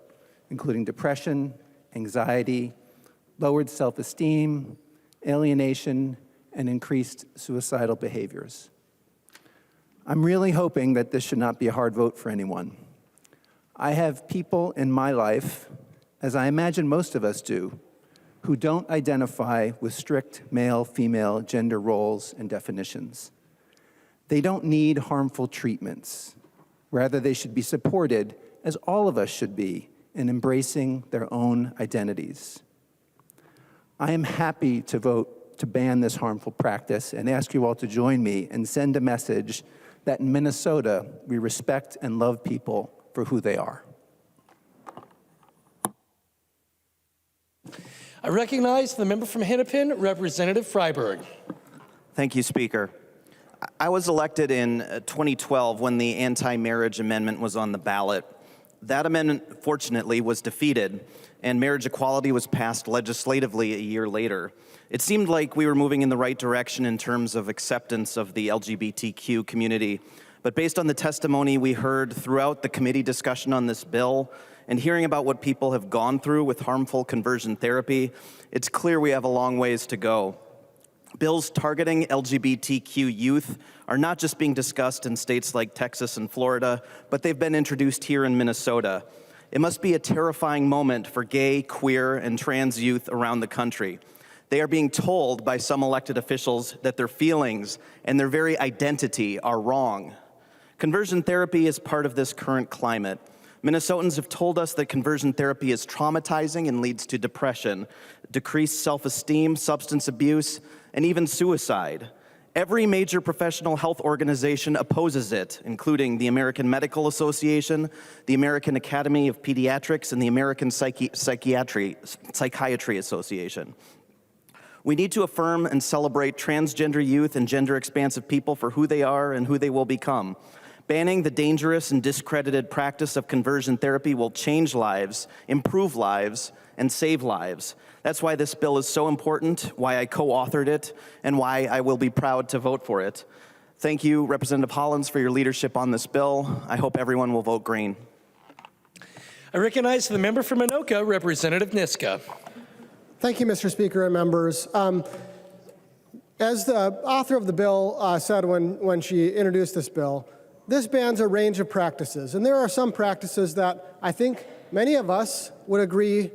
including depression, anxiety, lowered self-esteem, alienation, and increased suicidal behaviors. I'm really hoping that this should not be a hard vote for anyone. I have people in my life, as I imagine most of us do, who don't identify with strict male-female gender roles and definitions. They don't need harmful treatments. Rather, they should be supported, as all of us should be, in embracing their own identities. I am happy to vote to ban this harmful practice and ask you all to join me and send a message that in Minnesota, we respect and love people for who they are. I recognize the member from Hennepin, Representative Freiberg. Thank you, Speaker. I was elected in 2012 when the anti-marriage amendment was on the ballot. That amendment, fortunately, was defeated, and marriage equality was passed legislatively a year later. It seemed like we were moving in the right direction in terms of acceptance of the LGBTQ community. But based on the testimony we heard throughout the committee discussion on this bill, and hearing about what people have gone through with harmful conversion therapy, it's clear we have a long ways to go. Bills targeting LGBTQ youth are not just being discussed in states like Texas and Florida, but they've been introduced here in Minnesota. It must be a terrifying moment for gay, queer, and trans youth around the country. They are being told by some elected officials that their feelings and their very identity are wrong. Conversion therapy is part of this current climate. Minnesotans have told us that conversion therapy is traumatizing and leads to depression, decreased self-esteem, substance abuse, and even suicide. Every major professional health organization opposes it, including the American Medical Association, the American Academy of Pediatrics, and the American Psychiatry Association. We need to affirm and celebrate transgender youth and gender-expansive people for who they are and who they will become. Banning the dangerous and discredited practice of conversion therapy will change lives, improve lives, and save lives. That's why this bill is so important, why I co-authored it, and why I will be proud to vote for it. Thank you, Representative Hollins, for your leadership on this bill. I hope everyone will vote green. I recognize the member from Anoka, Representative Niska. Thank you, Mr. Speaker and members. As the author of the bill said when she introduced this bill, this bans a range of practices. And there are some practices that I think many of us would agree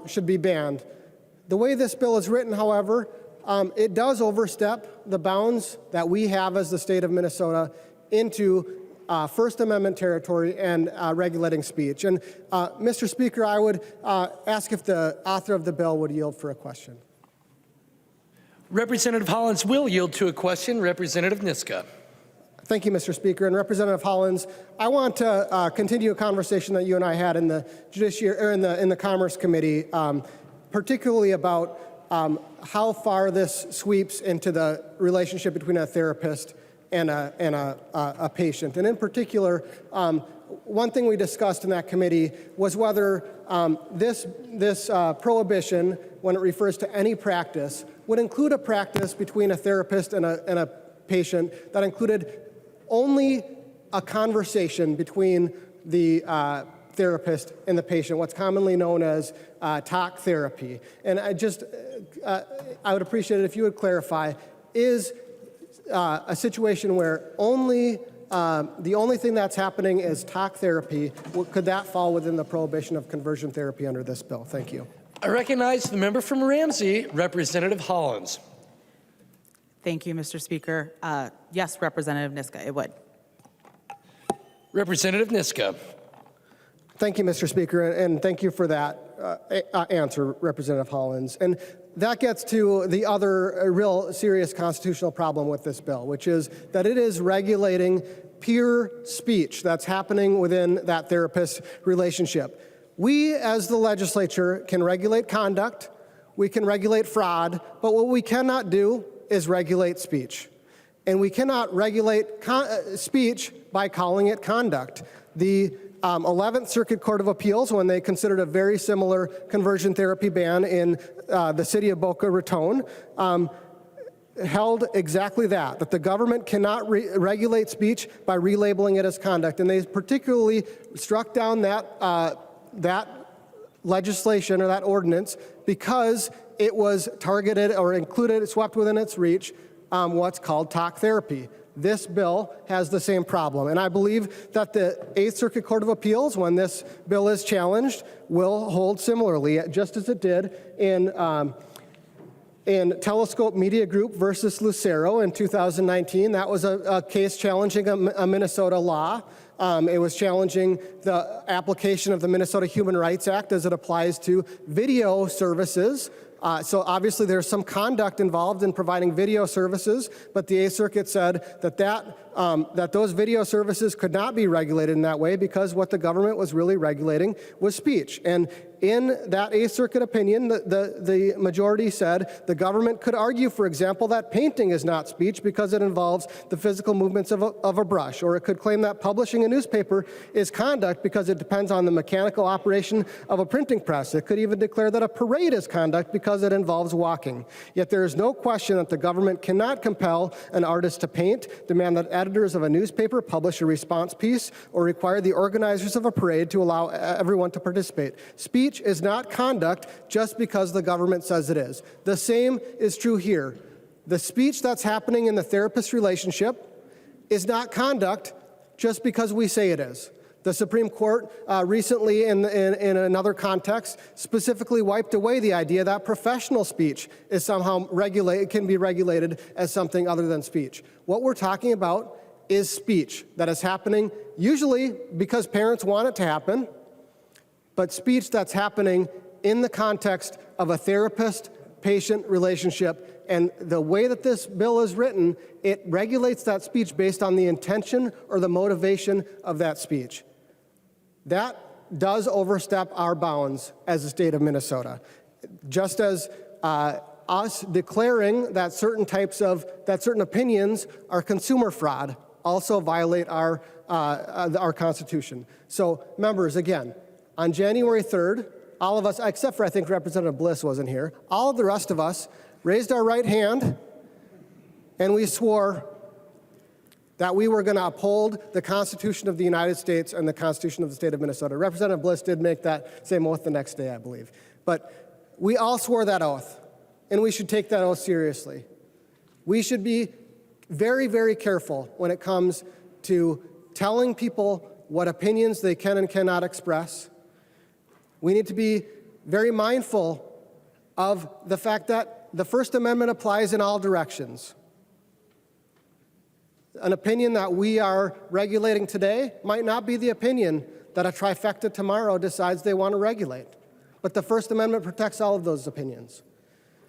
should be banned. The way this bill is written, however, it does overstep the bounds that we have as the state of Minnesota into First Amendment territory and regulating speech. And Mr. Speaker, I would ask if the author of the bill would yield for a question. Representative Hollins will yield to a question. Representative Niska. Thank you, Mr. Speaker. And Representative Hollins, I want to continue a conversation that you and I had in the in the Commerce Committee, particularly about how far this sweeps into the relationship between a therapist and a patient. And in particular, one thing we discussed in that committee was whether this prohibition, when it refers to any practice, would include a practice between a therapist and a patient that included only a conversation between the therapist and the patient, what's commonly known as talk therapy. And I would appreciate it if you would clarify, is a situation where the only thing that's happening is talk therapy, could that fall within the prohibition of conversion therapy under this bill? Thank you. I recognize the member from Ramsey, Representative Hollins. Thank you, Mr. Speaker. Yes, Representative Niska, it would. Representative Niska. Thank you, Mr. Speaker, and thank you for that answer, Representative Hollins. And that gets to the other real serious constitutional problem with this bill, which is that it is regulating pure speech that's happening within that therapist relationship. We, as the legislature, can regulate conduct, we can regulate fraud, but what we cannot do is regulate speech. And we cannot regulate speech by calling it conduct. The 11th Circuit Court of Appeals, when they considered a very similar conversion therapy ban in the city of Boca Raton, held exactly that the government cannot regulate speech by relabeling it as conduct. And they particularly struck down that legislation or that ordinance because it was targeted or included, swept within its reach, what's called talk therapy. This bill has the same problem. And I believe that the 8th Circuit Court of Appeals, when this bill is challenged, will hold similarly, just as it did in Telescope Media Group versus Lucero in 2019. That was a case challenging a Minnesota law. It was challenging the application of the Minnesota Human Rights Act as it applies to video services. So obviously there's some conduct involved in providing video services, but the 8th Circuit said that those video services could not be regulated in that way because what the government was really regulating was speech. And in that 8th Circuit opinion, the majority said the government could argue, for example, that painting is not speech because it involves the physical movements of a brush, or it could claim that publishing a newspaper is conduct because it depends on the mechanical operation of a printing press. It could even declare that a parade is conduct because it involves walking. Yet there is no question that the government cannot compel an artist to paint, demand that editors of a newspaper publish a response piece, or require the organizers of a parade to allow everyone to participate. Speech is not conduct just because the government says it is. The same is true here. The speech that's happening in the therapist relationship is not conduct just because we say it is. The Supreme Court recently, in another context, specifically wiped away the idea that professional speech is somehow can be regulated as something other than speech. What we're talking about is speech that is happening, usually because parents want it to happen, but speech that's happening in the context of a therapist-patient relationship. And the way that this bill is written, it regulates that speech based on the intention or the motivation of that speech. That does overstep our bounds as the state of Minnesota. Just as us declaring that certain opinions are consumer fraud also violate our Constitution. So, members, again, on January 3rd, all of us, except for I think Representative Bliss wasn't here, all of the rest of us raised our right hand and we swore that we were going to uphold the Constitution of the United States and the Constitution of the state of Minnesota. Representative Bliss did make that same oath the next day, I believe. But we all swore that oath, and we should take that oath seriously. We should be very, very careful when it comes to telling people what opinions they can and cannot express. We need to be very mindful of the fact that the First Amendment applies in all directions. An opinion that we are regulating today might not be the opinion that a trifecta tomorrow decides they want to regulate. But the First Amendment protects all of those opinions.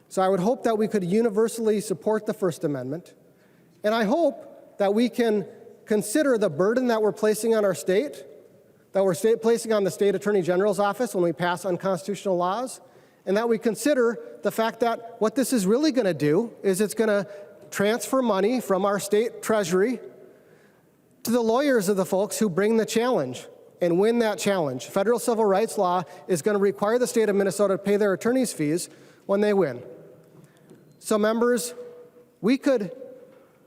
So I would hope that we could universally support the First Amendment. And I hope that we can consider the burden that we're placing on our state, that we're placing on the State Attorney General's office when we pass unconstitutional laws, and that we consider the fact that what this is really going to do is it's going to transfer money from our state treasury to the lawyers of the folks who bring the challenge and win that challenge. Federal civil rights law is going to require the state of Minnesota to pay their attorney's fees when they win. So, members, we could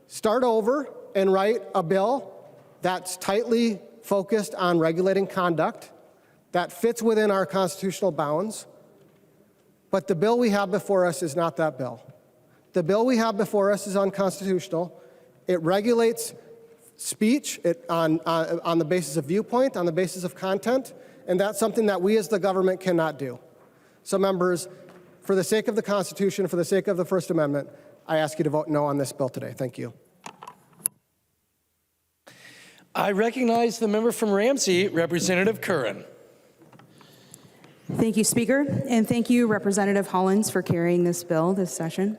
start over and write a bill that's tightly focused on regulating conduct, that fits within our constitutional bounds, but the bill we have before us is not that bill. The bill we have before us is unconstitutional. It regulates speech on the basis of viewpoint, on the basis of content, and that's something that we as the government cannot do. So, members, for the sake of the Constitution, for the sake of the First Amendment, I ask you to vote no on this bill today. Thank you. I recognize the member from Ramsey, Representative Curran. Thank you, Speaker, and thank you, Representative Hollins, for carrying this bill this session.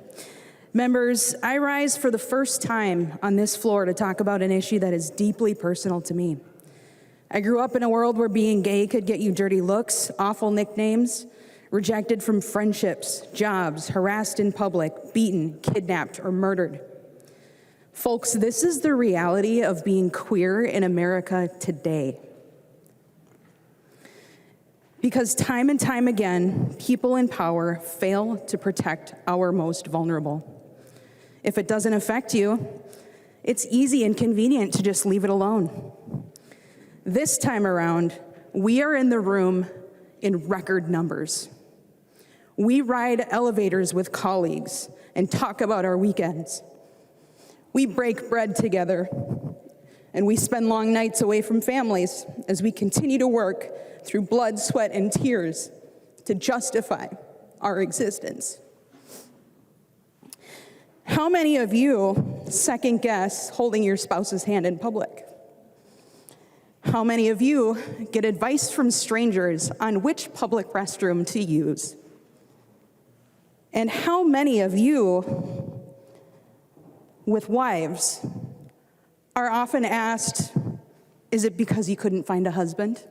Members, I rise for the first time on this floor to talk about an issue that is deeply personal to me. I grew up in a world where being gay could get you dirty looks, awful nicknames, rejected from friendships, jobs, harassed in public, beaten, kidnapped, or murdered. Folks, this is the reality of being queer in America today. Because time and time again, people in power fail to protect our most vulnerable. If it doesn't affect you, it's easy and convenient to just leave it alone. This time around, we are in the room in record numbers. We ride elevators with colleagues and talk about our weekends. We break bread together, and we spend long nights away from families as we continue to work through blood, sweat, and tears to justify our existence. How many of you second guess holding your spouse's hand in public? How many of you get advice from strangers on which public restroom to use? And how many of you with wives are often asked, is it because you couldn't find a husband?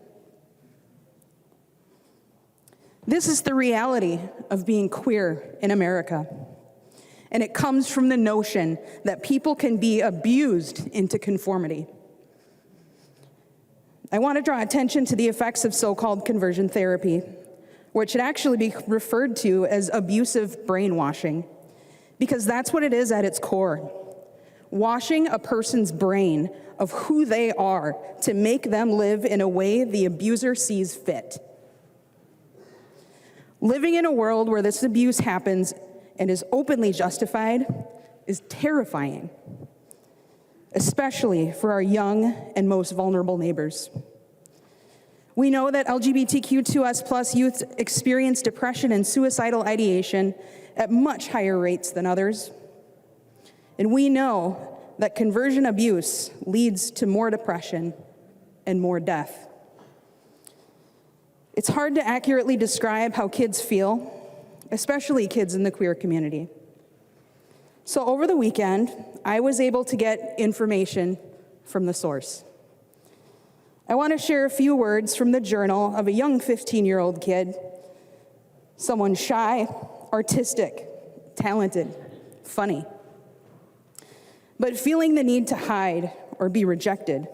This is the reality of being queer in America. And it comes from the notion that people can be abused into conformity. I want to draw attention to the effects of so-called conversion therapy, which should actually be referred to as abusive brainwashing, because that's what it is at its core. Washing a person's brain of who they are to make them live in a way the abuser sees fit. Living in a world where this abuse happens and is openly justified is terrifying, especially for our young and most vulnerable neighbors. We know that LGBTQ2S+ youth experience depression and suicidal ideation at much higher rates than others. And we know that conversion abuse leads to more depression and more death. It's hard to accurately describe how kids feel, especially kids in the queer community. So over the weekend, I was able to get information from the source. I want to share a few words from the journal of a young 15-year-old kid, someone shy, artistic, talented, funny, but feeling the need to hide or be rejected,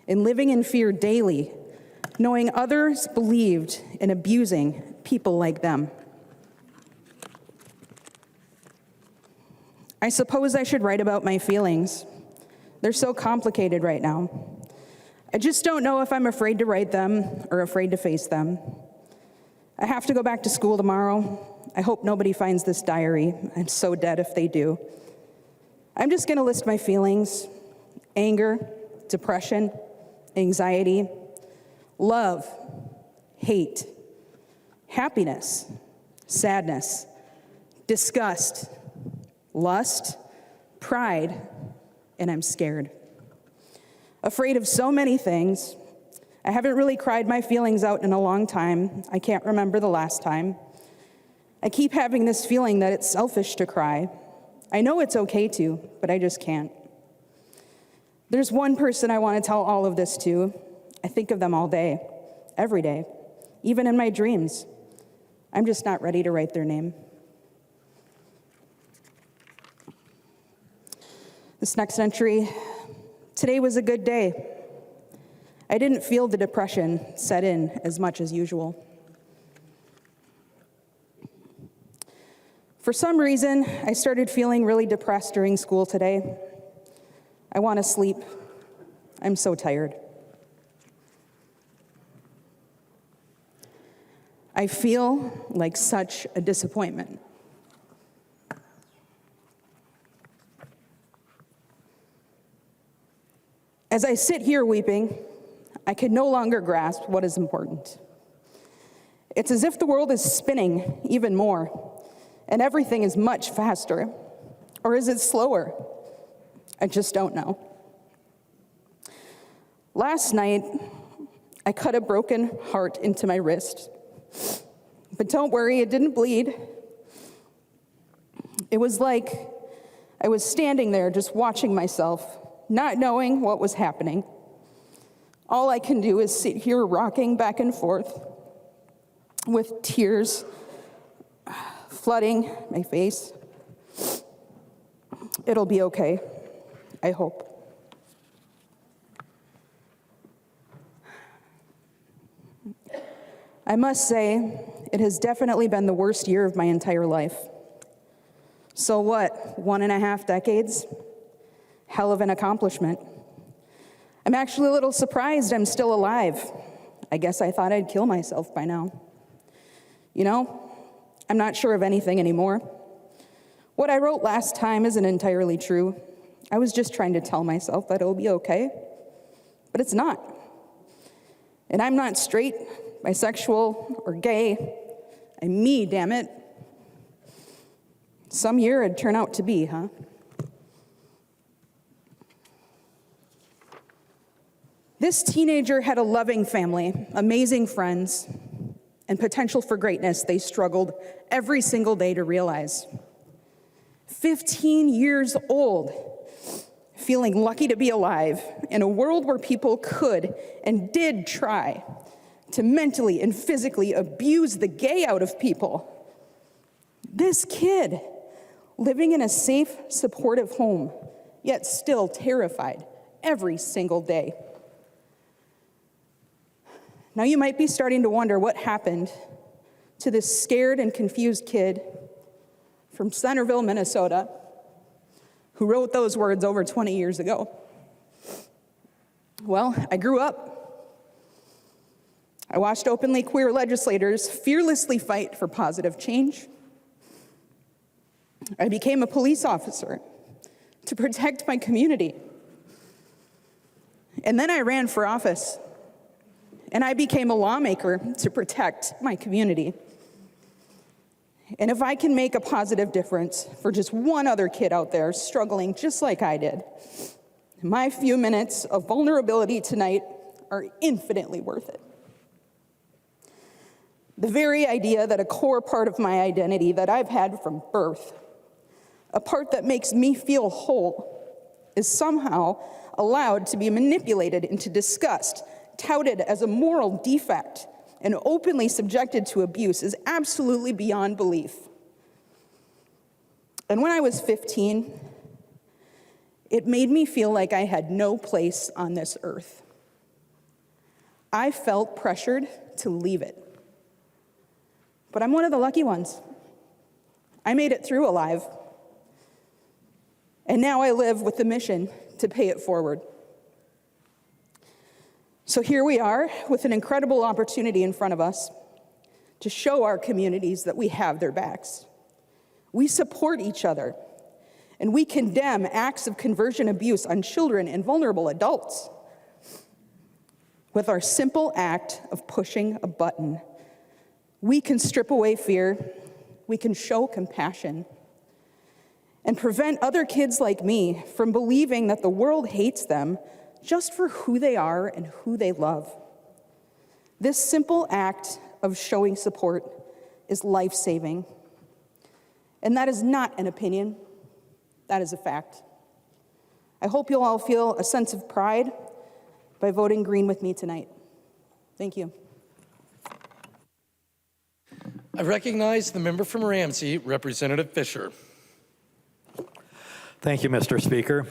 and living in fear daily, knowing others believed in abusing people like them. I suppose I should write about my feelings. They're so complicated right now. I just don't know if I'm afraid to write them or afraid to face them. I have to go back to school tomorrow. I hope nobody finds this diary. I'm so dead if they do. I'm just gonna list my feelings: anger, depression, anxiety, love, hate, happiness, sadness, disgust, lust, pride, and I'm scared. Afraid of so many things. I haven't really cried my feelings out in a long time. I can't remember the last time. I keep having this feeling that it's selfish to cry. I know it's okay to, but I just can't. There's one person I want to tell all of this to. I think of them all day, every day, even in my dreams. I'm just not ready to write their name. This next entry: today was a good day. I didn't feel the depression set in as much as usual. For some reason, I started feeling really depressed during school today. I want to sleep. I'm so tired. I feel like such a disappointment. As I sit here weeping, I can no longer grasp what is important. It's as if the world is spinning even more, and everything is much faster. Or is it slower? I just don't know. Last night, I cut a broken heart into my wrist. But don't worry, it didn't bleed. It was like I was standing there just watching myself, not knowing what was happening. All I can do is sit here rocking back and forth with tears flooding my face. It'll be okay, I hope. I must say, it has definitely been the worst year of my entire life. So what, 1.5 decades? Hell of an accomplishment. I'm actually a little surprised I'm still alive. I guess I thought I'd kill myself by now. You know, I'm not sure of anything anymore. What I wrote last time isn't entirely true. I was just trying to tell myself that it'll be okay, but it's not. And I'm not straight, bisexual, or gay. I'm me, damn it. Some year it'd turn out to be, huh? This teenager had a loving family, amazing friends, and potential for greatness they struggled every single day to realize. 15 years old, feeling lucky to be alive in a world where people could and did try to mentally and physically abuse the gay out of people. This kid, living in a safe, supportive home, yet still terrified every single day. Now you might be starting to wonder what happened to this scared and confused kid from Centerville, Minnesota, who wrote those words over 20 years ago. Well, I grew up. I watched openly queer legislators fearlessly fight for positive change. I became a police officer to protect my community. And then I ran for office. And I became a lawmaker to protect my community. And if I can make a positive difference for just one other kid out there struggling just like I did, my few minutes of vulnerability tonight are infinitely worth it. The very idea that a core part of my identity that I've had from birth, a part that makes me feel whole, is somehow allowed to be manipulated into disgust, touted as a moral defect, and openly subjected to abuse is absolutely beyond belief. And when I was 15, it made me feel like I had no place on this earth. I felt pressured to leave it. But I'm one of the lucky ones. I made it through alive. And now I live with the mission to pay it forward. So here we are with an incredible opportunity in front of us to show our communities that we have their backs. We support each other, and we condemn acts of conversion abuse on children and vulnerable adults. With our simple act of pushing a button, we can strip away fear, we can show compassion, and prevent other kids like me from believing that the world hates them just for who they are and who they love. This simple act of showing support is life-saving. And that is not an opinion, that is a fact. I hope you'll all feel a sense of pride by voting green with me tonight. Thank you. I recognize the member from Ramsey, Representative Fisher. Thank you, Mr. Speaker.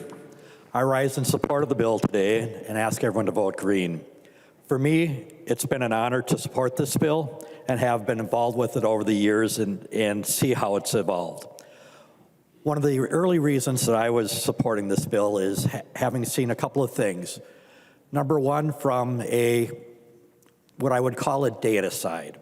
I rise in support of the bill today and ask everyone to vote green. For me, it's been an honor to support this bill and have been involved with it over the years and see how it's evolved. One of the early reasons that I was supporting this bill is having seen a couple of things. Number one, from what I would call a data side,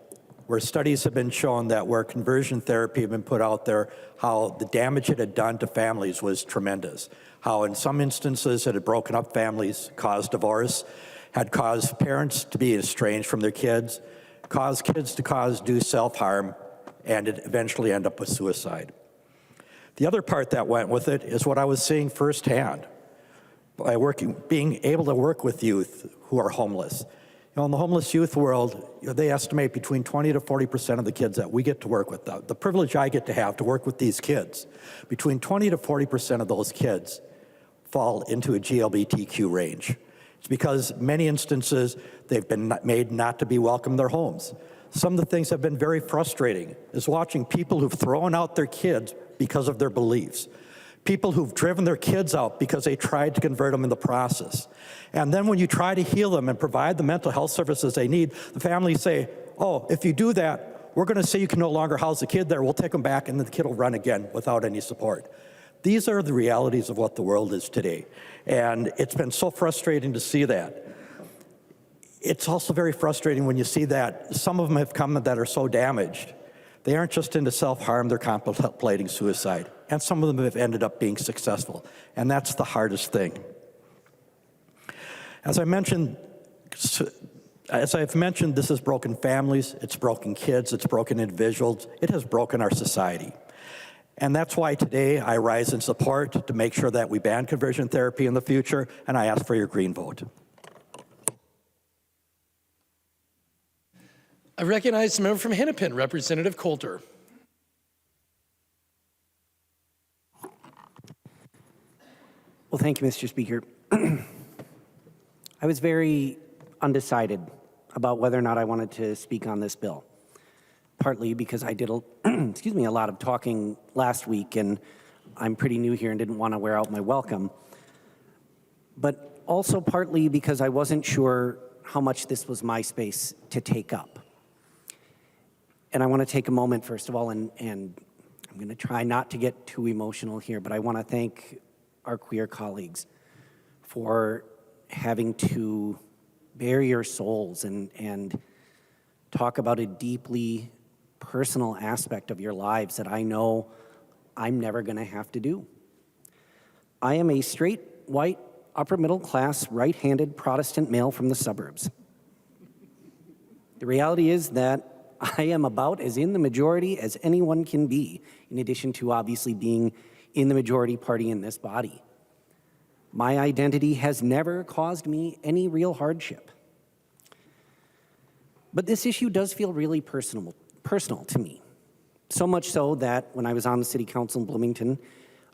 where studies have been shown that where conversion therapy had been put out there, how the damage it had done to families was tremendous. How in some instances it had broken up families, caused divorce, had caused parents to be estranged from their kids, caused kids to do self-harm, and it eventually end up with suicide. The other part that went with it is what I was seeing firsthand by being able to work with youth who are homeless. You know, in the homeless youth world, they estimate between 20 to 40% of the kids that we get to work with, the privilege I get to have to work with these kids, between 20 to 40% of those kids fall into a GLBTQ range. It's because many instances they've been made not to be welcome in their homes. Some of the things that have been very frustrating is watching people who've thrown out their kids because of their beliefs. People who've driven their kids out because they tried to convert them in the process. And then when you try to heal them and provide the mental health services they need, the families say, oh, if you do that, we're gonna say you can no longer house the kid there, we'll take them back and the kid will run again without any support. These are the realities of what the world is today. And it's been so frustrating to see that. It's also very frustrating when you see that some of them have come that are so damaged. They aren't just into self-harm, they're contemplating suicide. And some of them have ended up being successful. And that's the hardest thing. As I've mentioned, this has broken families, it's broken kids, it's broken individuals, it has broken our society. And that's why today I rise in support to make sure that we ban conversion therapy in the future, and I ask for your green vote. I recognize the member from Hennepin, Representative Coulter. Well, thank you, Mr. Speaker. I was very undecided about whether or not I wanted to speak on this bill, partly because I did a lot of talking last week, and I'm pretty new here and didn't want to wear out my welcome, but also partly because I wasn't sure how much this was my space to take up. And I want to take a moment, first of all, and I'm going to try not to get too emotional here, but I want to thank our queer colleagues for having to bare your souls and talk about a deeply personal aspect of your lives that I know I'm never going to have to do. I am a straight, white, upper middle class, right-handed Protestant male from the suburbs. The reality is that I am about as in the majority as anyone can be, in addition to obviously being in the majority party in this body. My identity has never caused me any real hardship. But this issue does feel really personal to me. So much so that when I was on the City Council in Bloomington,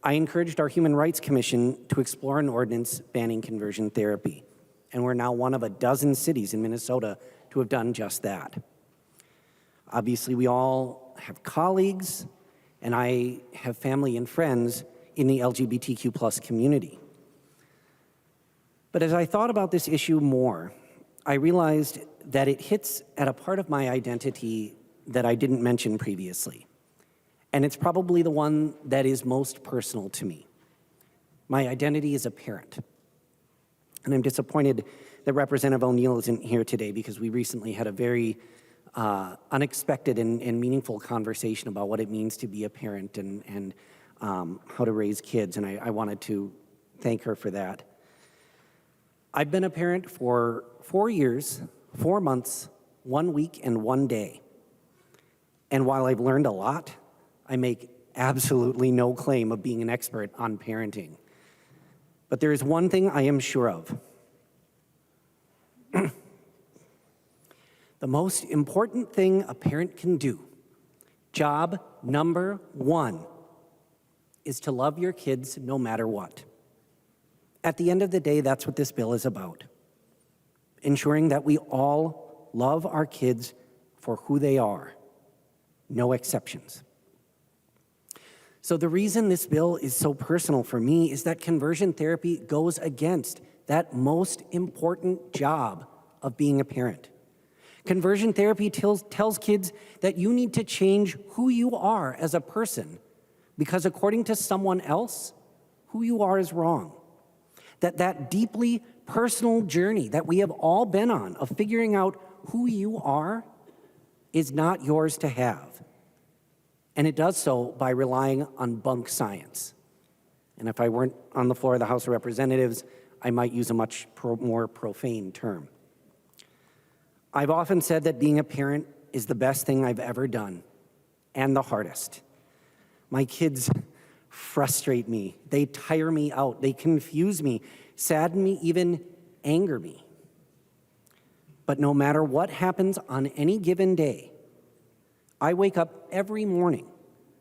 I encouraged our Human Rights Commission to explore an ordinance banning conversion therapy. And we're now one of a dozen cities in Minnesota to have done just that. Obviously, we all have colleagues, and I have family and friends in the LGBTQ+ community. But as I thought about this issue more, I realized that it hits at a part of my identity that I didn't mention previously. And it's probably the one that is most personal to me. My identity as a parent. And I'm disappointed that Representative O'Neill isn't here today because we recently had a very unexpected and meaningful conversation about what it means to be a parent and how to raise kids, and I wanted to thank her for that. I've been a parent for 4 years, 4 months, 1 week, and 1 day. And while I've learned a lot, I make absolutely no claim of being an expert on parenting. But there is one thing I am sure of. The most important thing a parent can do, job number 1, is to love your kids no matter what. At the end of the day, that's what this bill is about. Ensuring that we all love our kids for who they are, no exceptions. So the reason this bill is so personal for me is that conversion therapy goes against that most important job of being a parent. Conversion therapy tells kids that you need to change who you are as a person because according to someone else, who you are is wrong. That deeply personal journey that we have all been on of figuring out who you are is not yours to have. And it does so by relying on bunk science. And if I weren't on the floor of the House of Representatives, I might use a much more profane term. I've often said that being a parent is the best thing I've ever done, and the hardest. My kids frustrate me. They tire me out. They confuse me, sadden me, even anger me. But no matter what happens on any given day, I wake up every morning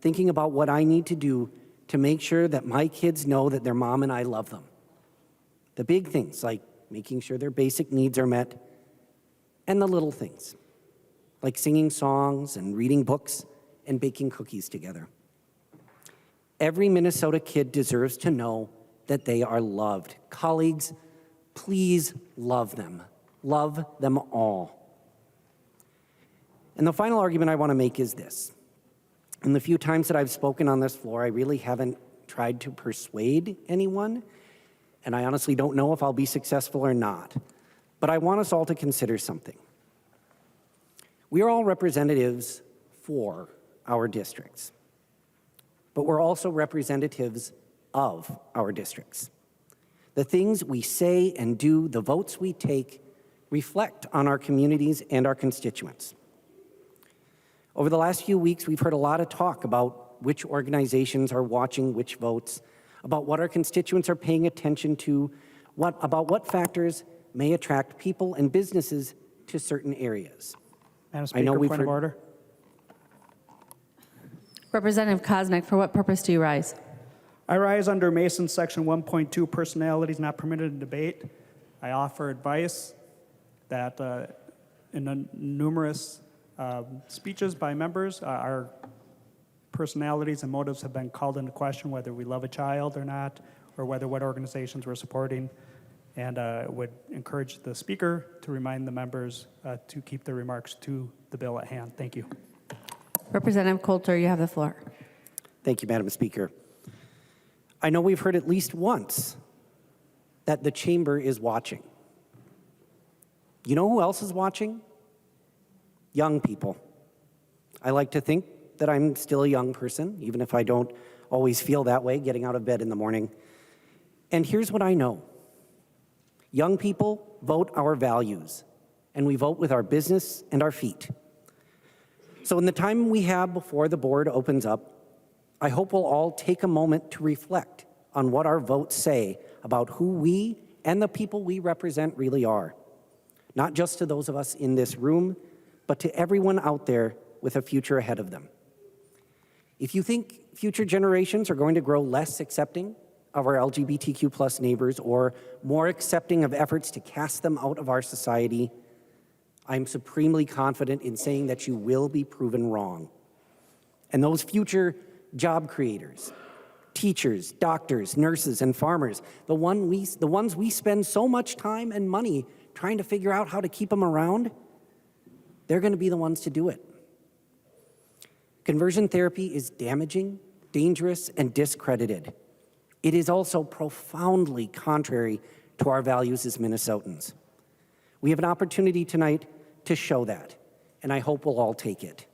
thinking about what I need to do to make sure that my kids know that their mom and I love them. The big things, like making sure their basic needs are met, and the little things, like singing songs and reading books and baking cookies together. Every Minnesota kid deserves to know that they are loved. Colleagues, please love them. Love them all. And the final argument I want to make is this. In the few times that I've spoken on this floor, I really haven't tried to persuade anyone, and I honestly don't know if I'll be successful or not. But I want us all to consider something. We are all representatives for our districts, but we're also representatives of our districts. The things we say and do, the votes we take, reflect on our communities and our constituents. Over the last few weeks, we've heard a lot of talk about which organizations are watching which votes, about what our constituents are paying attention to, about what factors may attract people and businesses to certain areas. Madam Speaker, point of order. Representative Koznick, for what purpose do you rise? I rise under Mason Section 1.2, personalities not permitted in debate. I offer advice that in numerous speeches by members, our personalities and motives have been called into question, whether we love a child or not, or whether what organizations we're supporting. And would encourage the speaker to remind the members to keep their remarks to the bill at hand. Thank you. Representative Coulter, you have the floor. Thank you, Madam Speaker. I know we've heard at least once that the chamber is watching. You know who else is watching? Young people. I like to think that I'm still a young person, even if I don't always feel that way getting out of bed in the morning. And here's what I know. Young people vote our values, and we vote with our business and our feet. So in the time we have before the board opens up, I hope we'll all take a moment to reflect on what our votes say about who we and the people we represent really are. Not just to those of us in this room, but to everyone out there with a future ahead of them. If you think future generations are going to grow less accepting of our LGBTQ+ neighbors or more accepting of efforts to cast them out of our society, I'm supremely confident in saying that you will be proven wrong. And those future job creators, teachers, doctors, nurses, and farmers, the ones we spend so much time and money trying to figure out how to keep them around, they're going to be the ones to do it. Conversion therapy is damaging, dangerous, and discredited. It is also profoundly contrary to our values as Minnesotans. We have an opportunity tonight to show that, and I hope we'll all take it.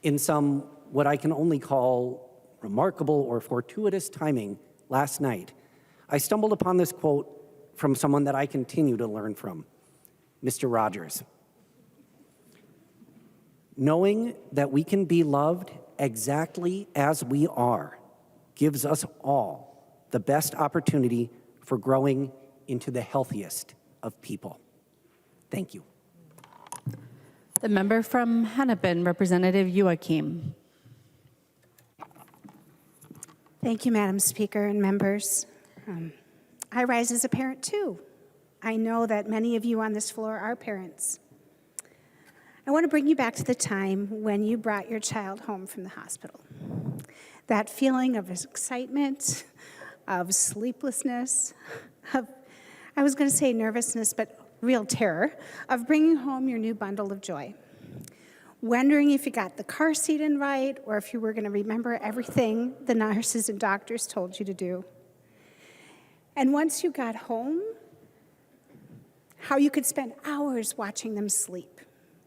In some, what I can only call remarkable or fortuitous timing, last night, I stumbled upon this quote from someone that I continue to learn from, Mr. Rogers. Knowing that we can be loved exactly as we are gives us all the best opportunity for growing into the healthiest of people. Thank you. The member from Hennepin, Representative Joachim. Thank you, Madam Speaker and members. I rise as a parent too. I know that many of you on this floor are parents. I want to bring you back to the time when you brought your child home from the hospital. That feeling of excitement, of sleeplessness, of, I was going to say nervousness, but real terror, of bringing home your new bundle of joy. Wondering if you got the car seat in right or if you were going to remember everything the nurses and doctors told you to do. And once you got home, how you could spend hours watching them sleep,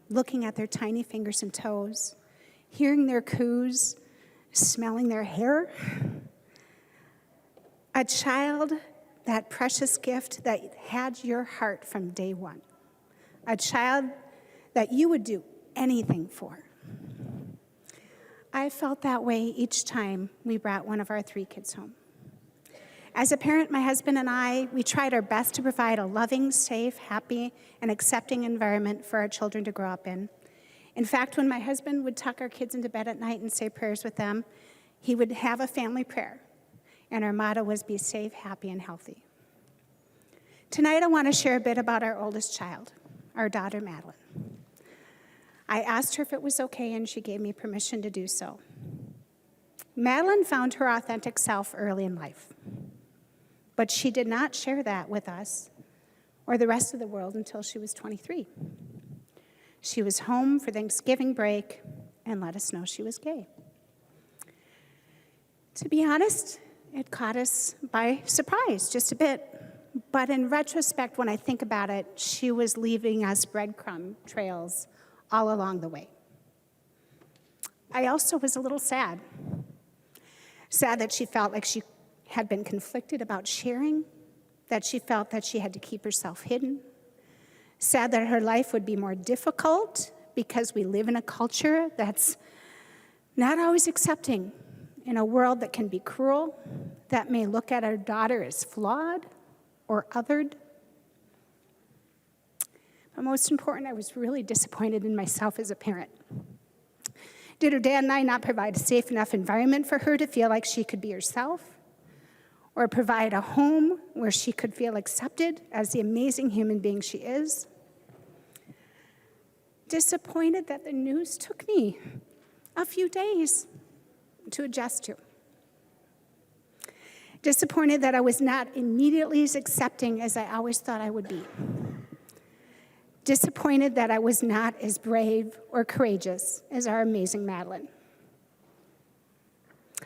looking at their tiny fingers and toes, hearing their coos, smelling their hair. A child, that precious gift that had your heart from day one. A child that you would do anything for. I felt that way each time we brought one of our 3 kids home. As a parent, my husband and I, we tried our best to provide a loving, safe, happy, and accepting environment for our children to grow up in. In fact, when my husband would tuck our kids into bed at night and say prayers with them, he would have a family prayer. And our motto was, be safe, happy, and healthy. Tonight, I want to share a bit about our oldest child, our daughter, Madeline. I asked her if it was okay, and she gave me permission to do so. Madeline found her authentic self early in life, but she did not share that with us or the rest of the world until she was 23. She was home for Thanksgiving break and let us know she was gay. To be honest, it caught us by surprise just a bit. But in retrospect, when I think about it, she was leaving us breadcrumb trails all along the way. I also was a little sad. Sad that she felt like she had been conflicted about sharing, that she felt that she had to keep herself hidden. Sad that her life would be more difficult because we live in a culture that's not always accepting, in a world that can be cruel, that may look at our daughter as flawed or othered. But most important, I was really disappointed in myself as a parent. Did her dad and I not provide a safe enough environment for her to feel like she could be herself? Or provide a home where she could feel accepted as the amazing human being she is? Disappointed that the news took me a few days to adjust to. Disappointed that I was not immediately as accepting as I always thought I would be. Disappointed that I was not as brave or courageous as our amazing Madeline.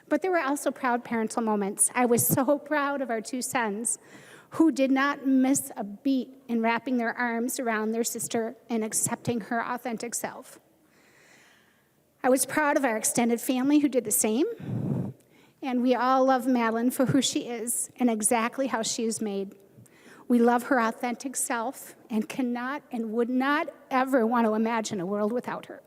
But there were also proud parental moments. I was so proud of our 2 sons who did not miss a beat in wrapping their arms around their sister and accepting her authentic self. I was proud of our extended family who did the same. And we all love Madeline for who she is and exactly how she is made. We love her authentic self and cannot and would not ever want to imagine a world without her.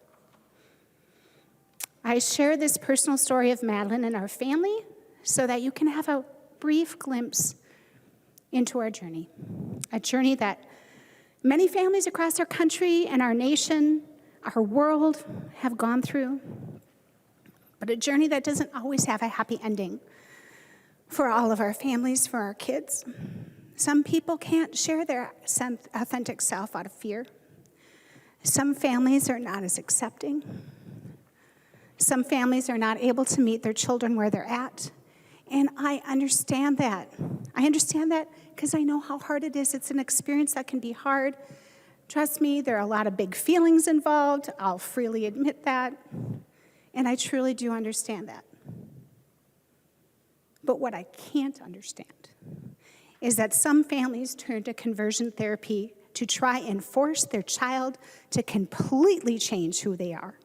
I share this personal story of Madeline and our family so that you can have a brief glimpse into our journey, a journey that many families across our country and our nation, our world have gone through, but a journey that doesn't always have a happy ending for all of our families, for our kids. Some people can't share their authentic self out of fear. Some families are not as accepting. Some families are not able to meet their children where they're at. And I understand that. I understand that because I know how hard it is. It's an experience that can be hard. Trust me, there are a lot of big feelings involved. I'll freely admit that. And I truly do understand that. But what I can't understand is that some families turn to conversion therapy to try and force their child to completely change who they are.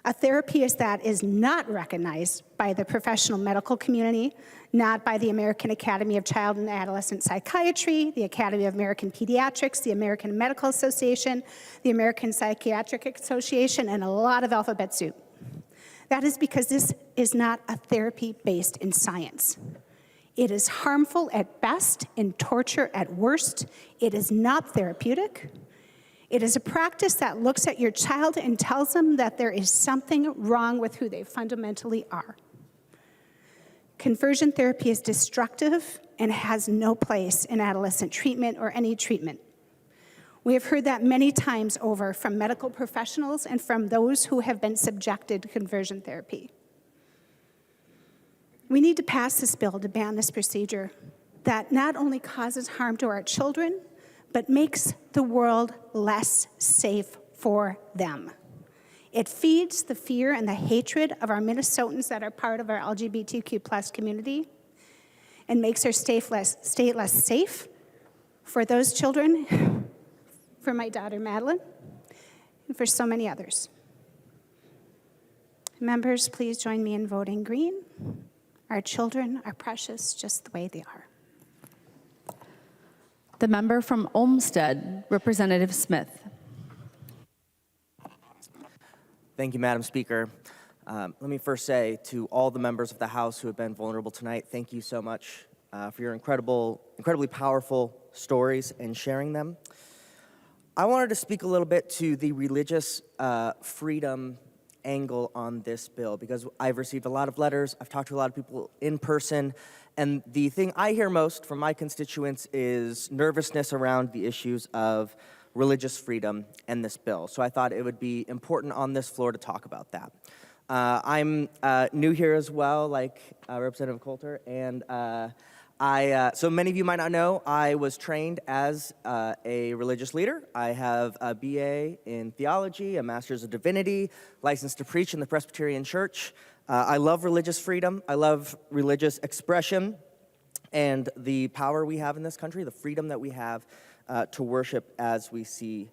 A therapy that is not recognized by the professional medical community, not by the American Academy of Child and Adolescent Psychiatry, the Academy of American Pediatrics, the American Medical Association, the American Psychiatric Association, and a lot of alphabet soup. That is because this is not a therapy based in science. It is harmful at best and torture at worst. It is not therapeutic. It is a practice that looks at your child and tells them that there is something wrong with who they fundamentally are. Conversion therapy is destructive and has no place in adolescent treatment or any treatment. We have heard that many times over from medical professionals and from those who have been subjected to conversion therapy. We need to pass this bill to ban this procedure that not only causes harm to our children, but makes the world less safe for them. It feeds the fear and the hatred of our Minnesotans that are part of our LGBTQ+ community and makes our state less safe for those children, for my daughter Madeline, and for so many others. Members, please join me in voting green. Our children are precious just the way they are. The member from Olmsted, Representative Smith. Thank you, Madam Speaker. Let me first say to all the members of the House who have been vulnerable tonight, thank you so much for your incredibly powerful stories and sharing them. I wanted to speak a little bit to the religious freedom angle on this bill because I've received a lot of letters, I've talked to a lot of people in person, and the thing I hear most from my constituents is nervousness around the issues of religious freedom and this bill. So I thought it would be important on this floor to talk about that. I'm new here as well, like Representative Coulter, and so many of you might not know, I was trained as a religious leader. I have a BA in theology, a master's of divinity, licensed to preach in the Presbyterian Church. I love religious freedom. I love religious expression and the power we have in this country, the freedom that we have to worship as we see.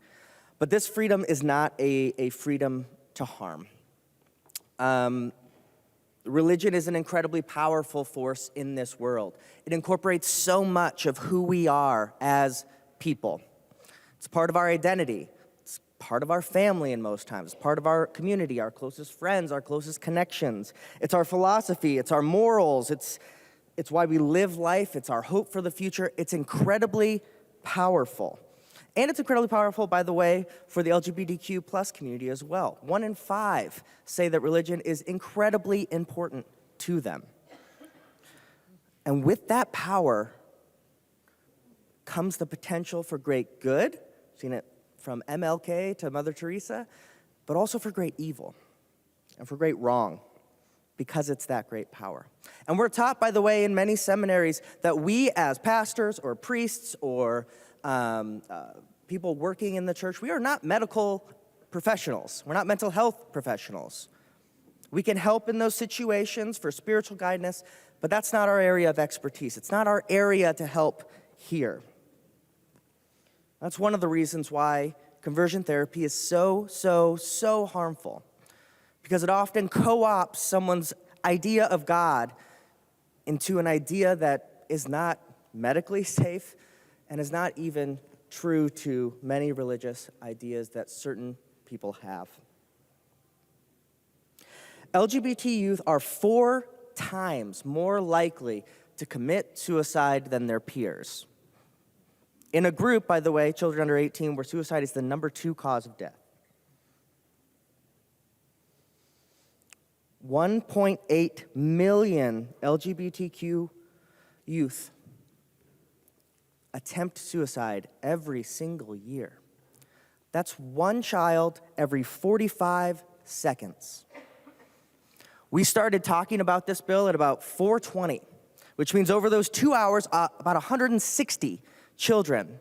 But this freedom is not a freedom to harm. Religion is an incredibly powerful force in this world. It incorporates so much of who we are as people. It's part of our identity. It's part of our family in most times. It's part of our community, our closest friends, our closest connections. It's our philosophy. It's our morals. It's why we live life. It's our hope for the future. It's incredibly powerful. And it's incredibly powerful, by the way, for the LGBTQ+ community as well. 1 in 5 say that religion is incredibly important to them. And with that power comes the potential for great good, seen it from MLK to Mother Teresa, but also for great evil and for great wrong, because it's that great power. And we're taught, by the way, in many seminaries that we as pastors or priests or people working in the church, we are not medical professionals. We're not mental health professionals. We can help in those situations for spiritual guidance, but that's not our area of expertise. It's not our area to help here. That's one of the reasons why conversion therapy is so harmful, because it often co-opts someone's idea of God into an idea that is not medically safe and is not even true to many religious ideas that certain people have. LGBT youth are 4 times more likely to commit suicide than their peers. In a group, by the way, children under 18, where suicide is the #2 cause of death. 1.8 million LGBTQ youth attempt suicide every single year. That's 1 child every 45 seconds. We started talking about this bill at about 4:20, which means over those 2 hours, about 160 children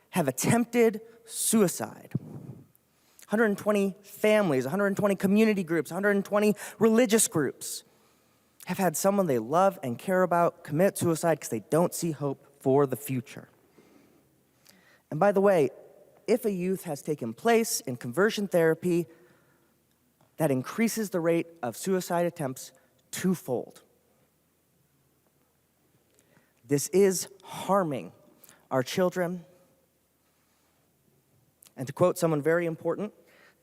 have attempted suicide. 120 families, 120 community groups, 120 religious groups have had someone they love and care about commit suicide because they don't see hope for the future. And by the way, if a youth has taken place in conversion therapy, that increases the rate of suicide attempts twofold. This is harming our children. And to quote someone very important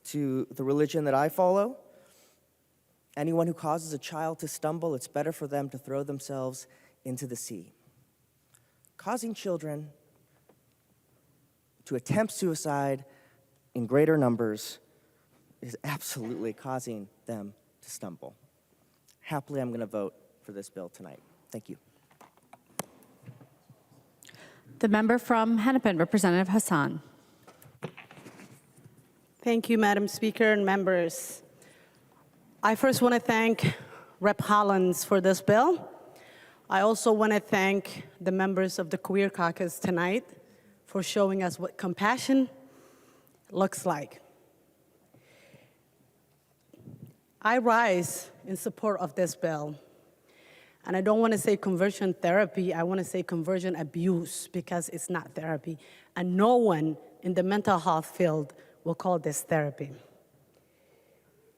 to the religion that I follow, anyone who causes a child to stumble, it's better for them to throw themselves into the sea. Causing children to attempt suicide in greater numbers is absolutely causing them to stumble. Happily, I'm going to vote for this bill tonight. Thank you. The member from Hennepin, Representative Hassan. Thank you, Madam Speaker and members. I first want to thank Rep. Hollins for this bill. I also want to thank the members of the Queer Caucus tonight for showing us what compassion looks like. I rise in support of this bill. And I don't want to say conversion therapy, I want to say conversion abuse, because it's not therapy. And no one in the mental health field will call this therapy.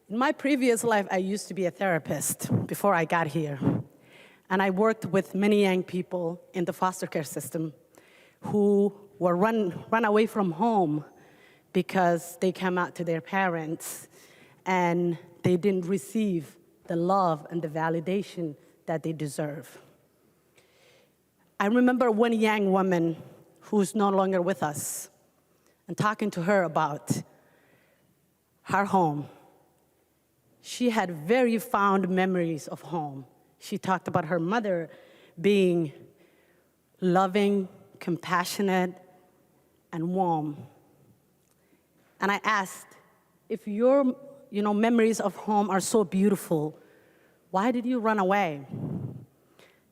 In my previous life, I used to be a therapist before I got here. And I worked with many young people in the foster care system who were run away from home because they came out to their parents and they didn't receive the love and the validation that they deserve. I remember one young woman who's no longer with us and talking to her about her home. She had very fond memories of home. She talked about her mother being loving, compassionate, and warm. And I asked, if your memories of home are so beautiful, why did you run away?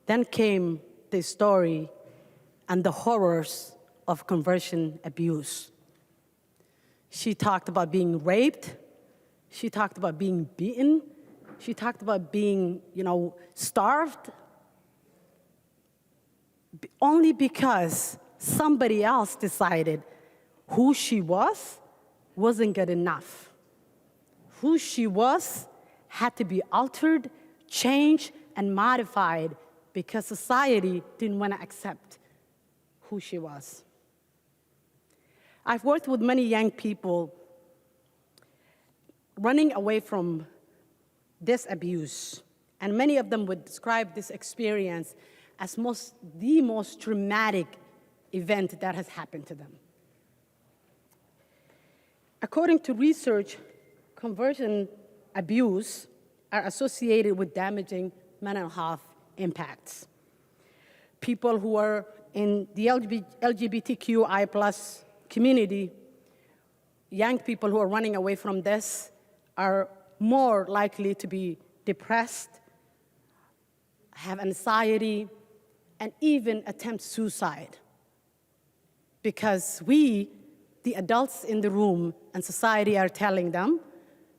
Then came the story and the horrors of conversion abuse. She talked about being raped. She talked about being beaten. She talked about being, starved. Only because somebody else decided who she was wasn't good enough. Who she was had to be altered, changed, and modified because society didn't want to accept who she was. I've worked with many young people running away from this abuse, and many of them would describe this experience as the most traumatic event that has happened to them. According to research, conversion abuse are associated with damaging mental health impacts. People who are in the LGBTQI+ community, young people who are running away from this are more likely to be depressed, have anxiety, and even attempt suicide. Because we, the adults in the room and society, are telling them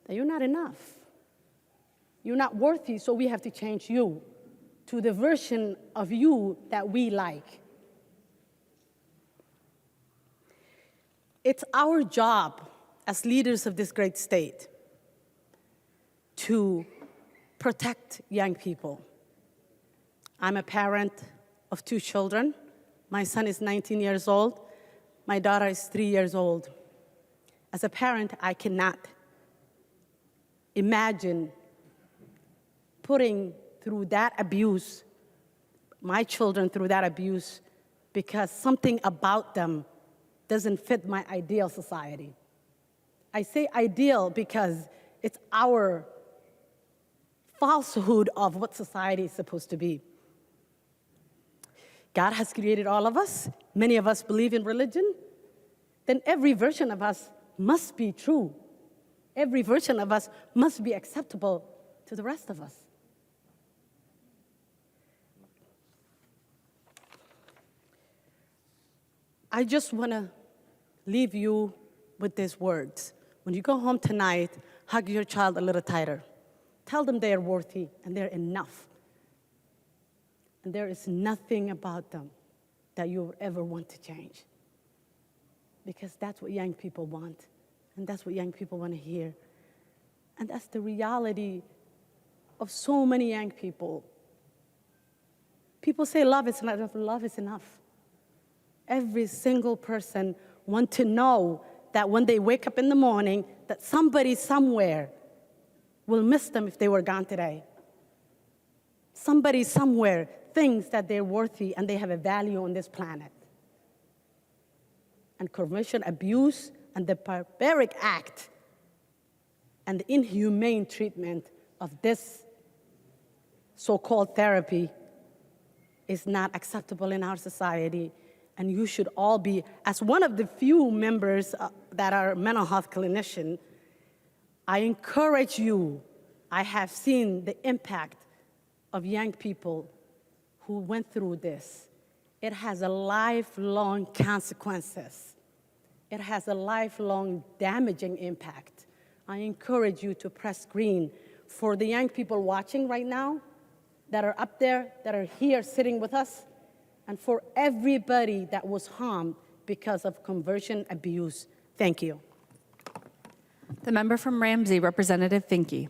that you're not enough. You're not worthy, so we have to change you to the version of you that we like. It's our job as leaders of this great state to protect young people. I'm a parent of 2 children. My son is 19 years old. My daughter is 3 years old. As a parent, I cannot imagine putting through that abuse, my children through that abuse, because something about them doesn't fit my ideal society. I say ideal because it's our falsehood of what society is supposed to be. God has created all of us. Many of us believe in religion. Then every version of us must be true. Every version of us must be acceptable to the rest of us. I just want to leave you with these words. When you go home tonight, hug your child a little tighter. Tell them they are worthy and they're enough. And there is nothing about them that you will ever want to change. Because that's what young people want. And that's what young people want to hear. And that's the reality of so many young people. People say love is not enough. Love is enough. Every single person wants to know that when they wake up in the morning, that somebody somewhere will miss them if they were gone today. Somebody somewhere thinks that they're worthy and they have a value on this planet. And convention abuse and the barbaric act and the inhumane treatment of this so-called therapy is not acceptable in our society. And you should all be, as one of the few members that are mental health clinician, I encourage you. I have seen the impact of young people who went through this. It has a lifelong consequences. It has a lifelong damaging impact. I encourage you to press green. For the young people watching right now that are up there, that are here sitting with us, and for everybody that was harmed because of conversion abuse. Thank you. The member from Ramsey, Representative Finke.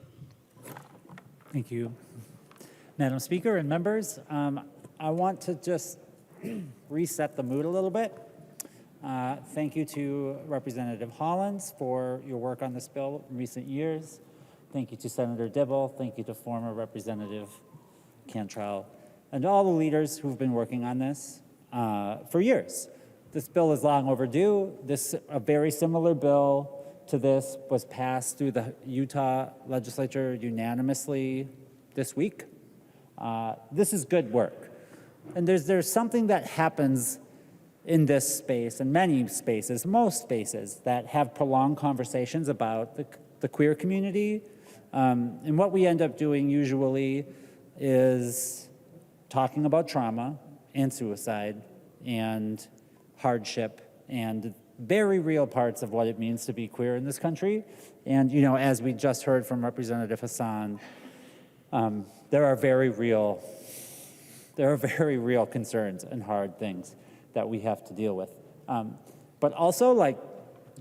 Thank you. Madam Speaker and members, I want to just reset the mood a little bit. Thank you to Representative Hollins for your work on this bill in recent years. Thank you to Senator Dibble. Thank you to former Representative Cantrell and all the leaders who've been working on this for years. This bill is long overdue. A very similar bill to this was passed through the Utah legislature unanimously this week. This is good work. And there's something that happens in this space, and many spaces, most spaces, that have prolonged conversations about the queer community. And what we end up doing usually is talking about trauma and suicide and hardship and very real parts of what it means to be queer in this country. And, you know, as we just heard from Representative Hassan, there are very real concerns and hard things that we have to deal with. But also,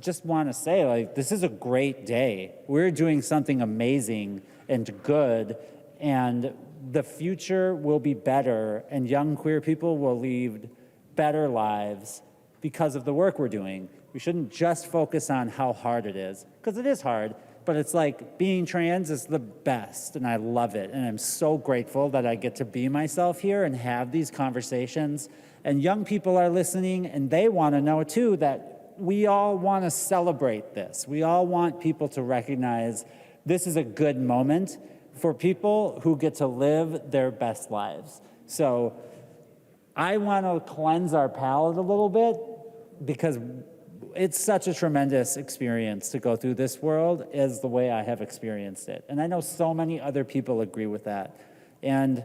just want to say, this is a great day. We're doing something amazing and good, and the future will be better, and young queer people will lead better lives because of the work we're doing. We shouldn't just focus on how hard it is, because it is hard, but it's like being trans is the best, and I love it, and I'm so grateful that I get to be myself here and have these conversations. And young people are listening, and they want to know, too, that we all want to celebrate this. We all want people to recognize this is a good moment for people who get to live their best lives. So I want to cleanse our palate a little bit, because it's such a tremendous experience to go through this world as the way I have experienced it. And I know so many other people agree with that. And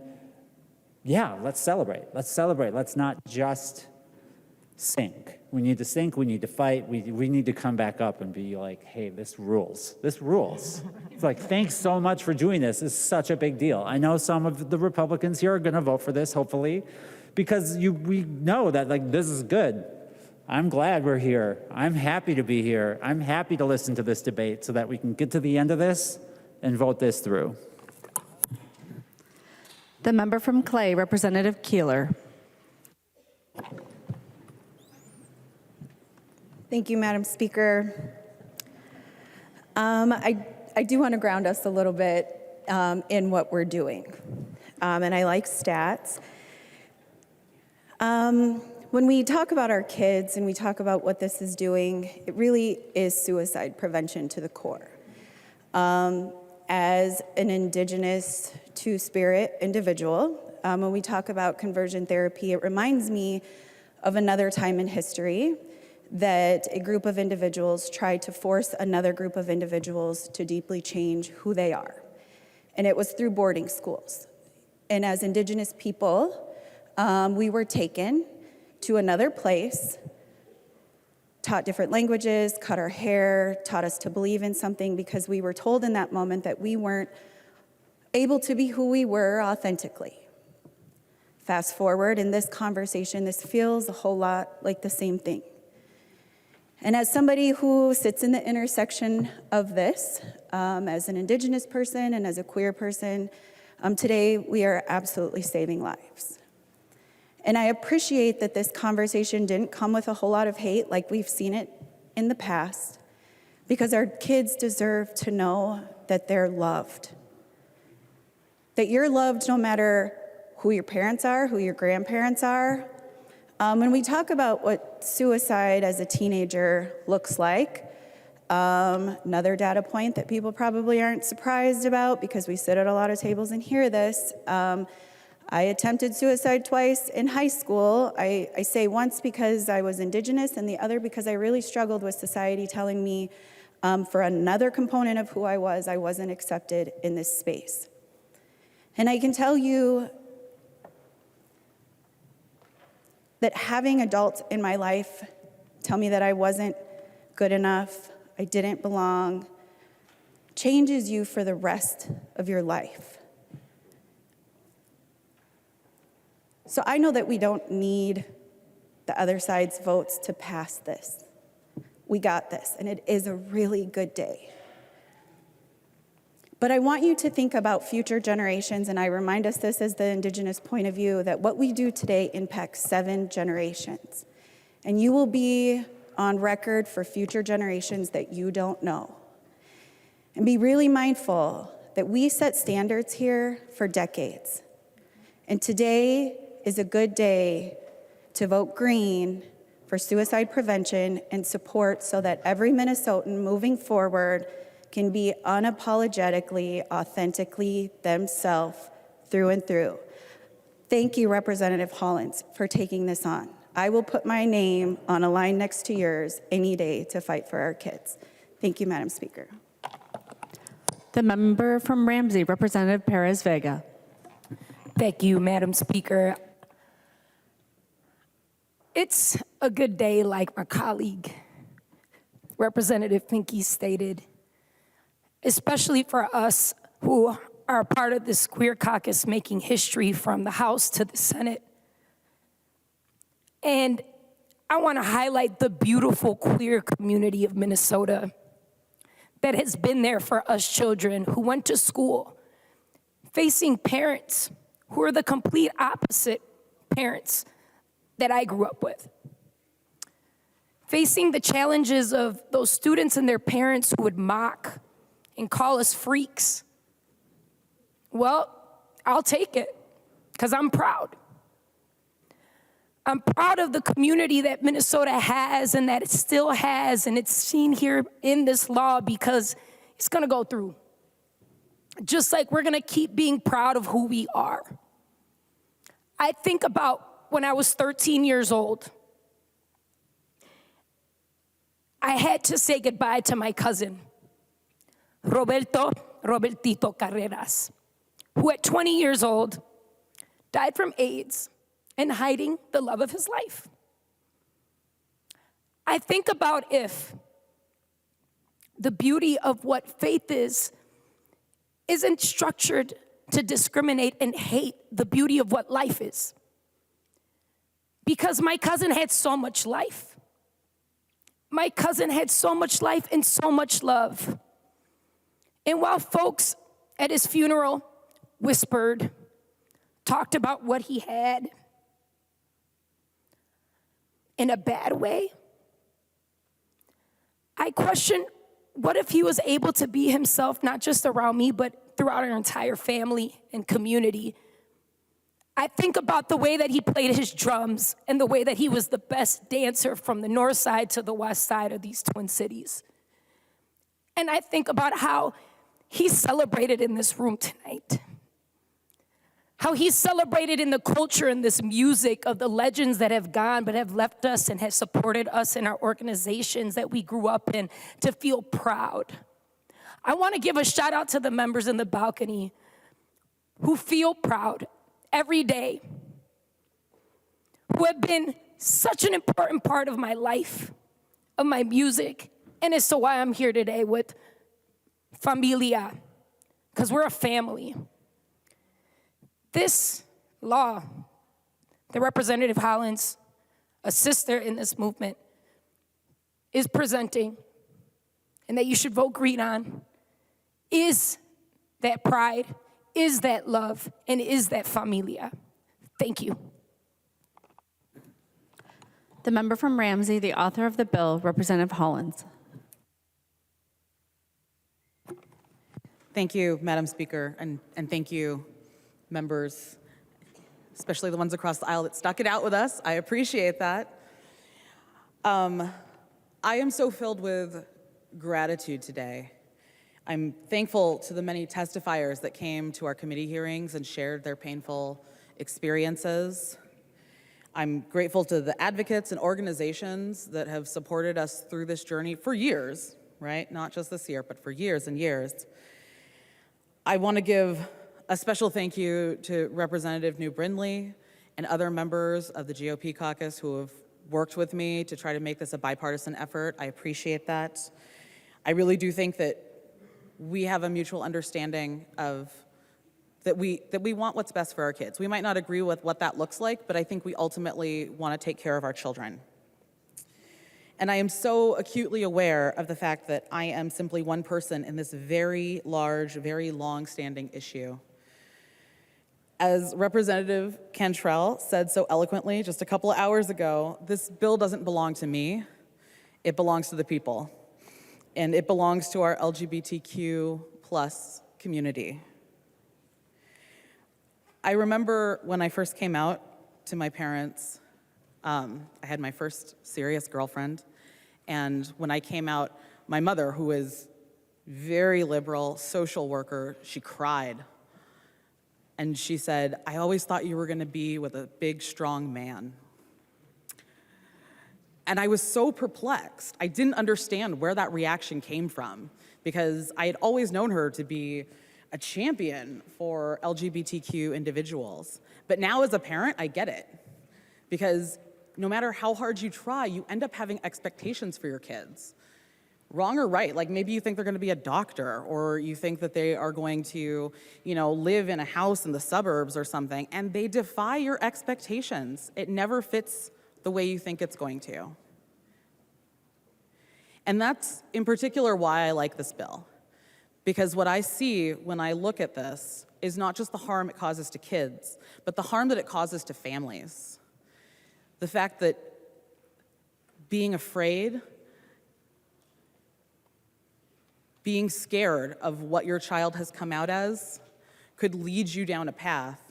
yeah, let's celebrate. Let's celebrate. Let's not just sink. We need to sink. We need to fight. We need to come back up and be like, hey, this rules. This rules. It's like, thanks so much for doing this. It's such a big deal. I know some of the Republicans here are going to vote for this, hopefully, because we know that this is good. I'm glad we're here. I'm happy to be here. I'm happy to listen to this debate so that we can get to the end of this and vote this through. The member from Clay, Representative Keeler. Thank you, Madam Speaker. I do want to ground us a little bit. in what we're doing. And I like stats. When we talk about our kids and we talk about what this is doing, it really is suicide prevention to the core. As an Indigenous two-spirit individual, when we talk about conversion therapy, it reminds me of another time in history that a group of individuals tried to force another group of individuals to deeply change who they are. And it was through boarding schools. And as Indigenous people, we were taken to another place, taught different languages, cut our hair, taught us to believe in something because we were told in that moment that we weren't able to be who we were authentically. Fast forward in this conversation, this feels a whole lot like the same thing. And as somebody who sits in the intersection of this, as an Indigenous person and as a queer person, today we are absolutely saving lives. And I appreciate that this conversation didn't come with a whole lot of hate like we've seen it in the past, because our kids deserve to know that they're loved. That you're loved no matter who your parents are, who your grandparents are. When we talk about what suicide as a teenager looks like, another data point that people probably aren't surprised about because we sit at a lot of tables and hear this, I attempted suicide twice in high school. I say once because I was Indigenous and the other because I really struggled with society telling me for another component of who I wasn't accepted in this space. And I can tell you that having adults in my life tell me that I wasn't good enough, I didn't belong, changes you for the rest of your life. So I know that we don't need the other side's votes to pass this. We got this, and it is a really good day. But I want you to think about future generations, and I remind us this as the Indigenous point of view, that what we do today impacts 7 generations. And you will be on record for future generations that you don't know. And be really mindful that we set standards here for decades. And today is a good day to vote green for suicide prevention and support so that every Minnesotan moving forward can be unapologetically, authentically themselves through and through. Thank you, Representative Hollins, for taking this on. I will put my name on a line next to yours any day to fight for our kids. Thank you, Madam Speaker. The member from Ramsey, Representative Perez-Vega. Thank you, Madam Speaker. It's a good day, like my colleague, Representative Finke, stated, especially for us who are part of this queer caucus making history from the House to the Senate. And I want to highlight the beautiful queer community of Minnesota that has been there for us children who went to school, facing parents who are the complete opposite parents that I grew up with. Facing the challenges of those students and their parents who would mock and call us freaks. Well, I'll take it, because I'm proud. I'm proud of the community that Minnesota has and that it still has, and it's seen here in this law because it's gonna go through. Just like we're gonna keep being proud of who we are. I think about when I was 13 years old, I had to say goodbye to my cousin, Robertito Carreras, who at 20 years old died from AIDS and hiding the love of his life. I think about if the beauty of what faith isn't structured to discriminate and hate the beauty of what life is. Because my cousin had so much life. My cousin had so much life and so much love. And while folks at his funeral whispered, talked about what he had in a bad way, I question, what if he was able to be himself, not just around me, but throughout our entire family and community. I think about the way that he played his drums and the way that he was the best dancer from the north side to the west side of these Twin Cities. And I think about how he celebrated in this room tonight. How he celebrated in the culture and this music of the legends that have gone but have left us and have supported us in our organizations that we grew up in to feel proud. I want to give a shout out to the members in the balcony who feel proud every day, who have been such an important part of my life, of my music, and it's so why I'm here today with familia, because we're a family. This law that Representative Hollins, a sister in this movement, is presenting and that you should vote green on is that pride, is that love, and is that familia. Thank you. The member from Ramsey, the author of the bill, Representative Hollins. Thank you, Madam Speaker, and thank you, members, especially the ones across the aisle that stuck it out with us. I appreciate that. I am so filled with gratitude today. I'm thankful to the many testifiers that came to our committee hearings and shared their painful experiences. I'm grateful to the advocates and organizations that have supported us through this journey for years, right? Not just this year, but for years and years. I want to give a special thank you to Representative New Brindley and other members of the GOP caucus who have worked with me to try to make this a bipartisan effort. I appreciate that. I really do think that we have a mutual understanding of that we want what's best for our kids. We might not agree with what that looks like, but I think we ultimately want to take care of our children. And I am so acutely aware of the fact that I am simply one person in this very large, very long-standing issue. As Representative Cantrell said so eloquently just a couple of hours ago, this bill doesn't belong to me, it belongs to the people. And it belongs to our LGBTQ plus community. I remember when I first came out to my parents, I had my first serious girlfriend, and when I came out, my mother, who is very liberal, social worker, she cried. And she said, "I always thought you were gonna be with a big, strong man." And I was so perplexed. I didn't understand where that reaction came from because I had always known her to be a champion for LGBTQ individuals. But now as a parent, I get it. Because no matter how hard you try, you end up having expectations for your kids. Wrong or right, like maybe you think they're gonna be a doctor or you think that they are going to, live in a house in the suburbs or something, and they defy your expectations. It never fits the way you think it's going to. And that's in particular why I like this bill. Because what I see when I look at this is not just the harm it causes to kids, but the harm that it causes to families. The fact that being afraid, being scared of what your child has come out as could lead you down a path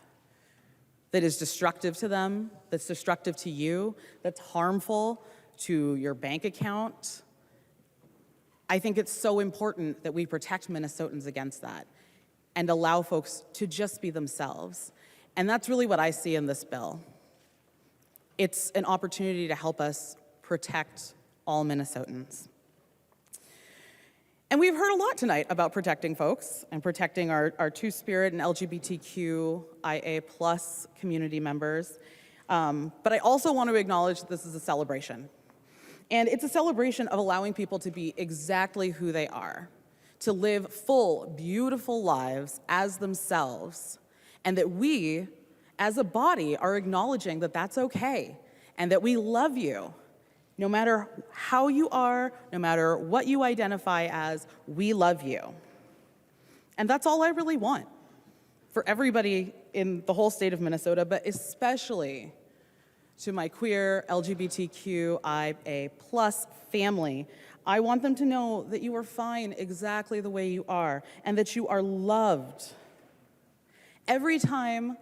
that is destructive to them, that's destructive to you, that's harmful to your bank account. I think it's so important that we protect Minnesotans against that and allow folks to just be themselves. And that's really what I see in this bill. It's an opportunity to help us protect all Minnesotans. And we've heard a lot tonight about protecting folks and protecting our Two-Spirit and LGBTQIA+ community members. But I also want to acknowledge that this is a celebration. And it's a celebration of allowing people to be exactly who they are, to live full, beautiful lives as themselves, and that we, as a body, are acknowledging that that's okay, and that we love you. No matter how you are, no matter what you identify as, we love you. And that's all I really want for everybody in the whole state of Minnesota, but especially to my queer LGBTQIA+ family. I want them to know that you are fine exactly the way you are and that you are loved. Every time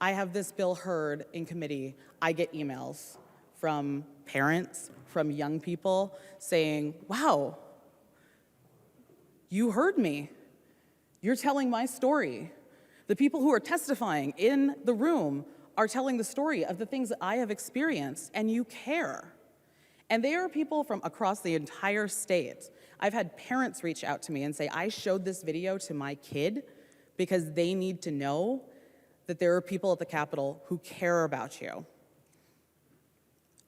I have this bill heard in committee, I get emails from parents, from young people saying, wow, you heard me. You're telling my story. The people who are testifying in the room are telling the story of the things that I have experienced, and you care. And they are people from across the entire state. I've had parents reach out to me and say, I showed this video to my kid because they need to know that there are people at the Capitol who care about you.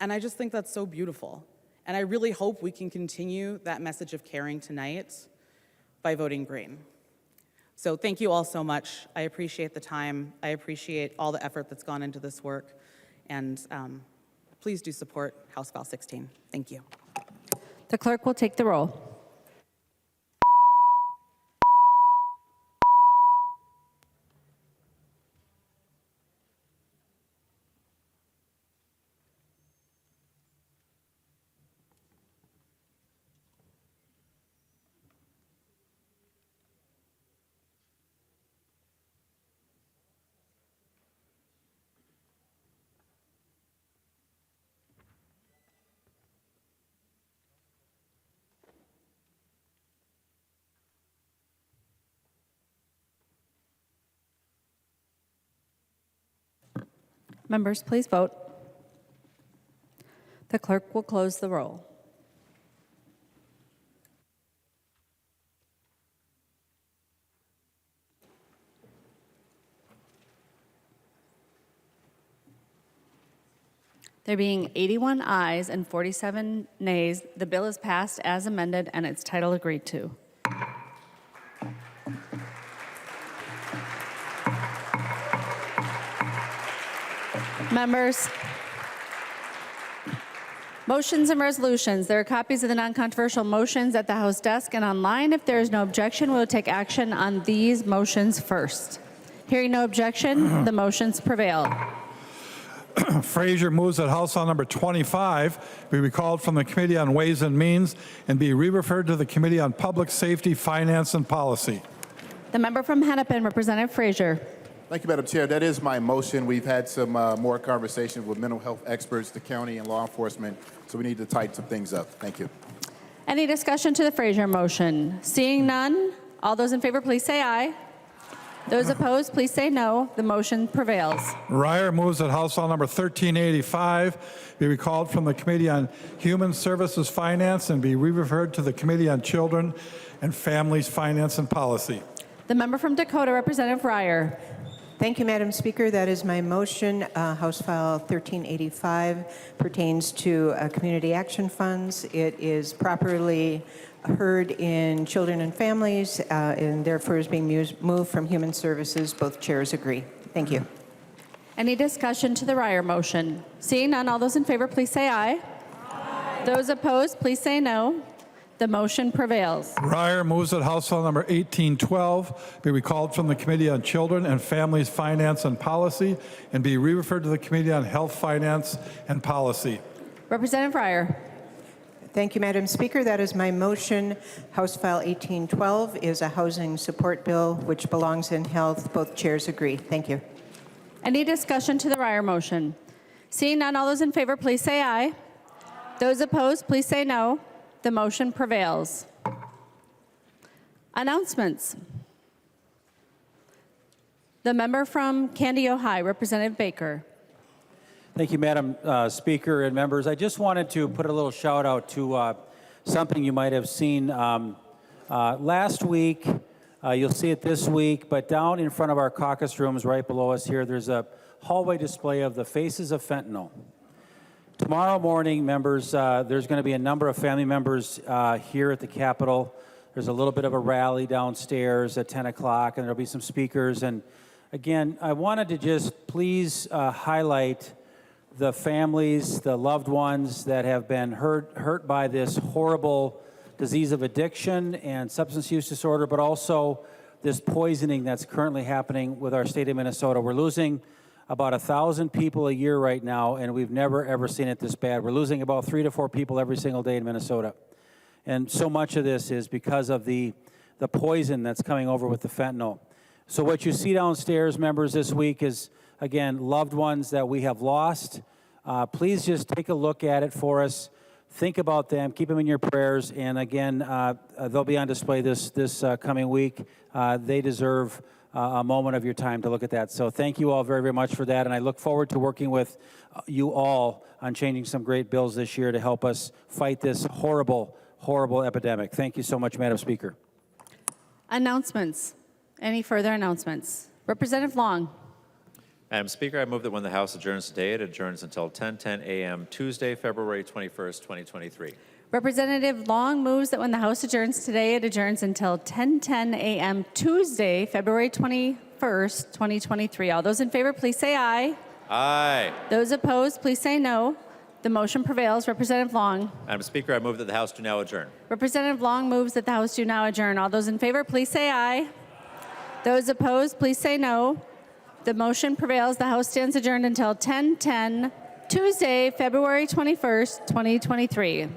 And I just think that's so beautiful. And I really hope we can continue that message of caring tonight by voting green. So thank you all so much. I appreciate the time. I appreciate all the effort that's gone into this work. And please do support House File 16. Thank you. The clerk will take the roll. Members, please vote. The clerk will close the roll. There being 81 ayes and 47 nays, the bill is passed as amended and its title agreed to. Members, motions and resolutions. There are copies of the non-controversial motions at the House desk and online. If there is no objection, we will take action on these motions first. Hearing no objection, the motions prevail. Frazier moves that House File number 25 be recalled from the Committee on Ways and Means and be re-referred to the Committee on Public Safety, Finance, and Policy. The member from Hennepin, Representative Frazier. Thank you, Madam Chair. That is my motion. We've had some more conversations with mental health experts, the county, and law enforcement, so we need to tighten some things up. Thank you. Any discussion to the Frazier motion? Seeing none, all those in favor, please say aye. Those opposed, please say no. The motion prevails. Ryer moves that House File number 1385 be recalled from the Committee on Human Services, Finance, and be re-referred to the Committee on Children and Families, Finance, and Policy. The member from Dakota, Representative Ryer. Thank you, Madam Speaker. That is my motion. House File 1385 pertains to community action funds. It is properly heard in Children and Families and therefore is being moved from Human Services. Both chairs agree. Thank you. Any discussion to the Ryer motion? Seeing none, all those in favor, please say aye. Aye. Those opposed, please say no. The motion prevails. Ryer moves that House File number 1812 be recalled from the Committee on Children and Families, Finance, and Policy and be re-referred to the Committee on Health, Finance, and Policy. Representative Ryer. Thank you, Madam Speaker. That is my motion. House File 1812 is a housing support bill which belongs in health. Both chairs agree. Thank you. Any discussion to the Ryer motion? Seeing none, all those in favor, please say aye. Aye. Those opposed, please say no. The motion prevails. Announcements. The member from Candy, Ohio, Representative Baker. Thank you, Madam Speaker and members. I just wanted to put a little shout out to something you might have seen last week. You'll see it this week, but down in front of our caucus rooms right below us here, there's a hallway display of the faces of fentanyl. Tomorrow morning, members, there's going to be a number of family members here at the Capitol. There's a little bit of a rally downstairs at 10 o'clock, and there'll be some speakers. And again, I wanted to just please highlight the families, the loved ones that have been hurt by this horrible disease of addiction and substance use disorder, but also this poisoning that's currently happening with our state of Minnesota. We're losing about 1,000 people a year right now, and we've never, ever seen it this bad. We're losing about 3 to 4 people every single day in Minnesota. And so much of this is because of the poison that's coming over with the fentanyl. So what you see downstairs, members, this week is, again, loved ones that we have lost. Please just take a look at it for us. Think about them. Keep them in your prayers. And again, they'll be on display this coming week. They deserve a moment of your time to look at that. So thank you all very, very much for that. And I look forward to working with you all on changing some great bills this year to help us fight this horrible, horrible epidemic. Thank you so much, Madam Speaker. Announcements. Any further announcements? Representative Long. Madam Speaker, I move that when the House adjourns today, it adjourns until 10:10 a.m. Tuesday, February 21st, 2023. Representative Long moves that when the House adjourns today, it adjourns until 10:10 a.m. Tuesday, February 21st, 2023. All those in favor, please say aye. Aye. Those opposed, please say no. The motion prevails. Representative Long. Madam Speaker, I move that the House do now adjourn. Representative Long moves that the House do now adjourn. All those in favor, please say aye. Those opposed, please say no. The motion prevails. The House stands adjourned until 10:10 Tuesday, February 21st, 2023.